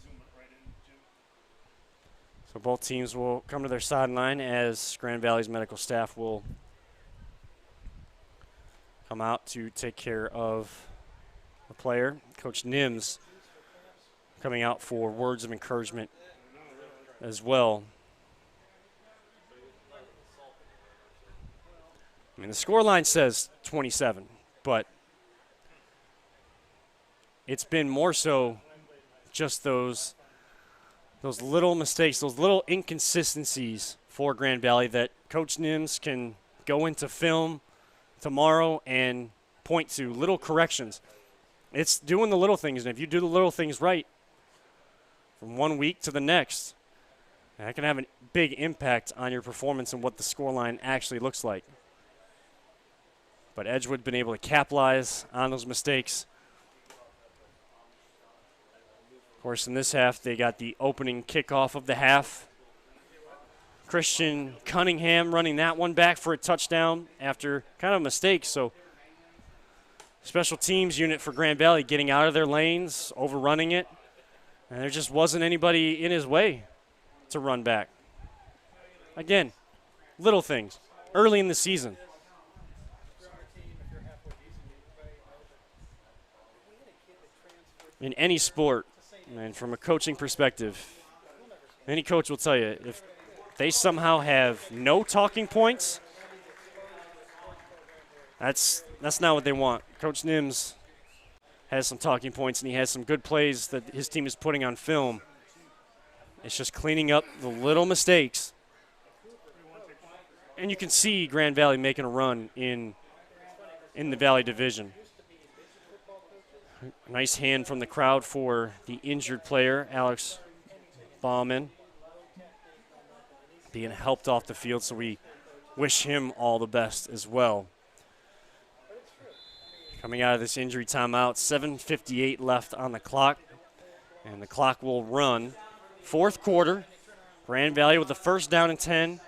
Zoom it right in, Jim. So both teams will come to their sideline as Grand Valley's medical staff will come out to take care of the player, Coach Nims, coming out for words of encouragement as well. I mean, the scoreline says 27, but it's been more so just those little mistakes, those little inconsistencies for Grand Valley that Coach Nims can go into film tomorrow and point to little corrections. It's doing the little things, and if you do the little things right from one week to the next, that can have a big impact on your performance and what the scoreline actually looks like. But Edgewood been able to capitalize on those mistakes. Of course, in this half, they got the opening kickoff of the half. Christian Cunningham running that one back for a touchdown after kind of a mistake. So special teams unit for Grand Valley getting out of their lanes, overrunning it. And there just wasn't anybody in his way to run back. Again, little things early in the season. In any sport, and from a coaching perspective, any coach will tell you, if they somehow have no talking points, that's not what they want. Coach Nims has some talking points, and he has some good plays that his team is putting on film. It's just cleaning up the little mistakes. And you can see Grand Valley making a run in the Valley Division. Nice hand from the crowd for the injured player, Alex Bauman, being helped off the field, so we wish him all the best as well. Coming out of this injury timeout, 7:58 left on the clock, and the clock will run. Fourth quarter, Grand Valley with the first down and 10.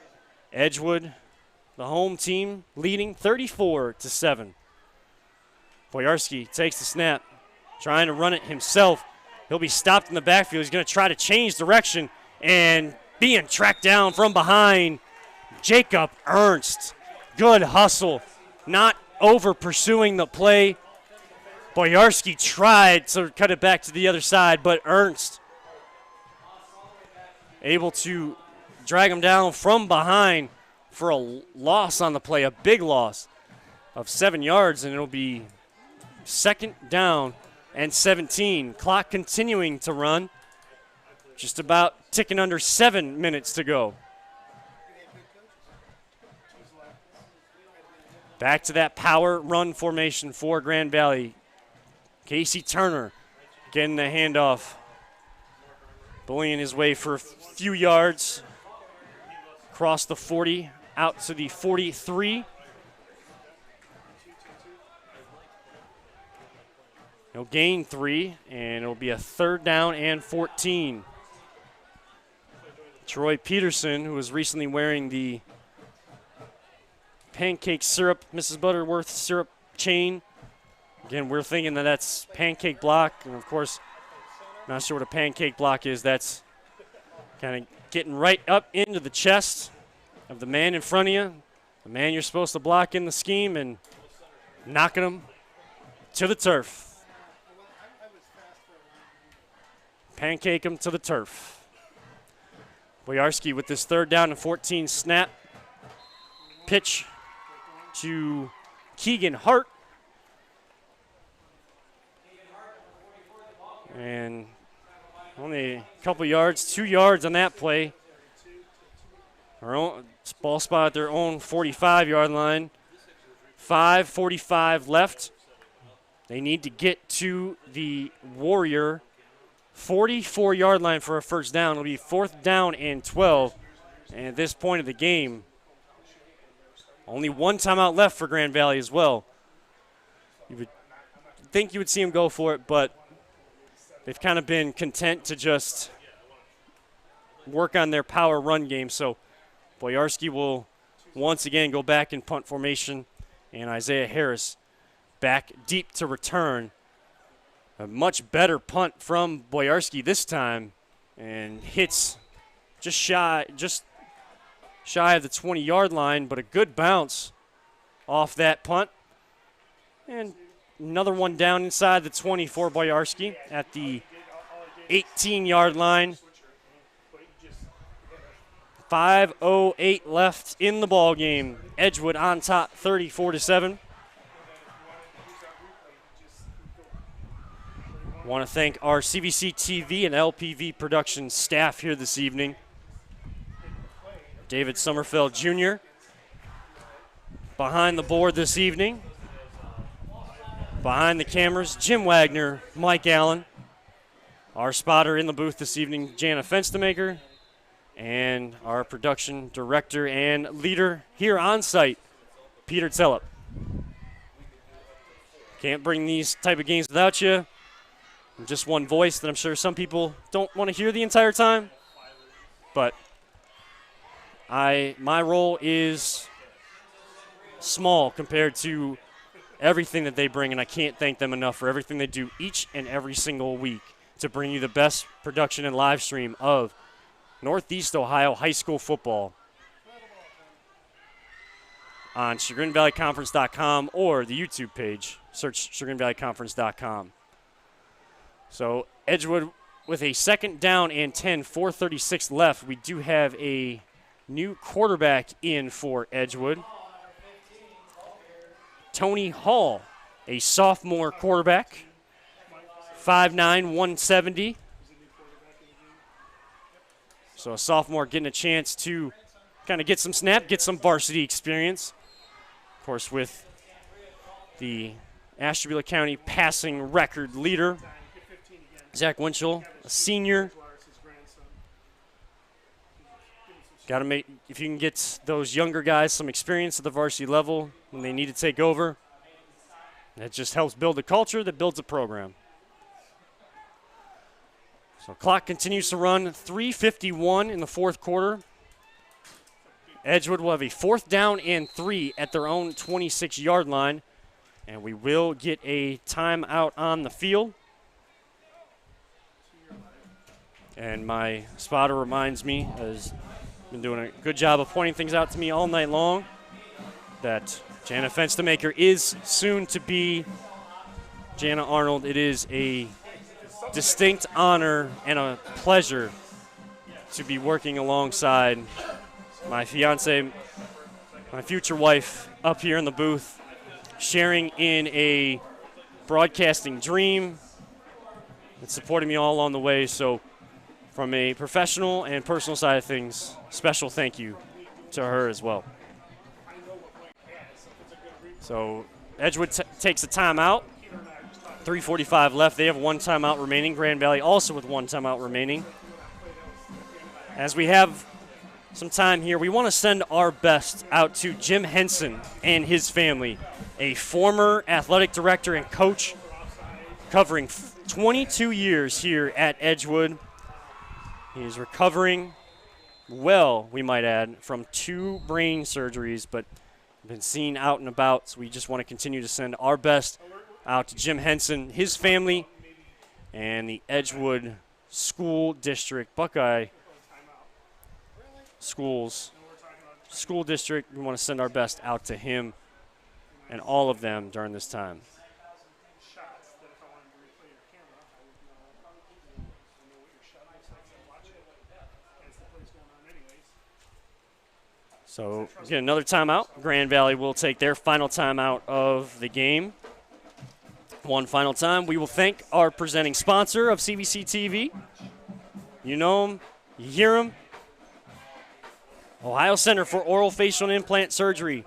Edgewood, the home team, leading 34-7. Boyarski takes the snap, trying to run it himself. He'll be stopped in the backfield. He's going to try to change direction and being tracked down from behind. Jacob Ernst. Good hustle. Not over pursuing the play. Boyarski tried to cut it back to the other side, but Ernst able to drag him down from behind for a loss on the play, a big loss of 7 yards, and it'll be second down and 17. Clock continuing to run. Just about ticking under 7 minutes to go. Back to that power run formation for Grand Valley. Casey Turner getting the handoff. Bullying his way for a few yards. Across the 40, out to the 43. He'll gain 3, and it'll be a third down and 14. Troy Peterson, who was recently wearing the pancake syrup, Mrs. Butterworth syrup chain. Again, we're thinking that that's pancake block, and of course, not sure what a pancake block is. That's kind of getting right up into the chest of the man in front of you, the man you're supposed to block in the scheme, and knocking him to the turf. Pancake him to the turf. Boyarski with this third down and 14 snap. Pitch to Keegan Hart. And only a couple yards, 2 yards on that play. Our own ball spot at their own 45-yard line. 5:45 left. They need to get to the Warrior 44-yard line for a first down. It'll be fourth down and 12. And at this point of the game, only one timeout left for Grand Valley as well. You would think you would see him go for it, but they've kind of been content to just work on their power run game. So Boyarski will once again go back in punt formation, and Isaiah Harris back deep to return. A much better punt from Boyarski this time, and hits just shy of the 20-yard line, but a good bounce off that punt. And another one down inside the 20 for Boyarski at the 18-yard line. 5:08 left in the ball game. Edgewood on top, 34-7. Want to thank our CVC TV and LPV production staff here this evening. David Sommerfeld Jr. behind the board this evening. Behind the cameras, Jim Wagner, Mike Allen. Our spotter in the booth this evening, Jana Fenstemaker. And our production director and leader here on site, Peter Tellup. Can't bring these type of games without you. Just one voice that I'm sure some people don't want to hear the entire time. But my role is small compared to everything that they bring, and I can't thank them enough for everything they do each and every single week to bring you the best production and live stream of Northeast Ohio high school football on ChagrinValleyConference.com or the YouTube page. Search ChagrinValleyConference.com. So Edgewood with a 2nd down and 10, 4:36 left. We do have a new quarterback in for Edgewood. Tony Hall, a sophomore quarterback, 5'9", 170. So a sophomore getting a chance to kind of get some snap, get some varsity experience. Of course, with the Ashtabula County passing record leader, Zach Winchell, a senior. Got to make, if you can get those younger guys some experience at the varsity level when they need to take over, that just helps build a culture that builds a program. So clock continues to run, 3:51 in the 4th quarter. Edgewood will have a 4th down and 3 at their own 26-yard line, and we will get a timeout on the field. And my spotter reminds me, has been doing a good job of pointing things out to me all night long, that Jana Fenstemaker is soon to be Jana Arnold. It is a distinct honor and a pleasure to be working alongside my fiance, my future wife, up here in the booth, sharing in a broadcasting dream and supporting me all along the way. So from a professional and personal side of things, special thank you to her as well. So Edgewood takes a timeout. 3:45 left. They have 1 timeout remaining. Grand Valley also with 1 timeout remaining. As we have some time here, we want to send our best out to Jim Henson and his family, a former athletic director and coach covering 22 years here at Edgewood. He is recovering well, we might add, from 2 brain surgeries, but been seen out and about, so we just want to continue to send our best out to Jim Henson, his family, and the Edgewood School District, Buckeye Schools School District. We want to send our best out to him and all of them during this time. So get another timeout. Grand Valley will take their final timeout of the game. One final time, we will thank our presenting sponsor of CVC TV. You know them, you hear them. Ohio Center for Oral Facial and Implant Surgery.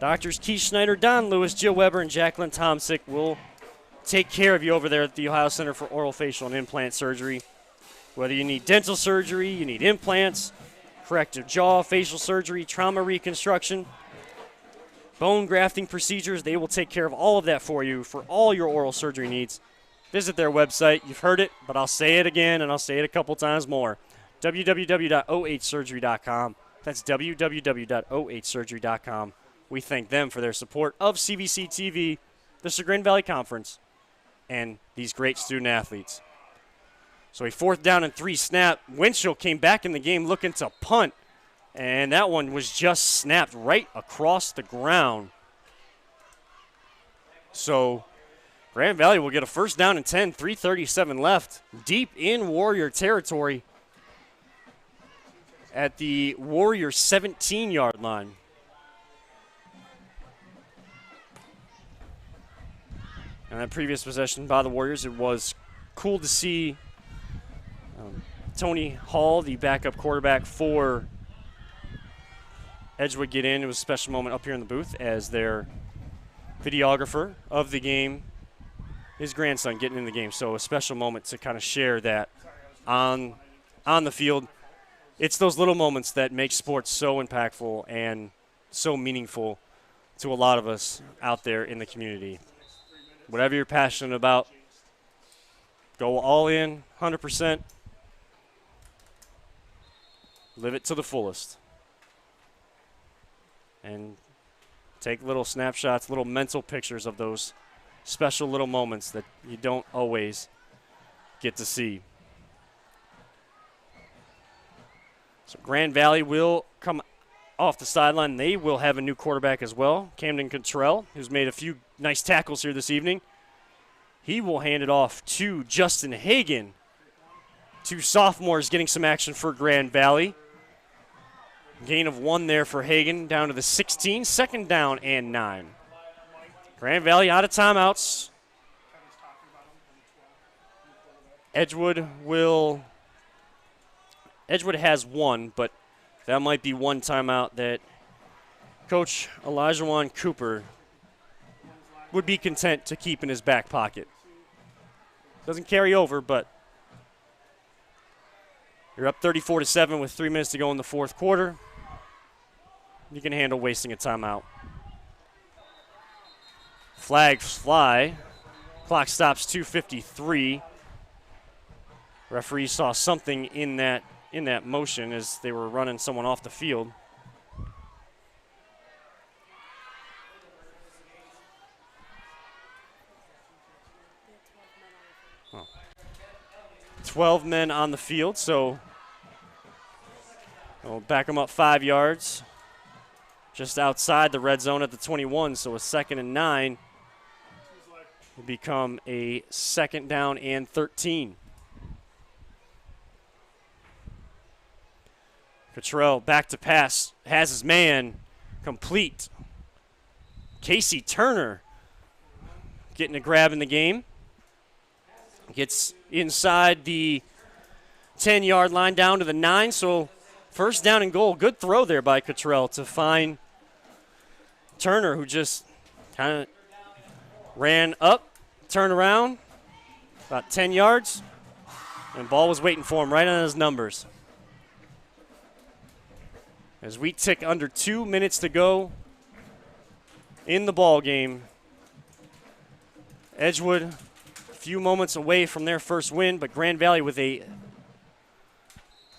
Doctors Keith Schneider, Don Lewis, Jill Weber, and Jacqueline Tomsick will take care of you over there at the Ohio Center for Oral Facial and Implant Surgery. Whether you need dental surgery, you need implants, corrective jaw, facial surgery, trauma reconstruction, bone grafting procedures, they will take care of all of that for you for all your oral surgery needs. Visit their website. You've heard it, but I'll say it again, and I'll say it a couple times more. www.ohsurgery.com. That's www.ohsurgery.com. We thank them for their support of CVC TV, the Chagrin Valley Conference, and these great student athletes. So a 4th down and 3 snap. Winchell came back in the game looking to punt, and that one was just snapped right across the ground. So Grand Valley will get a first down and 10, 3:37 left, deep in Warrior territory at the Warrior 17-yard line. And that previous possession by the Warriors, it was cool to see Tony Hall, the backup quarterback for Edgewood, get in. It was a special moment up here in the booth as their videographer of the game, his grandson, getting in the game. So a special moment to kind of share that on the field. It's those little moments that make sports so impactful and so meaningful to a lot of us out there in the community. Whatever you're passionate about, go all in, 100%. Live it to the fullest. And take little snapshots, little mental pictures of those special little moments that you don't always get to see. So Grand Valley will come off the sideline. They will have a new quarterback as well, Camden Cottrell, who's made a few nice tackles here this evening. He will hand it off to Justin Hagan. Two sophomores getting some action for Grand Valley. Gain of 1 there for Hagan, down to the 16, second down and 9. Grand Valley out of timeouts. Edgewood has 1, but that might be one timeout that Coach Elijah Cooper would be content to keep in his back pocket. Doesn't carry over, but you're up 34-7 with 3 minutes to go in the fourth quarter. You can handle wasting a timeout. Flags fly. Clock stops 2:53. Referee saw something in that motion as they were running someone off the field. Oh. 12 men on the field, so we'll back them up 5 yards. Just outside the red zone at the 21, so a 2nd and 9 will become a 2nd down and 13. Cottrell back to pass, has his man complete. Casey Turner getting a grab in the game. Gets inside the 10-yard line down to the 9, so first down and goal. Good throw there by Cottrell to find Turner, who just kind of ran up, turned around, about 10 yards, and ball was waiting for him right on his numbers. As we tick under 2 minutes to go in the ball game, Edgewood a few moments away from their first win, but Grand Valley with a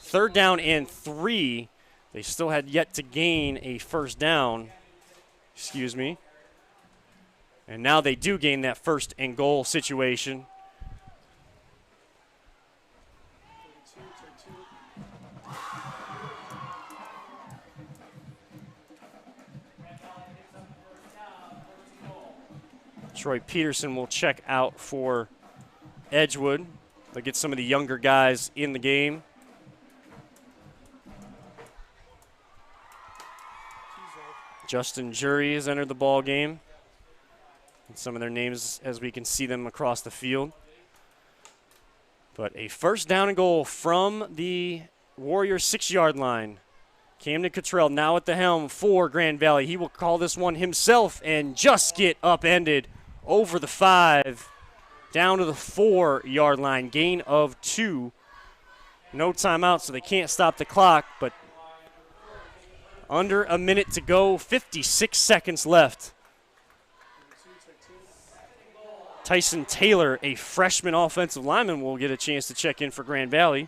3rd down and 3. They still had yet to gain a first down. And now they do gain that 1st and goal situation. Troy Peterson will check out for Edgewood. They'll get some of the younger guys in the game. Justin Jury has entered the ball game. And some of their names as we can see them across the field. But a first down and goal from the Warriors 6-yard line. Camden Cottrell now at the helm for Grand Valley. He will call this one himself and just get upended over the 5, down to the 4-yard line. Gain of 2. No timeout, so they can't stop the clock, but under a minute to go, 56 seconds left. Tyson Taylor, a freshman offensive lineman, will get a chance to check in for Grand Valley.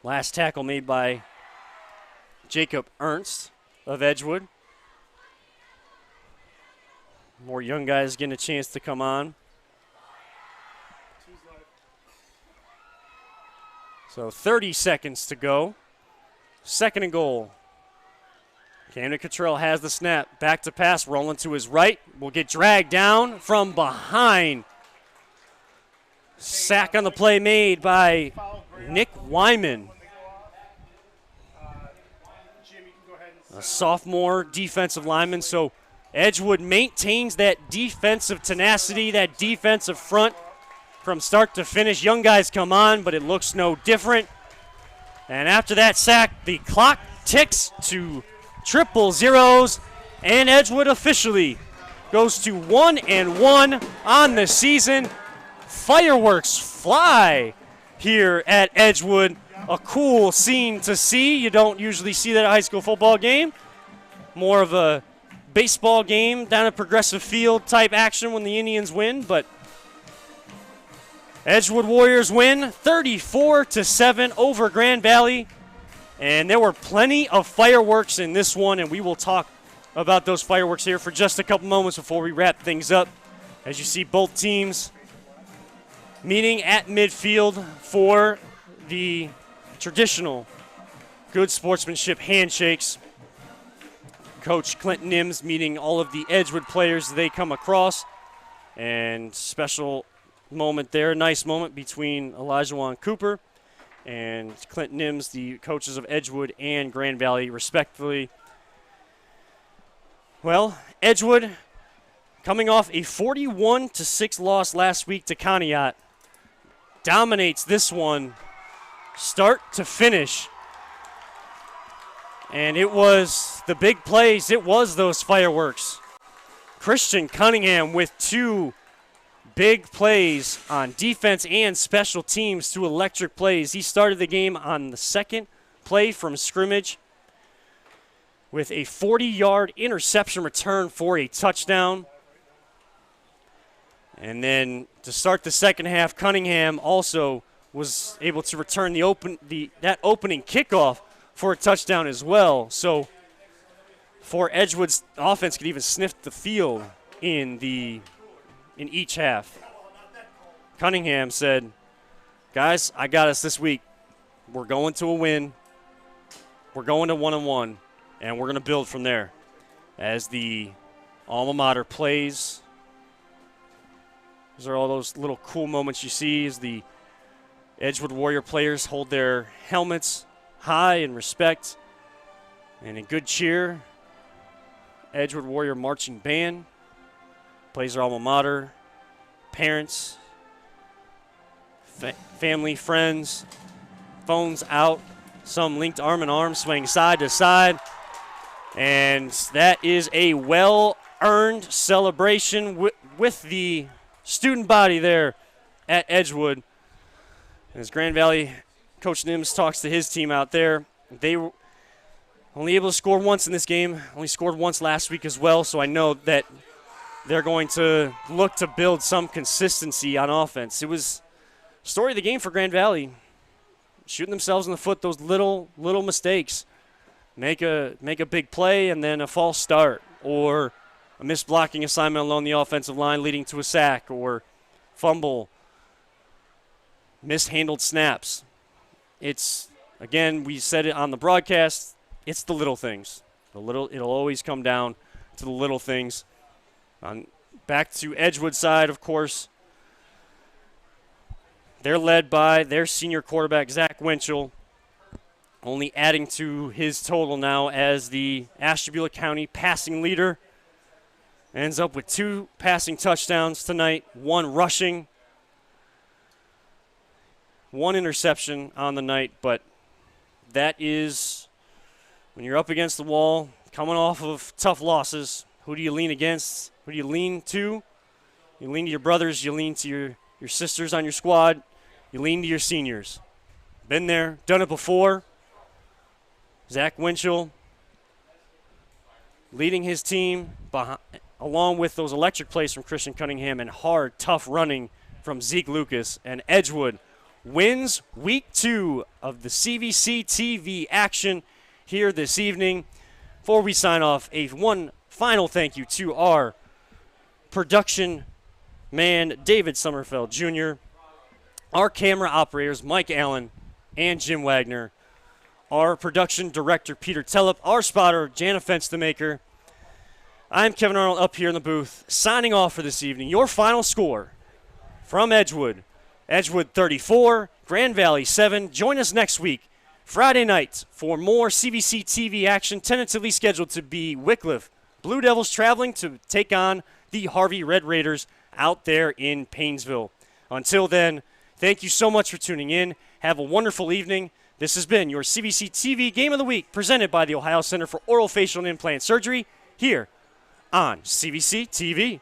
Last tackle made by Jacob Ernst of Edgewood. More young guys getting a chance to come on. So 30 seconds to go. 2nd and goal. Camden Cottrell has the snap. Back to pass, rolling to his right. Will get dragged down from behind. Sack on the play made by Nick Wyman. A sophomore defensive lineman. So Edgewood maintains that defensive tenacity, that defensive front from start to finish. Young guys come on, but it looks no different. And after that sack, the clock ticks to triple zeros, and Edgewood officially goes to 1-1 on the season. Fireworks fly here at Edgewood. A cool scene to see. You don't usually see that at a high school football game. More of a baseball game down at Progressive Field type action when the Indians win, but Edgewood Warriors win 34-7 over Grand Valley. And there were plenty of fireworks in this one, and we will talk about those fireworks here for just a couple moments before we wrap things up. As you see, both teams meeting at midfield for the traditional good sportsmanship handshakes. Coach Clinton Nims meeting all of the Edgewood players they come across. And special moment there, nice moment between Elijah Cooper and Clinton Nims, the coaches of Edgewood and Grand Valley, respectively. Well, Edgewood coming off a 41-6 loss last week to Conneaut, dominates this one start to finish. And it was the big plays. It was those fireworks. Christian Cunningham with 2 big plays on defense and special teams, 2 electric plays. He started the game on the second play from scrimmage with a 40-yard interception return for a touchdown. And then to start the second half, Cunningham also was able to return that opening kickoff for a touchdown as well. So before Edgewood's offense could even sniff the field in each half, Cunningham said, guys, I got us this week. We're going to a win. We're going to 1-1, and we're going to build from there. As the alma mater plays, those are all those little cool moments you see as the Edgewood Warrior players hold their helmets high in respect and in good cheer. Edgewood Warrior marching band plays their alma mater. Parents, family, friends, phones out, some linked arm in arm, swaying side to side. And that is a well-earned celebration with the student body there at Edgewood. As Grand Valley Coach Nims talks to his team out there, they were only able to score once in this game, only scored once last week as well, so I know that they're going to look to build some consistency on offense. It was story of the game for Grand Valley, shooting themselves in the foot, those little mistakes. Make a big play and then a false start, or a missed blocking assignment along the offensive line leading to a sack, or fumble, mishandled snaps. It's, again, we said it on the broadcast, it's the little things. It'll always come down to the little things. Back to Edgewood side, of course. They're led by their senior quarterback, Zach Winchell, only adding to his total now as the Ashtabula County passing leader. Ends up with 2 passing touchdowns tonight, 1 rushing, 1 interception on the night. But that is, when you're up against the wall, coming off of tough losses, who do you lean against? Who do you lean to? You lean to your brothers. You lean to your sisters on your squad. You lean to your seniors. Been there, done it before. Zach Winchell leading his team along with those electric plays from Christian Cunningham and hard, tough running from Zeke Lucas. And Edgewood wins week 2 of the CVC TV action here this evening. Before we sign off, one final thank you to our production man, David Sommerfeld Jr., our camera operators, Mike Allen and Jim Wagner, our production director, Peter Tellep, our spotter, Jana Fenstemaker. I'm Kevin Arnold up here in the booth, signing off for this evening. Your final score from Edgewood. Edgewood 34, Grand Valley 7. Join us next week, Friday night, for more CVC TV action, tentatively scheduled to be Wycliffe Blue Devils traveling to take on the Harvey Red Raiders out there in Painesville. Until then, thank you so much for tuning in. Have a wonderful evening. This has been your CVC TV Game of the Week, presented by the Ohio Center for Oral Facial and Implant Surgery, here on CVC TV.